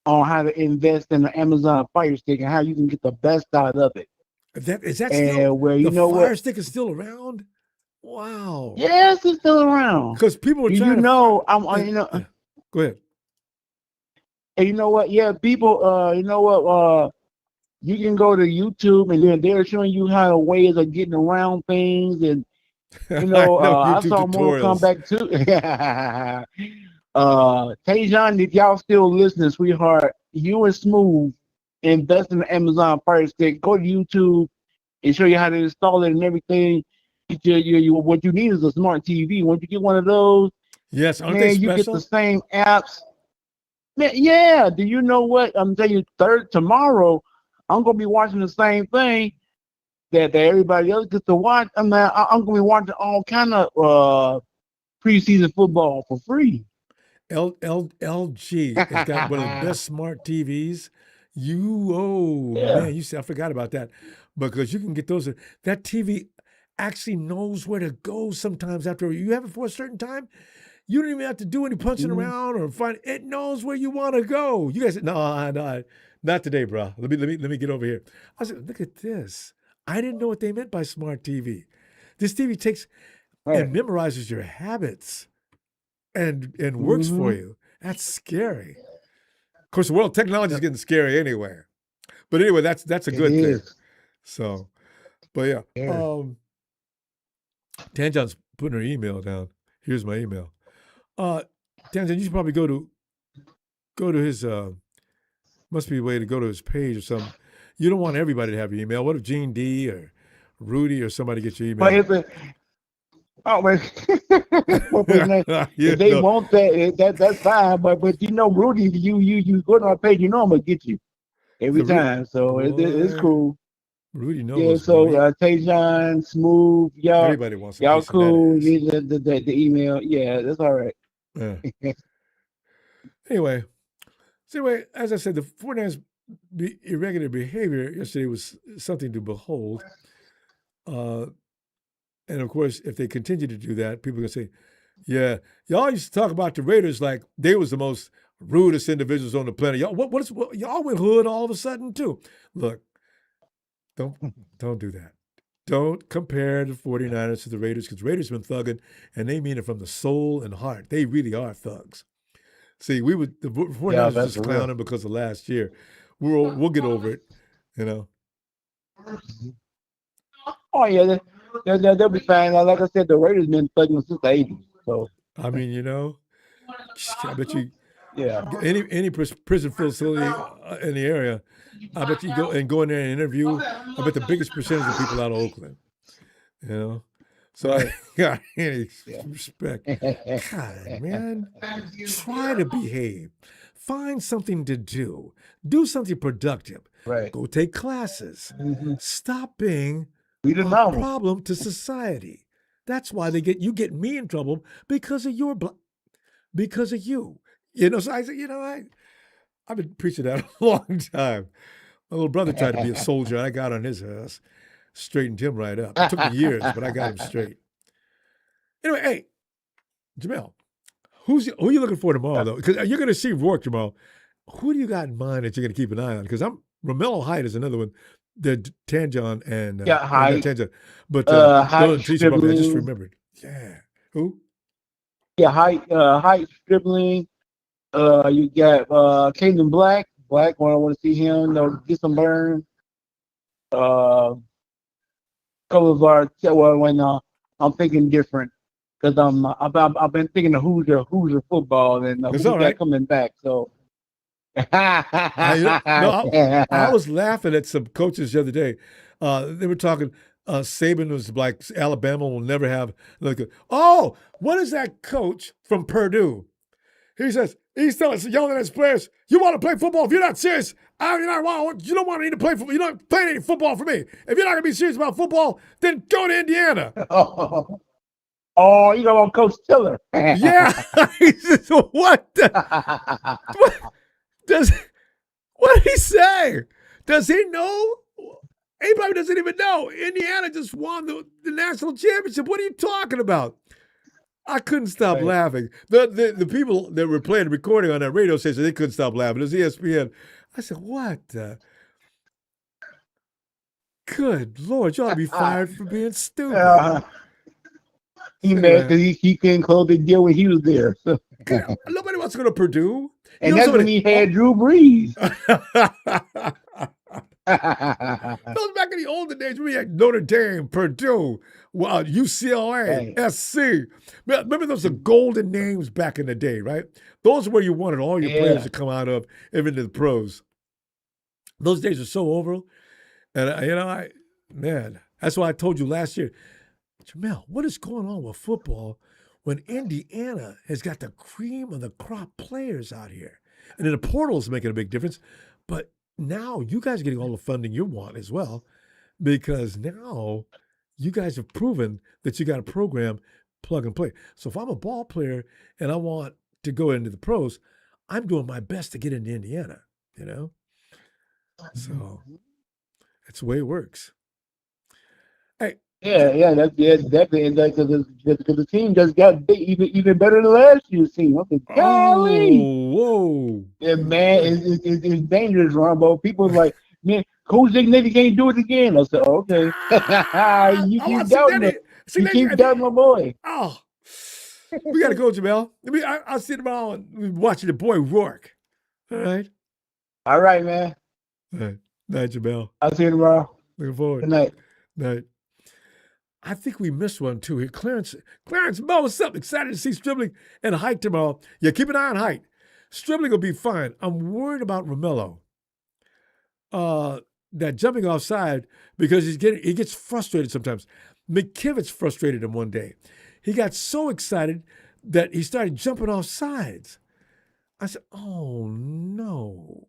on how to invest in the Amazon Fire Stick and how you can get the best out of it. Is that And still where the you know Fire what? Stick is still around? Wow. Yes, it's still around. Because people are You trying to. know, Yeah. Go ahead. and you know what? Yeah, people. You know what? You can go to YouTube and they're showing you how ways of getting around things, and I know I YouTube saw more come tutorials. back too. Tajon, if y'all still listening, sweetheart, you and Smooth invest in the Amazon Fire Stick. Go to YouTube and show you how to install it and everything. What you need is a smart TV. Once you get one of those, Yes, aren't they man, you get special? the same apps. Man, yeah. Do you know what? I'm telling you, tomorrow, I'm gonna be watching the same thing that everybody else gets to watch. I'm gonna be watching all kind of preseason football for free. LG has got one of the best smart TVs. Man, you see, I forgot about that because you can get those. That TV actually knows where to go sometimes after you have it for a certain time. You don't even have to do any punching around or find. It knows where you want to go. You guys, no, not today, bro. Let me get over here. I said, look at this. I didn't know what they meant by smart TV. This TV takes and memorizes your habits and works for you. That's scary. Of course, the world technology is getting scary anyway. But anyway, that's a good thing. So, but yeah. Tanjan's putting her email down. Here's my email. Tanjan, you should probably go to his must be a way to go to his page or something. You don't want everybody to have your email. What if Gene D or Rudy or somebody gets your email? If they want that's fine. But Rudy, you go to our page, I'm gonna get you every time. So it's cool. Rudy knows. Yeah. So Tajon, Smooth, everybody wants y'all cool. Need the email. Yeah, that's all right. Yeah. Anyway, as I said, the 49ers irregular behavior yesterday was something to behold. And of course, if they continue to do that, people are going to say, yeah, y'all used to talk about the Raiders like they was the most rudest individuals on the planet. Y'all, y'all went hood all of a sudden too. Look, don't do that. Don't compare the 49ers to the Raiders because Raiders been thugging and they mean it from the soul and heart. They really are thugs. See, the 49ers were just clowning because of last year. We'll get over it, Oh yeah, they'll be fine. Like I said, the Raiders been thugging since the 80s. So I mean, I bet you, yeah, any prison facility in the area, I bet you go in there and interview. I bet the biggest percentage of people out of Oakland, So I got any respect. God, man, try to behave. Find something to do. Do something productive. Right. Go take classes. Stop being Read a a novel. problem to society. That's why you get me in trouble because of because of you. You know, so I said, I've been preaching that a long time. My little brother tried to be a soldier. I got on his ass, straightened him right up. It took me years, but I got him straight. Anyway, hey, Jamel, who are you looking for tomorrow, though? Because you're going to see Rourke tomorrow. Who do you got in mind that you're going to keep an eye on? Because Romello Height is another one. The Tanjon and Height. Tanjon, but Height, I just remembered. Yeah, who? Yeah, Height, Stribling. You got Caden Black. Black, when I want to see him, get some burn. Couple of our when I'm thinking different because I've been thinking of Hoosier football and who's that coming back. So I was laughing at some coaches the other day. They were talking. Saban was like, Alabama will never have. Oh, what is that coach from Purdue? He says he's yelling at his players. You want to play football? If you're not serious, you don't want me to play football. You're not playing any football for me. If you're not gonna be serious about football, then go to Indiana. Oh, you know, Coach Tiller. Yeah. He says, what did he say? Does he know? He probably doesn't even know. Indiana just won the national championship. What are you talking about? I couldn't stop laughing. The people that were playing the recording on that radio station, they couldn't stop laughing. It was ESPN. I said, what? Good Lord, you ought to be fired for being stupid. He mad because he couldn't close the deal when he was there. Nobody wants to go to Purdue. And that's when he had Drew Brees. Those back in the olden days, we had Notre Dame, Purdue, UCLA, SC. Remember those are golden names back in the day, right? Those are where you wanted all your players to come out of, even to the pros. Those days are so over. And, man, that's why I told you last year, Jamel, what is going on with football when Indiana has got the cream of the crop players out here? And then the portal is making a big difference. But now you guys are getting all the funding you want as well, because now you guys have proven that you got a program plug and play. So if I'm a ball player and I want to go into the pros, I'm doing my best to get into Indiana, So that's the way it works. Hey. Yeah, that's definitely because the team just got big, even better than last year's team. I said, golly, whoa, yeah, man, it's dangerous, Ronbo. People are like, man, Coach Ignacy can't do it again. I said, okay, you keep doubting it. You keep doubting my boy. Oh, we got to go, Jamel. I'll sit around and watching the boy Rourke. All right, man. All right. Night, Jamel. I'll see you tomorrow. Looking forward. Good night. Night. I think we missed one too here. Clarence Mo, what's up? Excited to see Stribling and Height tomorrow. Yeah, keep an eye on Height. Stribling will be fine. I'm worried about Romello. That jumping offside because he gets frustrated sometimes. McKivitz frustrated him one day. He got so excited that he started jumping off sides. I said, oh no.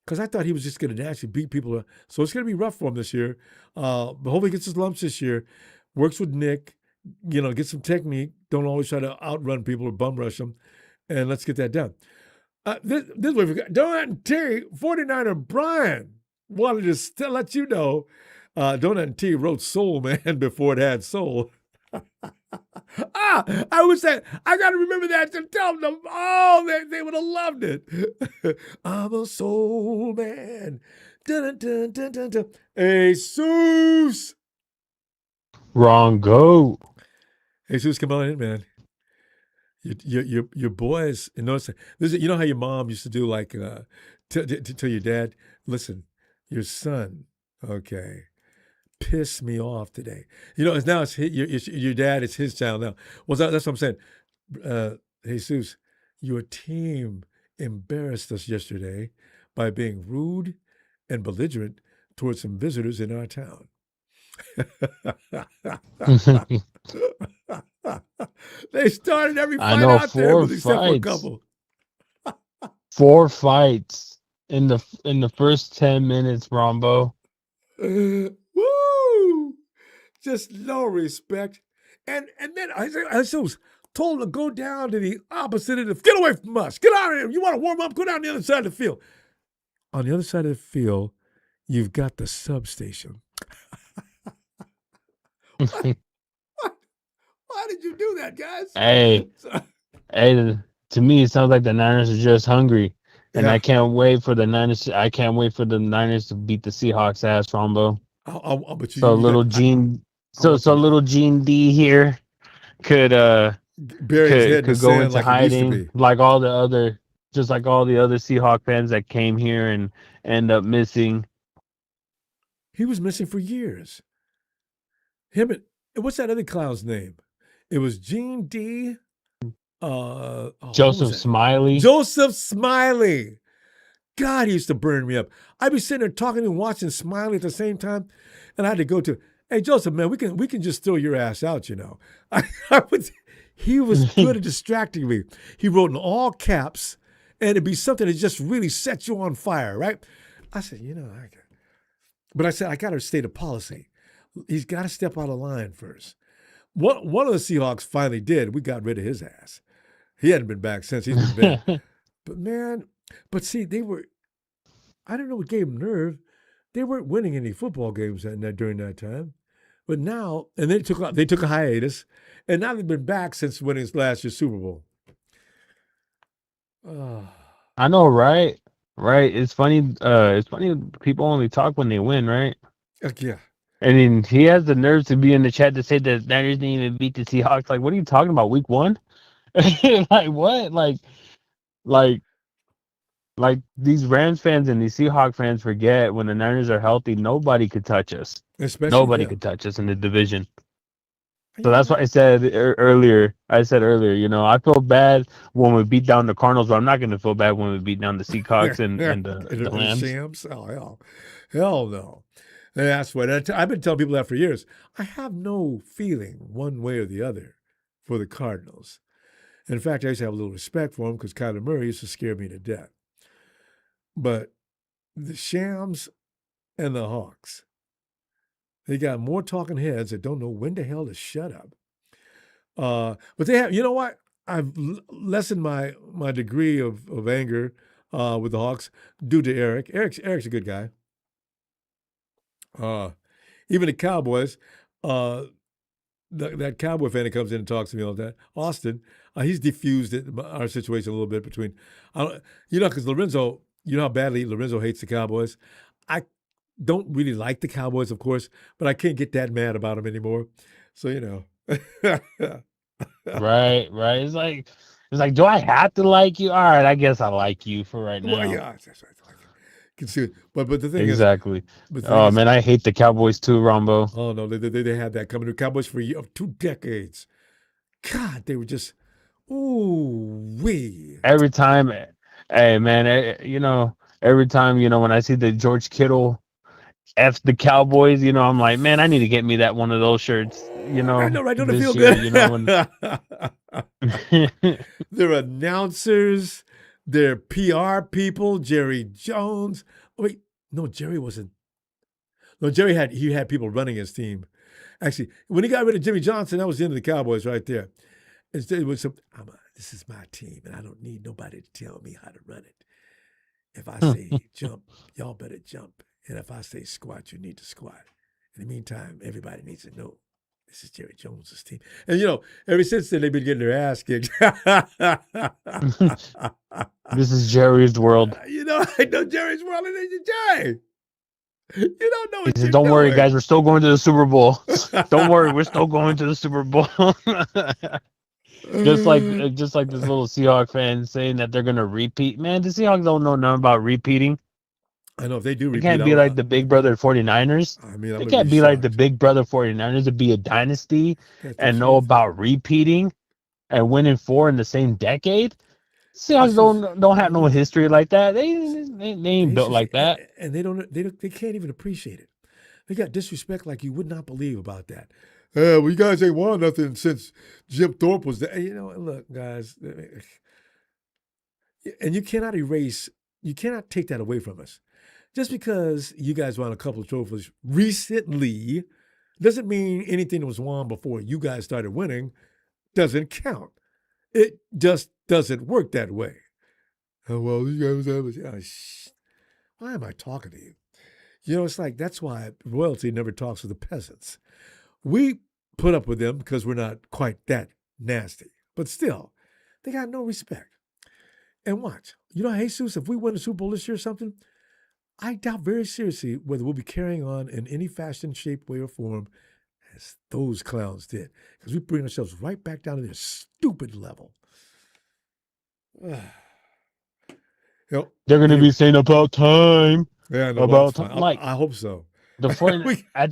Because I thought he was just going to naturally beat people. So it's going to be rough for him this year. But hopefully he gets his lumps this year. Works with Nick. Get some technique. Don't always try to outrun people or bum rush them. And let's get that done. This way we got Donut and T, 49er Brian wanted to let you know Donut and T wrote Soul Man before it had soul. I would say, I got to remember that to tell them. Oh, they would have loved it. I'm a soul man. Dun, dun, dun, dun, dun. Jesus. Wrong go. Jesus, come on in, man. Your boys, notice this. You know how your mom used to do, like, tell your dad, listen, your son, okay, pissed me off today. Now it's your dad, it's his child now. Well, that's what I'm saying. Jesus, your team embarrassed us yesterday by being rude and belligerent towards some visitors in our town. They started every I fight know out there, four but except for a fights. couple. 4 fights in the first 10 minutes, Rombo. Woo! Just no respect. And then I was told to go down to the opposite of the get away from us. Get out of here. You want to warm up? Go down the other side of the field. On the other side of the field, you've got the substation. Why did you do that, guys? Hey, to me, it sounds like the Niners are just hungry. And Yeah. I can't wait for the Niners. I can't wait for the Niners to beat the Seahawks ass, Rombo. But So little Gene D here could bury his head in the could go sand into like it used to hiding be. like all the other Seahawk fans that came here and end up missing. He was missing for years. Him and what's that other clown's name? It was Gene D. Joseph Smiley. Joseph Smiley. God, he used to burn me up. I'd be sitting there talking and watching Smiley at the same time, and I had to go to, hey Joseph, man, we can just throw your ass out, you know. He was good at distracting me. He wrote in all caps, and it'd be something that just really set you on fire, right? I said, but I said I got to state a policy. He's got to step out of line first. One of the Seahawks finally did. We got rid of his ass. He hadn't been back since. He's been bad. But see, I don't know what gave them nerve. They weren't winning any football games during that time. But now, and they took a hiatus, and now they've been back since winning last year's Super Bowl. I know, right? Right. It's funny. People only talk when they win, right? Yeah. I mean, he has the nerves to be in the chat to say that Niners didn't even beat the Seahawks. Like, what are you talking about? Week 1? Like what? Like these Rams fans and these Seahawk fans forget when the Niners are healthy, nobody could touch us. Nobody could touch us in the division. So that's why I said earlier. I I feel bad when we beat down the Cardinals, but I'm not going to feel bad when we beat down the Seahawks and the Rams. Shams? Oh, hell no. That's what I've been telling people that for years. I have no feeling one way or the other for the Cardinals. In fact, I used to have a little respect for them because Kyler Murray used to scare me to death. But the Shams and the Hawks, they got more talking heads that don't know when the hell to shut up. But they have, you know what? I've lessened my degree of anger with the Hawks due to Eric. Eric's a good guy. Even the Cowboys, that Cowboy fan that comes in and talks to me all that, Austin, he's diffused our situation a little bit between, because Lorenzo, you know how badly Lorenzo hates the Cowboys. I don't really like the Cowboys, of course, but I can't get that mad about them anymore. So, Right. It's like, do I have to like you? All right, I guess I like you for right now. Well, yeah, that's right. Can see it. But the thing exactly. is, man, I hate the Cowboys too, Ronbo. Oh no, they had that coming to Cowboys for 2 decades. God, they were just wee. Every time, hey man, every time when I see the George Kittle F the Cowboys, I'm like, man, I need to get me that one of those shirts. I know, right? Don't it feel good? They're announcers. They're PR people. Jerry Jones. Oh, wait, no, Jerry wasn't. No, Jerry had people running his team. Actually, when he got rid of Jimmy Johnson, that was the end of the Cowboys right there. It was this is my team, and I don't need nobody to tell me how to run it. If I say jump, y'all better jump. And if I say squat, you need to squat. In the meantime, everybody needs to know this is Jerry Jones's team. And ever since then, they've been getting their ass kicked. This is Jerry's world. I know Jerry's world, and it's Jerry. You don't know what Don't worry, guys. We're still going to the Super Bowl. Don't worry, we're still going to the Super Bowl. just like this little Seahawk fan saying that they're gonna repeat. Man, the Seahawks don't know nothing about repeating. I know if they do repeat. They can't be like the Big Brother 49ers. I mean, they can't be like the Big Brother 49ers to be a dynasty and know about repeating and winning 4 in the same decade. Seahawks don't have no history like that. They ain't built like that. And they can't even appreciate it. They got disrespect like you would not believe about that. Well, you guys ain't won nothing since Jim Thorpe was there. You know, look, guys, and you cannot take that away from us. Just because you guys won a couple of trophies recently doesn't mean anything that was won before you guys started winning doesn't count. It just doesn't work that way. Oh, well, you guys why am I talking to you? You know, it's like that's why royalty never talks with the peasants. We put up with them because we're not quite that nasty. But still, they got no respect. And watch, you know, Jesus, if we win the Super Bowl this year or something, I doubt very seriously whether we'll be carrying on in any fashion, shape, way, or form as those clowns did. Because we bring ourselves right back down to their stupid level. They're going to be saying about time. Yeah, no, about time. Like, I hope so. At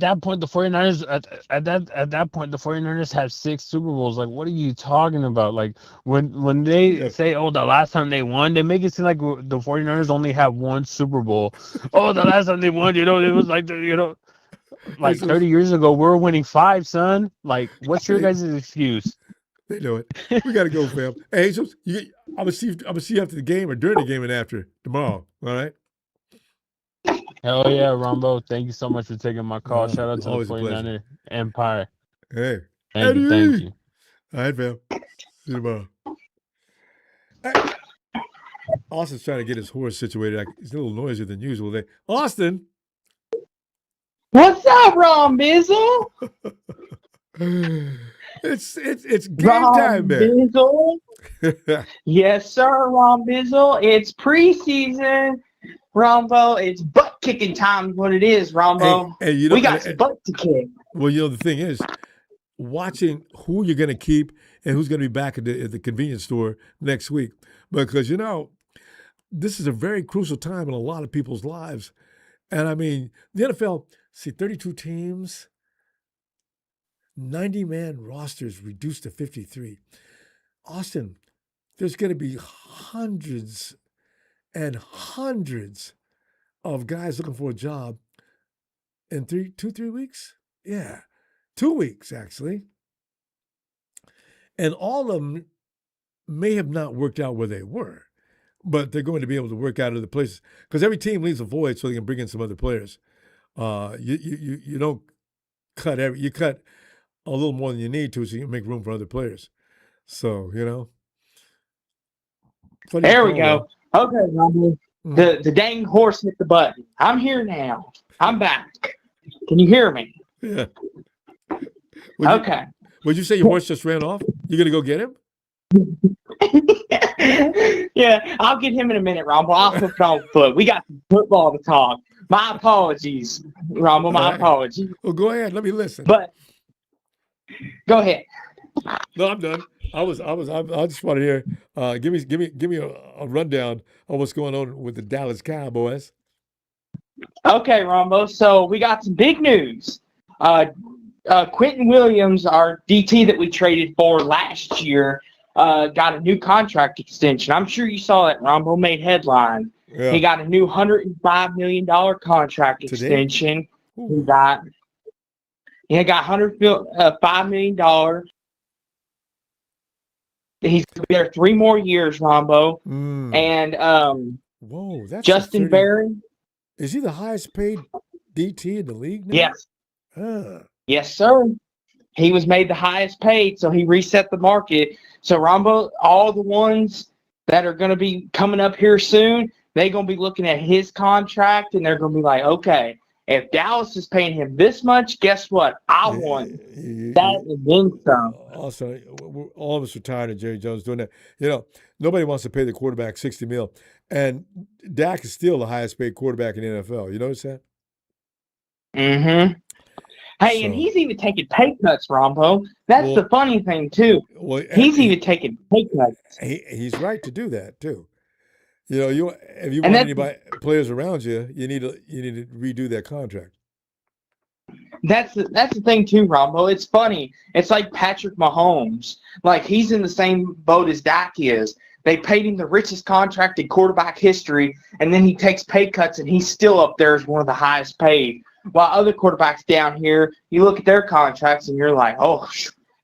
that point, the 49ers at that point, the 49ers have 6 Super Bowls. Like, what are you talking about? Like, when they say, oh, the last time they won, they make it seem like the 49ers only have 1 Super Bowl. Oh, the last time they won, you know, it was like, you know, like 30 years ago, we were winning 5, son. Like, what's your guys' excuse? They know it. We got to go, fam. Hey, so I'm gonna see you after the game or during the game and after tomorrow. All right. Hell yeah, Ronbo. Thank you so much for taking my call. Shout out to the 49er Empire. Hey. Thank you. All right, fam. See you tomorrow. Hey. Austin's trying to get his horse situated. He's a little noisier than usual today. Austin. What's up, Ron Bizzle? It's game time, man. Bizzle. Yes, sir, Ron Bizzle. It's preseason. Ronbo, it's butt kicking time. What it is, Ronbo. Hey, you know, we got some butt to kick. Well, you know the thing is, watching who you're going to keep and who's going to be back at the convenience store next week, because you know this is a very crucial time in a lot of people's lives, and I mean the NFL. See, 32 teams, 90-man rosters reduced to 53. Austin, there's going to be hundreds and hundreds of guys looking for a job in 3 weeks? Yeah, 2 weeks, actually. And all of them may have not worked out where they were, but they're going to be able to work out other places because every team leaves a void so they can bring in some other players. You don't cut you cut a little more than you need to so you can make room for other players. So, you know. There we go. Okay, Ronbo. The dang horse hit the button. I'm here now. I'm back. Can you hear me? Yeah. Okay. Would you say your horse just ran off? You gonna go get him? Yeah, I'll get him in a minute, Ronbo. I'll flip it on foot. We got some football to talk. My apologies, Ronbo. My apologies. Well, go ahead. Let me listen. But go ahead. No, I'm done. I just want to hear. Give me a rundown of what's going on with the Dallas Cowboys. Okay, Ronbo. So we got some big news. Quentin Williams, our DT that we traded for last year, got a new contract extension. I'm sure you saw that. Ronbo made headline. Yeah. He got a new $105 million contract extension. He got $105 million. He's going to be there 3 more years, Ronbo. And whoa, that's Justin Barron. Is he the highest paid DT in the league now? Yes. Yes, sir. He was made the highest paid, so he reset the market. So, Ronbo, all the ones that are going to be coming up here soon, they're going to be looking at his contract, and they're going to be like, okay, if Dallas is paying him this much, guess what? I want that and then some. Also, all of us are tired of Jerry Jones doing that. You know, nobody wants to pay the quarterback $60 million. And Dak is still the highest paid quarterback in the NFL. You notice that? Mm-hmm. Hey, and he's even taking pay cuts, Ronbo. That's the funny thing, too. Well, he's even taking pay cuts. He's right to do that, too. You know, if you want anybody players around you, you need to redo that contract. That's the thing too, Ronbo. It's funny. It's like Patrick Mahomes. Like he's in the same boat as Dak is. They paid him the richest contract in quarterback history, and then he takes pay cuts, and he's still up there as one of the highest paid. While other quarterbacks down here, you look at their contracts and you're like, oh,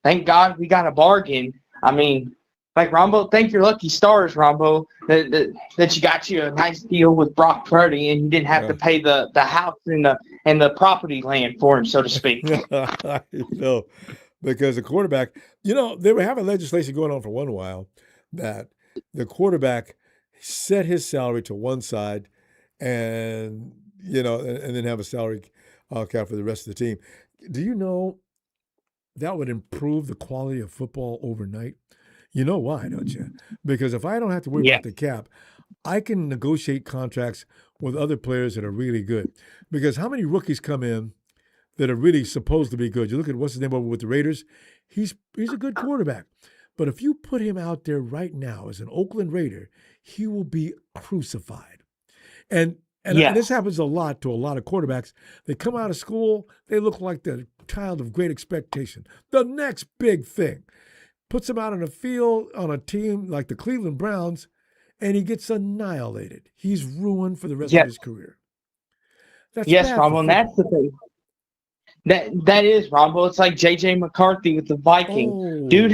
thank God we got a bargain. I mean, like Ronbo, thank your lucky stars, Ronbo, that you got you a nice deal with Brock Purdy and you didn't have to pay the house and the property land for him, so to speak. No, because the quarterback, they were having legislation going on for one while that the quarterback set his salary to one side and then have a salary cap for the rest of the team. Do you know that would improve the quality of football overnight? You know why, don't you? Because if I don't have to worry about the cap, I can negotiate contracts with other players that are really good. Because how many rookies come in that are really supposed to be good? You look at what's his name over with the Raiders. He's a good quarterback. But if you put him out there right now as an Oakland Raider, he will be crucified. And this happens a lot to a lot of quarterbacks. They come out of school, they look like the child of great expectation. The next big thing. Puts him out on the field on a team like the Cleveland Browns, and he gets annihilated. He's ruined for the rest of his career. That's Ronbo, and that's the thing. That is, Ronbo. It's like J.J. McCarthy with the Vikings. Dude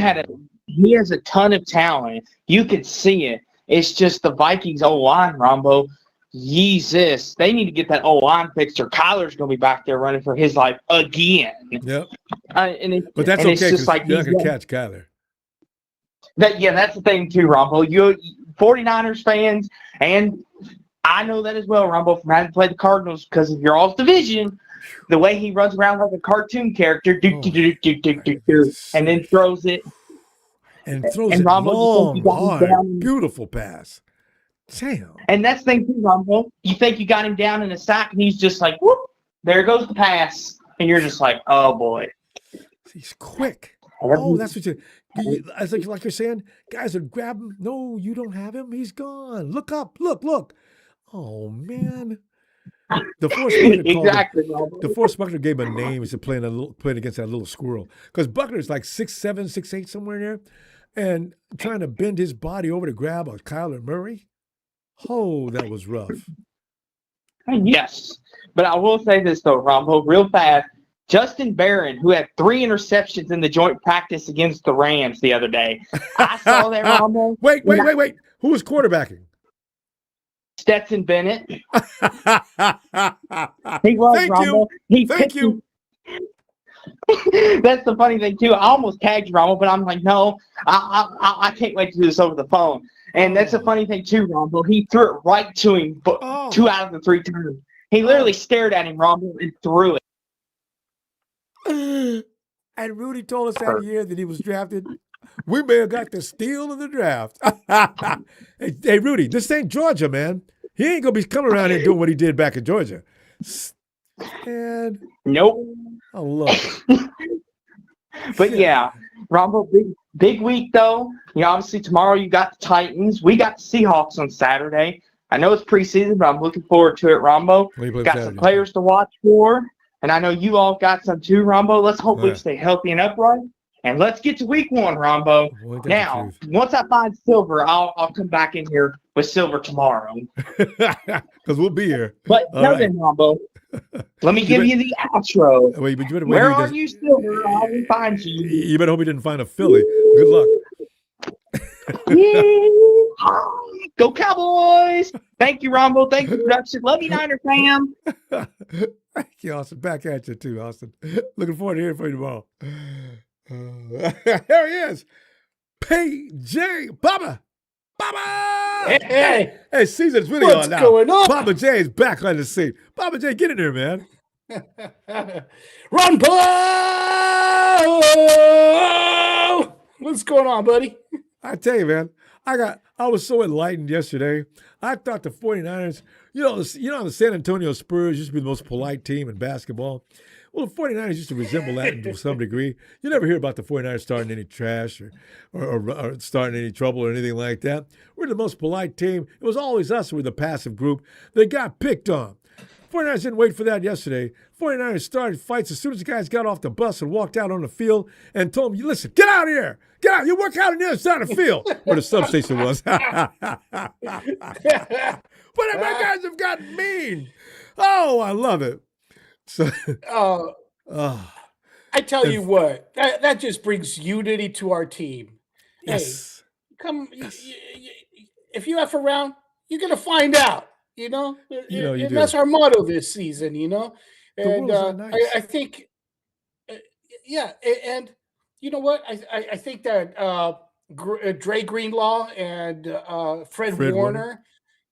he has a ton of talent. You could see it. It's just the Vikings O-line, Ronbo. Jesus, they need to get that O-line fixed or Kyler's going to be back there running for his life again. Yep. But that's okay because you're not going to catch Kyler. That's the thing too, Ronbo. You 49ers fans, and I know that as well, Ronbo, from having played the Cardinals because of your all's division. The way he runs around like a cartoon character, and then throws it. And throws it long, hard, beautiful pass. Damn. And that's the thing too, Ronbo. You think you got him down in a sack, and he's just like, whoop, there goes the pass. And you're just like, oh, boy. He's quick. Oh, that's what like you're saying, guys would grab him. No, you don't have him. He's gone. Look up. Look. Oh, man. DeForest Buckner gave him a name. He said playing against that little squirrel. Because Buckner's like 6'7", 6'8", somewhere in there. And trying to bend his body over to grab a Kyler Murray. Oh, that was rough. Yes. But I will say this, though, Ronbo, real fast. Justin Barron, who had 3 interceptions in the joint practice against the Rams the other day. I saw that, Ronbo. Wait. Who was quarterbacking? Stetson Bennett. He was, Thank Ronbo. Thank you. That's the funny thing, too. I almost tagged Ronbo, but I'm like, no, I can't wait to do this over the phone. And that's the funny thing, too, Ronbo. He threw it right to him 2 out of the 3 times. He literally stared at him, Ronbo, and threw it. And Rudy told us that year that he was drafted. We may have got the steal of the draft. Hey, Rudy, this ain't Georgia, man. He ain't going to be coming around here doing what he did back in Georgia. Man. Nope. I love it. But yeah, Ronbo, big week though. Obviously tomorrow you got the Titans. We got the Seahawks on Saturday. I know it's preseason, but I'm looking forward to it, Ronbo. Got some players to watch for. And I know you all got some too, Ronbo. Let's hope we stay healthy and upright. And let's get to week 1, Ronbo. Now, once I find Silver, I'll come back in here with Silver tomorrow. Because we'll be here. But then, Ronbo, let me give you the outro. Wait, but where are you, Silver? I will find you. You better hope he didn't find a Philly. Good luck. Go Cowboys! Thank you, Ronbo. Thank you, production. Love you, Niner fam. Thank you, Austin. Back at you, too, Austin. Looking forward to hearing from you tomorrow. There he is. PJ Bubba. Hey, season's really what's on now. going on? Bubba J is back on the scene. Bubba J, get in there, man. Ronbo! What's going on, buddy? I tell you, man, I was so enlightened yesterday. I thought the 49ers, the San Antonio Spurs used to be the most polite team in basketball. Well, the 49ers used to resemble that to some degree. You never hear about the 49ers starting any trash or starting any trouble or anything like that. We're the most polite team. It was always us who were the passive group that got picked on. 49ers didn't wait for that yesterday. 49ers started fights as soon as the guys got off the bus and walked out on the field and told them, listen, get out of here. Get out. You work out on the other side of the field where the substation was. But my guys have gotten mean. Oh, I love it. So, I tell you what, that just brings unity to our team. Yes. Hey, come. If you F around, you're gonna find out. You know, you and that's do. our motto this season. You know, The and rules are nice. I think, yeah, and you know what? I think that Dre Greenlaw and Fred Warner. Warner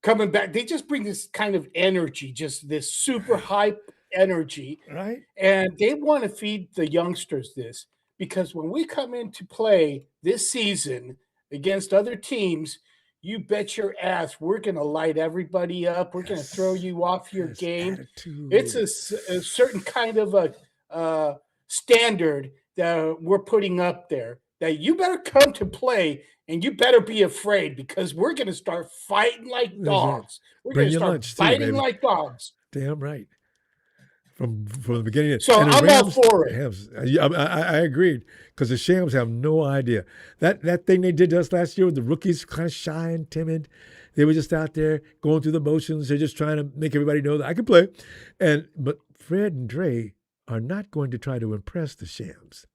coming back, they just bring this kind of energy, just this super hype energy, right? And they want to feed the youngsters this, because when we come into play this season against other teams, you bet your ass we're going to light everybody up. We're going to throw you off your game. Attitude. It's a certain kind of a standard that we're putting up there, that you better come to play and you better be afraid, because we're going to start fighting like dogs. We're going to start fighting like dogs. Damn right. From the beginning. So I'm all for it. I agreed, because the Shams have no idea. That thing they did to us last year with the rookies, kind of shy and timid. They were just out there going through the motions. They're just trying to make everybody know that I can play. But Fred and Dre are not going to try to impress the Shams.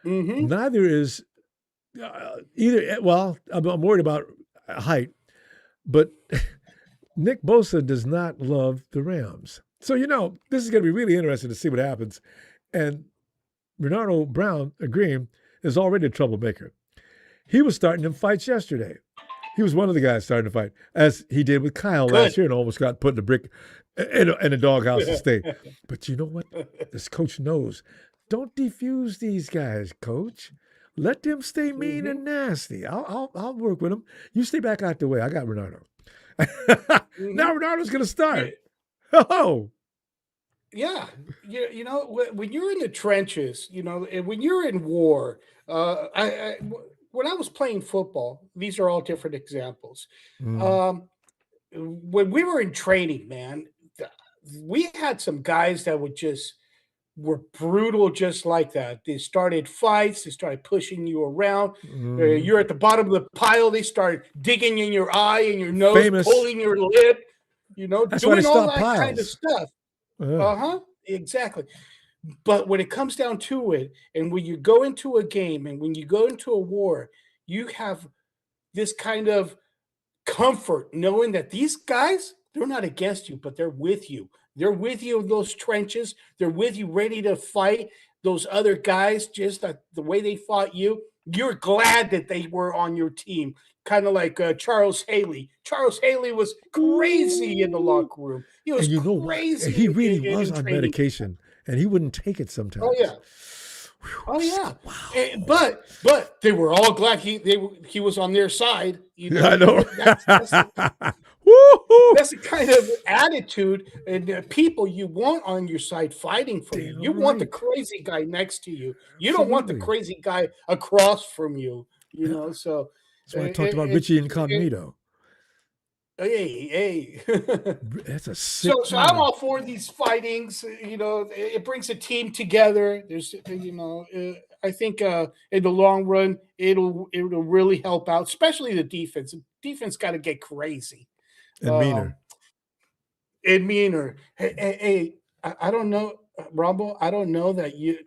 Mm-hmm. Neither is either. Well, I'm worried about height, but Nick Bosa does not love the Rams. So, this is going to be really interesting to see what happens. And Renardo Brown, agreeing, is already a troublemaker. He was starting them fights yesterday. He was one of the guys starting to fight, as he did with Kyle last year, and almost got put in a brick in a doghouse to stay. But you know what? This coach knows. Don't defuse these guys, coach. Let them stay mean and nasty. I'll work with them. You stay back out the way. I got Renardo. Now Renardo's going to start. Oh, yeah. You know, when you're in the trenches, and when you're in war, when I was playing football, these are all different examples. When we were in training, man, we had some guys that were brutal, just like that. They started fights. They started pushing you around. You're at the bottom of the pile. They started digging in your eye and your nose, pulling your lip. That's why doing they all stop that piles. kind of stuff. Exactly. But when it comes down to it, and when you go into a game and when you go into a war, you have this kind of comfort knowing that these guys, they're not against you, but they're with you. They're with you in those trenches. They're with you, ready to fight those other guys, just the way they fought you. You're glad that they were on your team. Kind of like Charles Haley. Charles Haley was crazy in the locker room. He was crazy. He really was on medication, and he wouldn't take it sometimes. Oh yeah. Oh yeah. Wow. But they were all glad he was on their side. I know. That's the kind of attitude and people you want on your side fighting for you. You want the crazy guy next to you. You don't want the crazy guy across from you. So that's why I talked about Richie Incognito. Hey. That's a sick so I'm all for these fightings. It brings a team together. There's, I think in the long run, it'll really help out, especially the defense. The defense got to get crazy. And meaner. Hey, I don't know, Ronbo. I don't know that you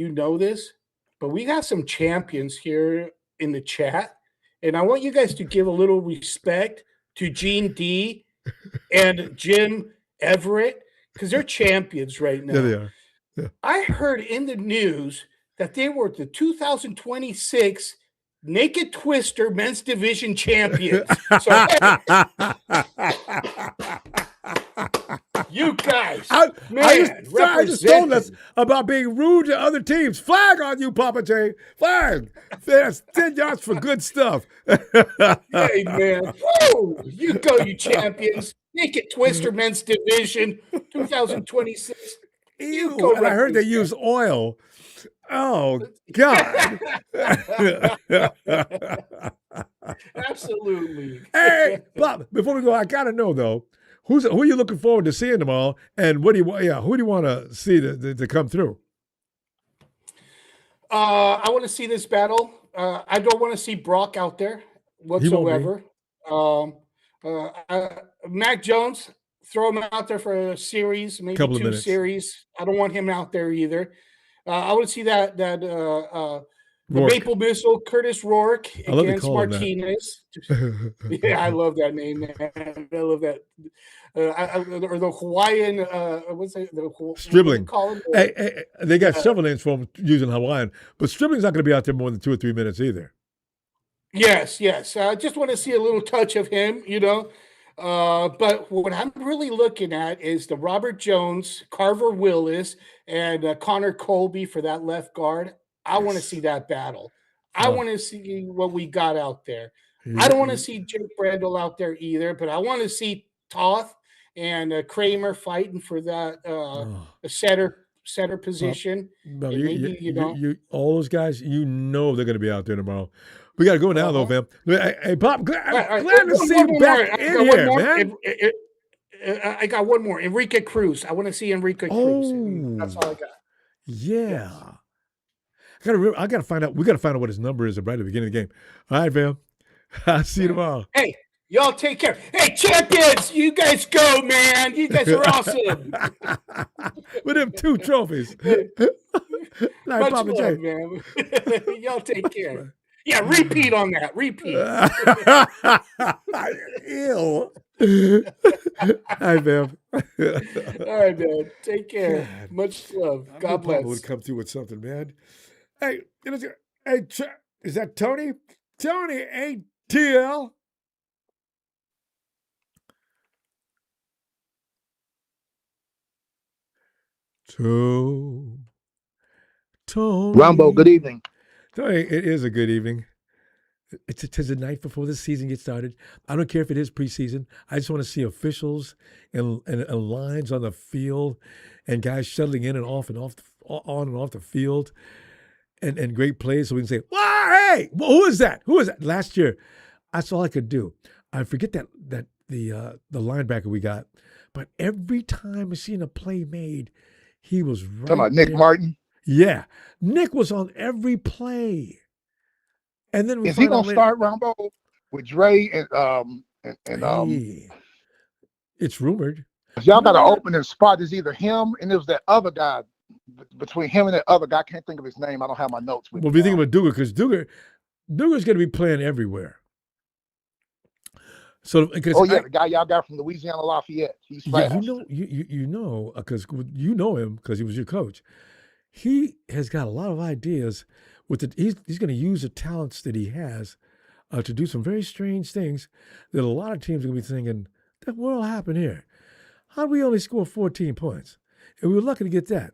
know this, but we got some champions here in the chat, and I want you guys to give a little respect to Gene D and Jim Everett, because they're champions right now. Yeah, they are. Yeah. I heard in the news that they were the 2026 Naked Twister Men's Division champions. So, you guys, I just told us about being rude to other teams. Flag on you, Papa J. Flag. That's 10 yards for good stuff. Hey, man. Woo! You go, you champions. Naked Twister Men's Division 2026. You go. And I heard they use oil. Oh, God. Absolutely. Hey, Bob, before we go, I got to know, though, who are you looking forward to seeing tomorrow, and who do you want to see to come through? I want to see this battle. I don't want to see Brock out there whatsoever. Mac Jones, throw him out there for a series, maybe Couple of 2 minutes. series. I don't want him out there either. I want to see the Rourke. Maple Missile, Curtis Rourke I love to against call him that. Martinez. Yeah, I love that name, man. I love that. Or the Hawaiian, what's it? Stribling. Call him? Hey, they got several names for him using Hawaiian, but Stribling's not going to be out there more than 2 or 3 minutes either. Yes. I just want to see a little touch of him, But what I'm really looking at is the Robert Jones, Carver Willis, and Connor Colby for that left guard. I want to see that battle. I want to see what we got out there. I don't want to see Jake Brendel out there either, but I want to see Toth and Kramer fighting for that center position. No, you all those guys, they're going to be out there tomorrow. We got to go now, though, fam. Hey, Pop, glad to see you back in here, man. I got one more. Enrique Cruz. I want to see Enrique Cruz. That's all I got. Yeah. I got to find out. We got to find out what his number is right at the beginning of the game. All right, fam. I'll see you tomorrow. Hey, y'all take care. Hey, champions, you guys go, man. You guys are awesome. With them 2 trophies. Much love, man. Y'all take care. Yeah, repeat on that. Repeat. Ew. Hi, man. All right, man. Take care. God. Much love. God Papa bless. would come through with something, man. Hey, is that Tony? Tony ATL. Tony. Ronbo, good evening. Tony, it is a good evening. It's the night before the season gets started. I don't care if it is preseason. I just want to see officials and lines on the field and guys shuttling in and off on and off the field and great plays so we can say, hey, who is that? Who is that? Last year, that's all I could do. I forget that the linebacker we got, but every time I seen a play made, he was right. Talking about Nick there. Martin? Yeah. Nick was on every play. And then is he gonna start Ronbo with Dre and it's rumored. Y'all got an opening spot. Is either him and there's that other guy. Between him and that other guy, I can't think of his name. I don't have my notes with me. Well, if you think about Duger, because Duger's going to be playing everywhere. So, the guy y'all got from Louisiana Lafayette. He's fast. You know, because you know him because he was your coach. He has got a lot of ideas. He's going to use the talents that he has to do some very strange things that a lot of teams are going to be thinking, what will happen here? How did we only score 14 points? And we were lucky to get that.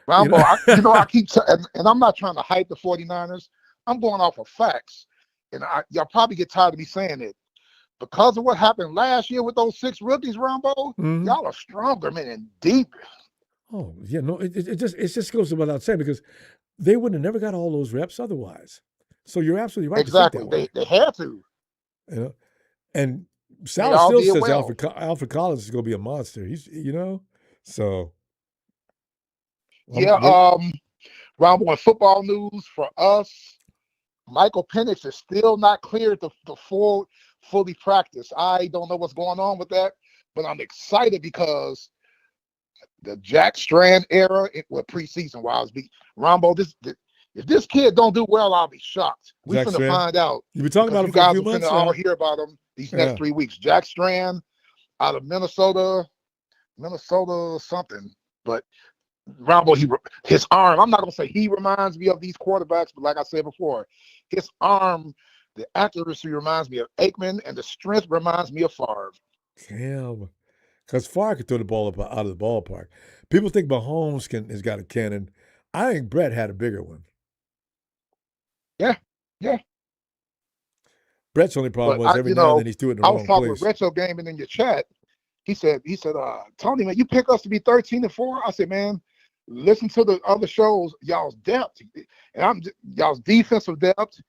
Ronbo, I keep and I'm not trying to hype the 49ers. I'm going off of facts. And y'all probably get tired of me saying it. Because of what happened last year with those 6 rookies, Ronbo, y'all are stronger, man, and deeper. Oh, yeah, no, it just goes without saying because they wouldn't have never got all those reps otherwise. So you're absolutely right. Exactly. They had to. And Sal still says Alfred Collins is going to be a monster. He's, so. Yeah, Ronbo, in football news for us, Michael Penix is still not cleared to fully practice. I don't know what's going on with that, but I'm excited because the Jack Strand era with preseason Ronbo, if this kid don't do well, I'll be shocked. We're going to find out. You've been talking about him for a few months. You guys are going to all hear about him these next 3 weeks. Jack Strand out of Minnesota something. But Ronbo, his arm, I'm not going to say he reminds me of these quarterbacks, but like I said before, his arm, the accuracy reminds me of Aikman, and the strength reminds me of Favre. Damn. Because Favre can throw the ball out of the ballpark. People think Mahomes has got a cannon. I think Brett had a bigger one. Yeah. Brett's only problem was every now and then he's doing it in the wrong place. I was talking with Retro Gaming in your chat. He said, Tony, man, you pick us to be 13-4. I said, man, listen to the other shows, y'all's depth, and y'all's defensive depth.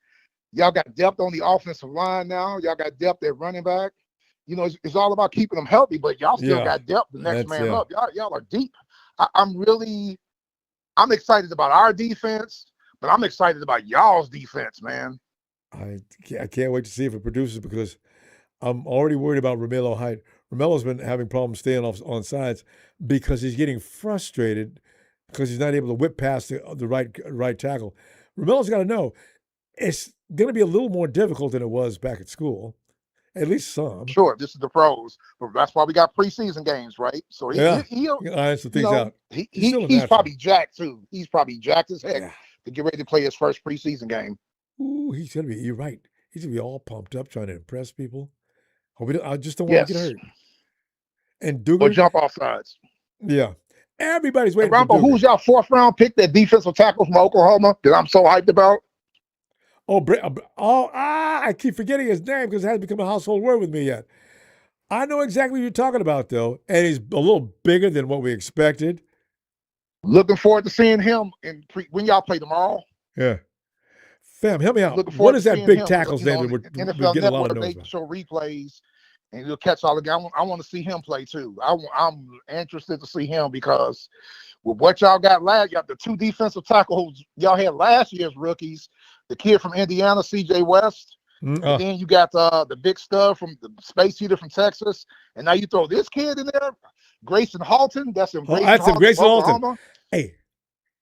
Y'all got depth on the offensive line now. Y'all got depth at running back. It's all about keeping them healthy, but y'all still got depth the next man up. Y'all are deep. I'm excited about our defense, but I'm excited about y'all's defense, man. I can't wait to see if it produces because I'm already worried about Romello Romelo's been having problems staying on sides because he's getting frustrated because he's not able to whip past the right tackle. Romelo's got to know it's going to be a little more difficult than it was back at school, at least some. Sure, this is the pros, but that's why we got preseason games, right? So he'll iron some things out. He's probably jacked too. He's probably jacked as heck to get ready to play his first preseason game. Ooh, he's gonna be. You're right. He's gonna be all pumped up trying to impress people. I just don't want to get hurt. And Dugan or jump off sides. Yeah, everybody's waiting. Ronbo, who's y'all 4th round pick? That defensive tackle from Oklahoma that I'm so hyped about. I keep forgetting his name because it hasn't become a household word with me yet. I know exactly what you're talking about, though, and he's a little bigger than what we expected. Looking forward to seeing him when y'all play tomorrow. Yeah. Fam, help me out. What is that big tackle's name that we're getting a lot of notes about? Show replays, and you'll catch all the guys. I want to see him play, too. I'm interested to see him because with what y'all got last, you got the 2 defensive tackles y'all had last year's rookies, the kid from Indiana, C.J. West, and then you got the big stud from the space heater from Texas, and now you throw this kid in there, Grayson Halton. That's him. Grayson Halton. Hey,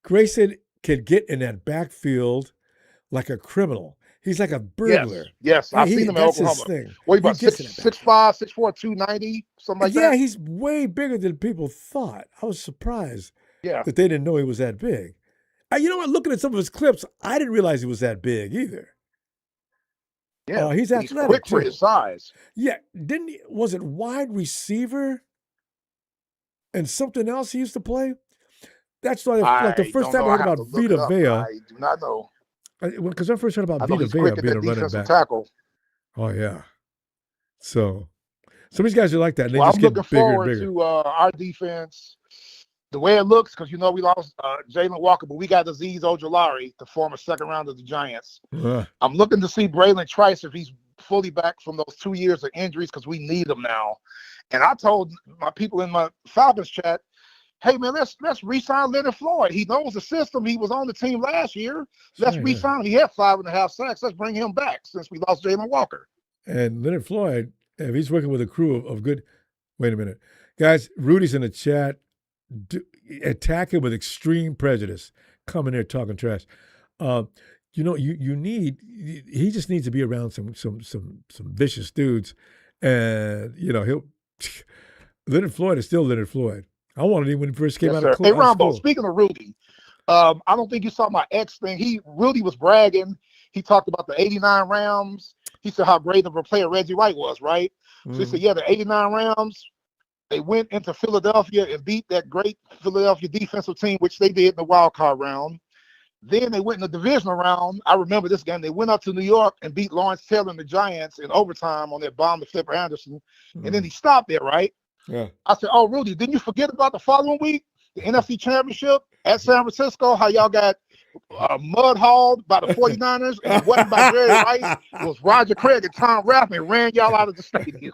Grayson can get in that backfield like a criminal. He's like a burglar. Yes. I've seen him in Oklahoma. What about 6'5", 6'4", 290, something like that? Yeah, he's way bigger than people thought. I was surprised that they didn't know he was that big. You know what? Looking at some of his clips, I didn't realize he was that big either. Yeah, he's athletic, quick for his size. Yeah, was it wide receiver and something else he used to play? That's like the first time I heard about Vita Vea. I do not know. Because I first heard about Vita Vea being a running back. Tackle. Oh, yeah. So some of these guys are like that. And they I'm just get looking bigger forward and bigger. to our defense. The way it looks, because we lost Jalen Walker, but we got Azeez Ojulari, the former 2nd round of the Giants. I'm looking to see Braylon Trice if he's fully back from those 2 years of injuries because we need him now. And I told my people in my Falcons chat, hey, man, let's re-sign Leonard Floyd. He knows the system. He was on the team last year. Let's re-sign him. He had 5.5 sacks. Let's bring him back since we lost Jalen Walker. And Leonard Floyd, if he's working with a crew of good – wait a minute. Guys, Rudy's in the chat. Attack him with extreme prejudice. Come in there talking trash. You need. He just needs to be around some vicious dudes, and he'll. Leonard Floyd is still Leonard Floyd. I wanted him when he first came out of school. Hey, Ronbo, speaking of Rudy, I don't think you saw my X thing. Rudy was bragging. He talked about the 89 Rams. He said how great of a player Reggie White was, right? So he said, yeah, the 89 Rams. They went into Philadelphia and beat that great Philadelphia defensive team, which they did in the wild card round. Then they went in the divisional round. I remember this game. They went up to New York and beat Lawrence Taylor and the Giants in overtime on their bomb to Flipper Anderson. And then he stopped there, right? Yeah. I said, oh, Rudy, didn't you forget about the following week, the NFC Championship at San Francisco, how y'all got mud hauled by the 49ers, and it wasn't by Jerry Rice, it was Roger Craig and Tom Rathman ran y'all out of the stadium.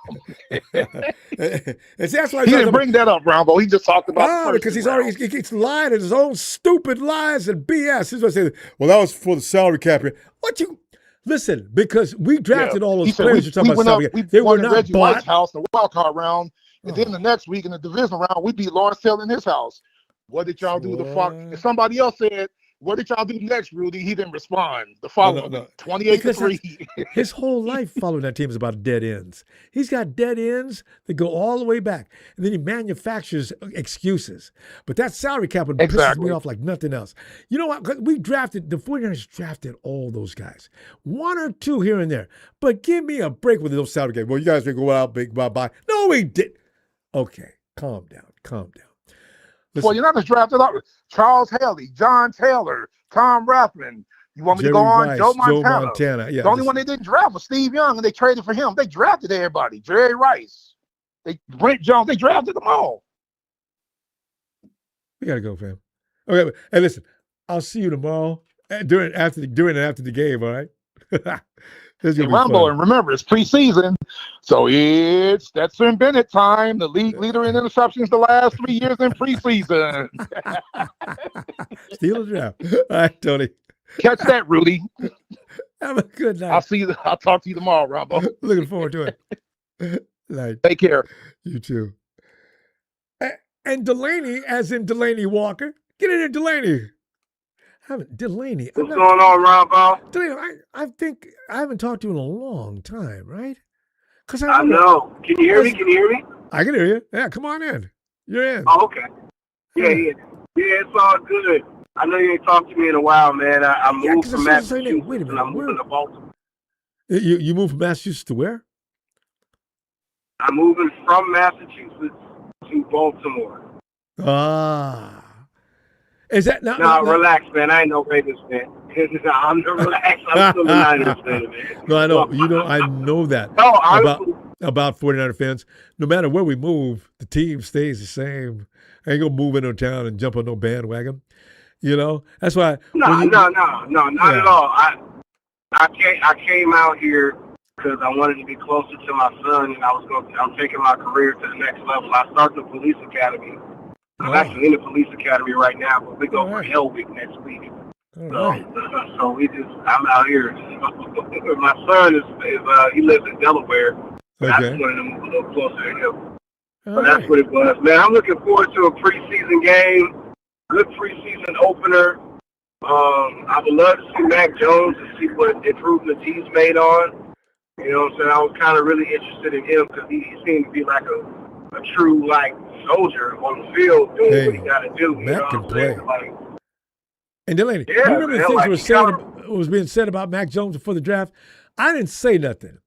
That's why he didn't bring that up, Ronbo. He just talked about because he keeps lying at his own stupid lies and BS. He's going to say, well, that was for the salary cap here. Listen, because we drafted all those players you're talking about salary cap. They were not Reggie bought. White's house, the wild card round, and then the next week in the divisional round, we beat Lawrence Taylor in his house. What did y'all do if somebody else said, what did y'all do next, Rudy? He didn't respond. The following 28-3. His whole life following that team is about dead ends. He's got dead ends that go all the way back. And then he manufactures excuses. But that salary cap pisses me off like nothing else. You know what? The 49ers drafted all those guys. 1 or 2 here and there. But give me a break with those salary cap. Well, you guys can go out, big bye-bye. No, we didn't. Okay, calm down. Listen. Well, you're not just drafted up. Charles Haley, John Taylor, Tom Rathman. You want me to go on? Rice, Joe Montana. Yeah, the only one they didn't draft was Steve Young, and they traded for him. They drafted everybody. Jerry Rice. Brent Jones. They drafted them all. We got to go, fam. Okay, hey, listen. I'll see you tomorrow during and after the game, all right? Hey, Ronbo, and remember, it's preseason, so it's Stetson Bennett time, the league leader in interceptions the last 3 years in preseason. Steal a draft. All right, Tony. Catch that, Rudy. Have a good night. I'll talk to you tomorrow, Ronbo. Looking forward to it. Like, take care. You too. And Delaney, as in Delaney Walker. Get in there, Delaney. Delaney. What's going on, Ronbo? Delaney, I think I haven't talked to you in a long time, right? Because I know. Can you hear me? Can you hear me? I can hear you. Yeah, come on in. You're in. Oh, okay. Yeah, it's all good. I know you ain't talked to me in a while, man. I moved from Massachusetts and I'm moving to Baltimore. You moved from Massachusetts to where? I'm moving from Massachusetts to Baltimore. Ah. Is that not? No, relax, man. I ain't no Ravens fan. I'm relaxed. I'm still a Niners fan, man. No, I know. I know that. No, honestly. About 49er fans. No matter where we move, the team stays the same. I ain't gonna move into town and jump on no bandwagon. You know? That's why. No, not at all. I came out here because I wanted to be closer to my son, and I'm taking my career to the next level. I started the police academy. I'm actually in the police academy right now, but we go for Hell Week next week. So I'm out here. My son he lives in Delaware. Okay. I just wanted to move a little closer to him. So that's what it was, man. I'm looking forward to a preseason game, good preseason opener. I would love to see Mac Jones and see what improvements he's made on. You know what I'm saying? I was kind of really interested in him because he seemed to be like a true, soldier on the field doing what he got to do. Mac can play. And Delaney, you remember the things was being said about Mac Jones before the draft? I didn't say nothing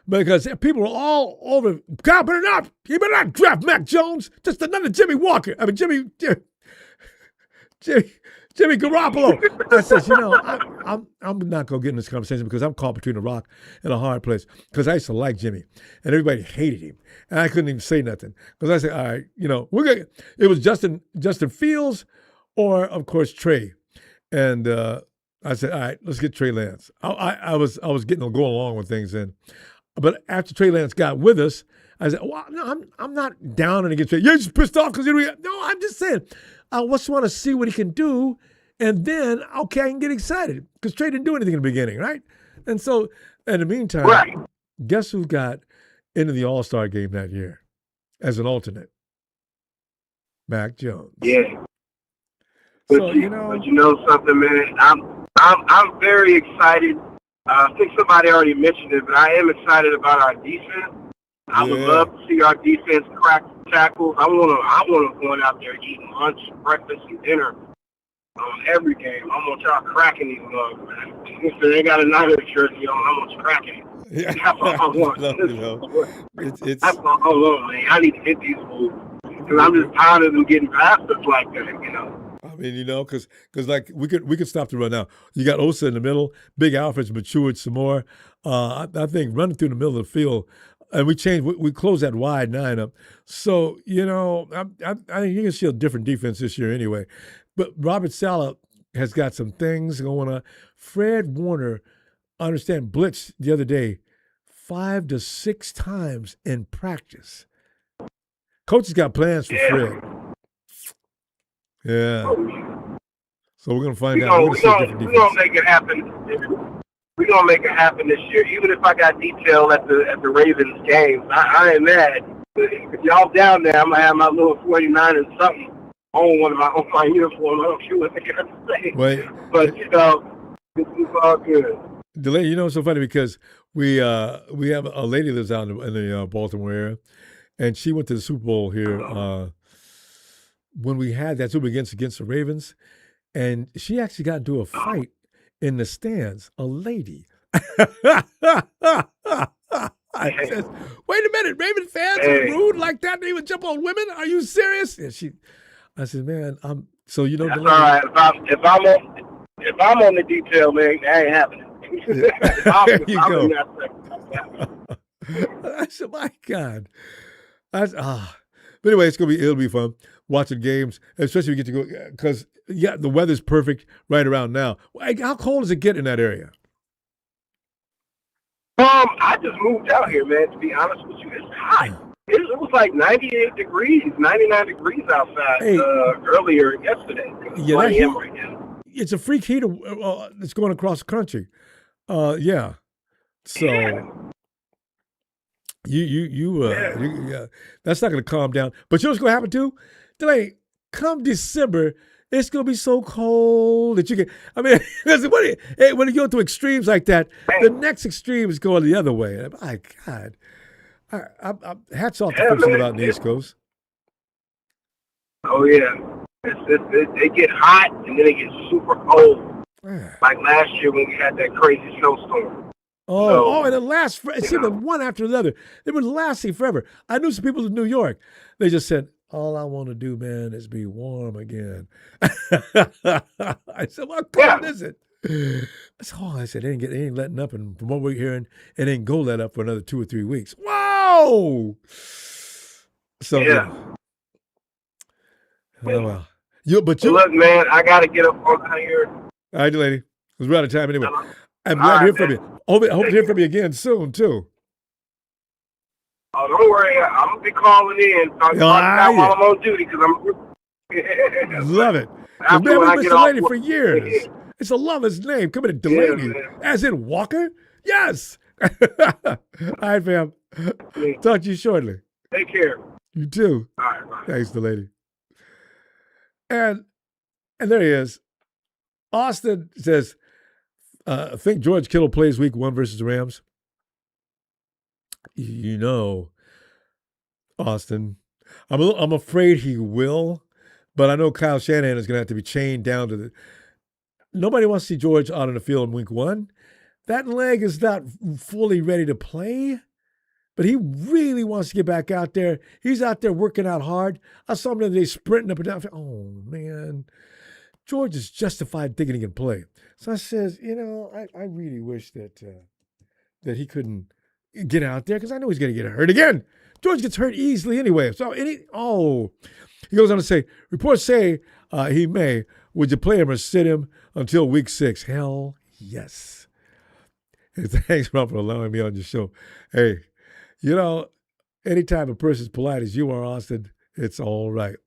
because people were all over. God better not. He better not draft Mac Jones. Just another Jimmy Walker. I mean, Jimmy Garoppolo. I said, I'm not going to get in this conversation because I'm caught between a rock and a hard place because I used to like Jimmy and everybody hated him. And I couldn't even say nothing because I said, all right, we're going. It was Justin Fields or, of course, Trey. And I said, all right, let's get Trey Lance. I was going along with things then. But after Trey Lance got with us, I said, well, no, I'm not down and against Trey. You're just pissed off because no, I'm just saying. I just want to see what he can do, and then, okay, I can get excited because Trey didn't do anything in the beginning, right? And so, in the meantime, guess who got into the All-Star game that year as an alternate? Mac Jones. Yeah. But you know something, man? I'm very excited. I think somebody already mentioned it, but I am excited about our defense. I would love to see our defense crack tackles. I want to go out there eating lunch, breakfast, and dinner every game. I want y'all cracking these mugs, man. If they got a Niners jersey on, I want you cracking it. Yeah. That's all I want. That's all I want, man. I need to hit these fools because I'm just tired of them getting past us like that, I mean, because we could stop the run now. You got Osa in the middle. Big Alfred's matured some more. I think running through the middle of the field. And we closed that wide 9 up. So, I think you can see a different defense this year anyway. But Robert Saleh has got some things going on. Fred Warner, I understand, blitzed the other day 5 to 6 times in practice. Coach has got plans for Fred. Yeah. So we're going to find out. We're going to make it happen. We're going to make it happen this year. Even if I got detail at the Ravens games, I ain't mad. If y'all down there, I'm going to have my little 49ers something on my uniform. I don't care what they got to say. Wait, but, it's all good. Delaney, it's so funny because we have a lady that lives out in the Baltimore area, and she went to the Super Bowl here when we had that Super against the Ravens, and she actually got into a fight in the stands, a lady. I said, wait a minute, Raven fans are rude like that? They even jump on women? Are you serious? And I said, man, so that's all right. If I'm on the detail, man, that ain't happening. There you go. I said, my God. But anyway, it'll be fun watching games, especially if we get to go because the weather's perfect right around now. How cold does it get in that area? I just moved out here, man. To be honest with you, it's hot. It was like 98 degrees, 99 degrees outside earlier yesterday. Yeah, right now. It's a freak heat that's going across the country. So. That's not going to calm down. But you know what's going to happen too? Delay, come December, it's going to be so cold that you can. I mean, when you go to extremes like that, the next extreme is going the other way. My God. Hats off to folks who live out in the East Coast. Oh, yeah. It get hot, and then it gets super cold. Like last year when we had that crazy snowstorm. And it seemed like one after another. They were lasting forever. I knew some people in New York. They just said, all I want to do, man, is be warm again. I said, what cold is it? That's all I said. It ain't letting up. And from what we're hearing, it ain't go let up for another 2 or 3 weeks. Whoa! So, well. Look, man, I got to get up on here. All right, lady. We're out of time anyway. I'm glad to hear from you. Hope to hear from you again soon, too. Oh, don't worry. I'm going to be calling in. While I'm on duty because I'm... Love it. Man, we've been Delaney for years. It's a lover's name. Come in, Delaney. As in Walker? Yes. All right, fam. Talk to you shortly. Take care. You too. All right, bye. Thanks, Delaney. And there he is. Austin says, I think George Kittle plays week 1 versus the Rams. You know, Austin, I'm afraid he will, but I know Kyle Shanahan is going to have to be chained down to the. Nobody wants to see George out on the field in week 1. That leg is not fully ready to play, but he really wants to get back out there. He's out there working out hard. I saw him the other day sprinting up and down. Oh, man. George is justified thinking he can play. So I says, I really wish that he couldn't get out there because I know he's going to get hurt again. George gets hurt easily anyway. So, he goes on to say, reports say he may. Would you play him or sit him until week 6? Hell yes. Hey, thanks, Rob, for allowing me on your show. Hey, anytime a person's polite as you are, Austin, it's all right.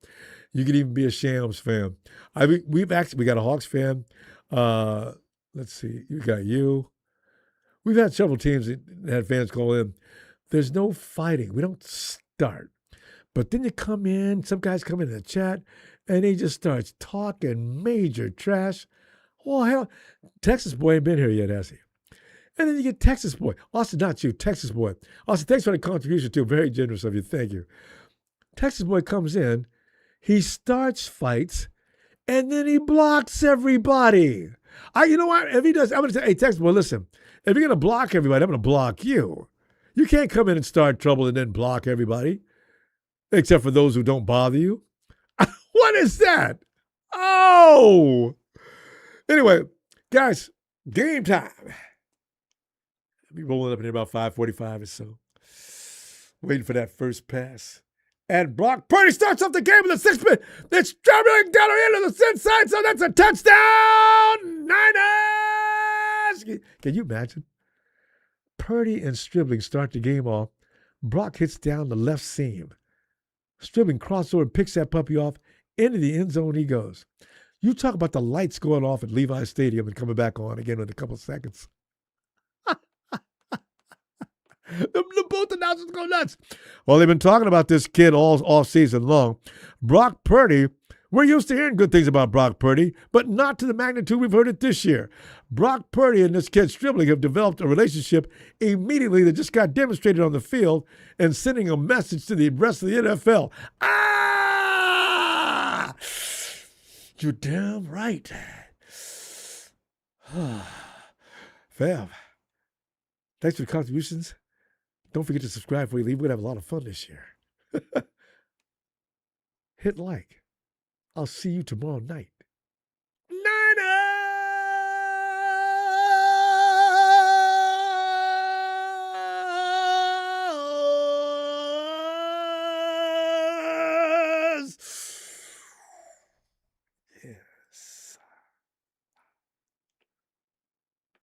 You can even be a Shams fan. We got a Hawks fan. Let's see. We got you. We've had several teams that had fans call in. There's no fighting. We don't start. But then you come in, some guys come in the chat, and he just starts talking major trash. Well, hell, Texas boy ain't been here yet, has he? And then you get Texas boy. Austin, not you, Texas boy. Austin, thanks for the contribution, too. Very generous of you. Thank you. Texas boy comes in, he starts fights, and then he blocks everybody. You know what? If he does, I'm going to say, hey, Texas boy, listen, if you're going to block everybody, I'm going to block you. You can't come in and start trouble and then block everybody, except for those who don't bother you. What is that? Oh! Anyway, guys, game time. I'll be rolling up in here about 5:45 or so. Waiting for that first pass. And Brock Purdy starts off the game with a 6-pin. It's dribbling down the end of the inside, so that's a touchdown! Niners! Can you imagine? Purdy and Stribling start the game off. Brock hits down the left seam. Stribling crossover and picks that puppy off. Into the end zone he goes. You talk about the lights going off at Levi Stadium and coming back on again in a couple seconds. The both announcers go nuts. Well, they've been talking about this kid all off season long. Brock Purdy, we're used to hearing good things about Brock Purdy, but not to the magnitude we've heard it this year. Brock Purdy and this kid Stribling have developed a relationship immediately that just got demonstrated on the field and sending a message to the rest of the NFL. You're damn right. Fam, thanks for the contributions. Don't forget to subscribe before you leave. We're going to have a lot of fun this year. Hit like. I'll see you tomorrow night.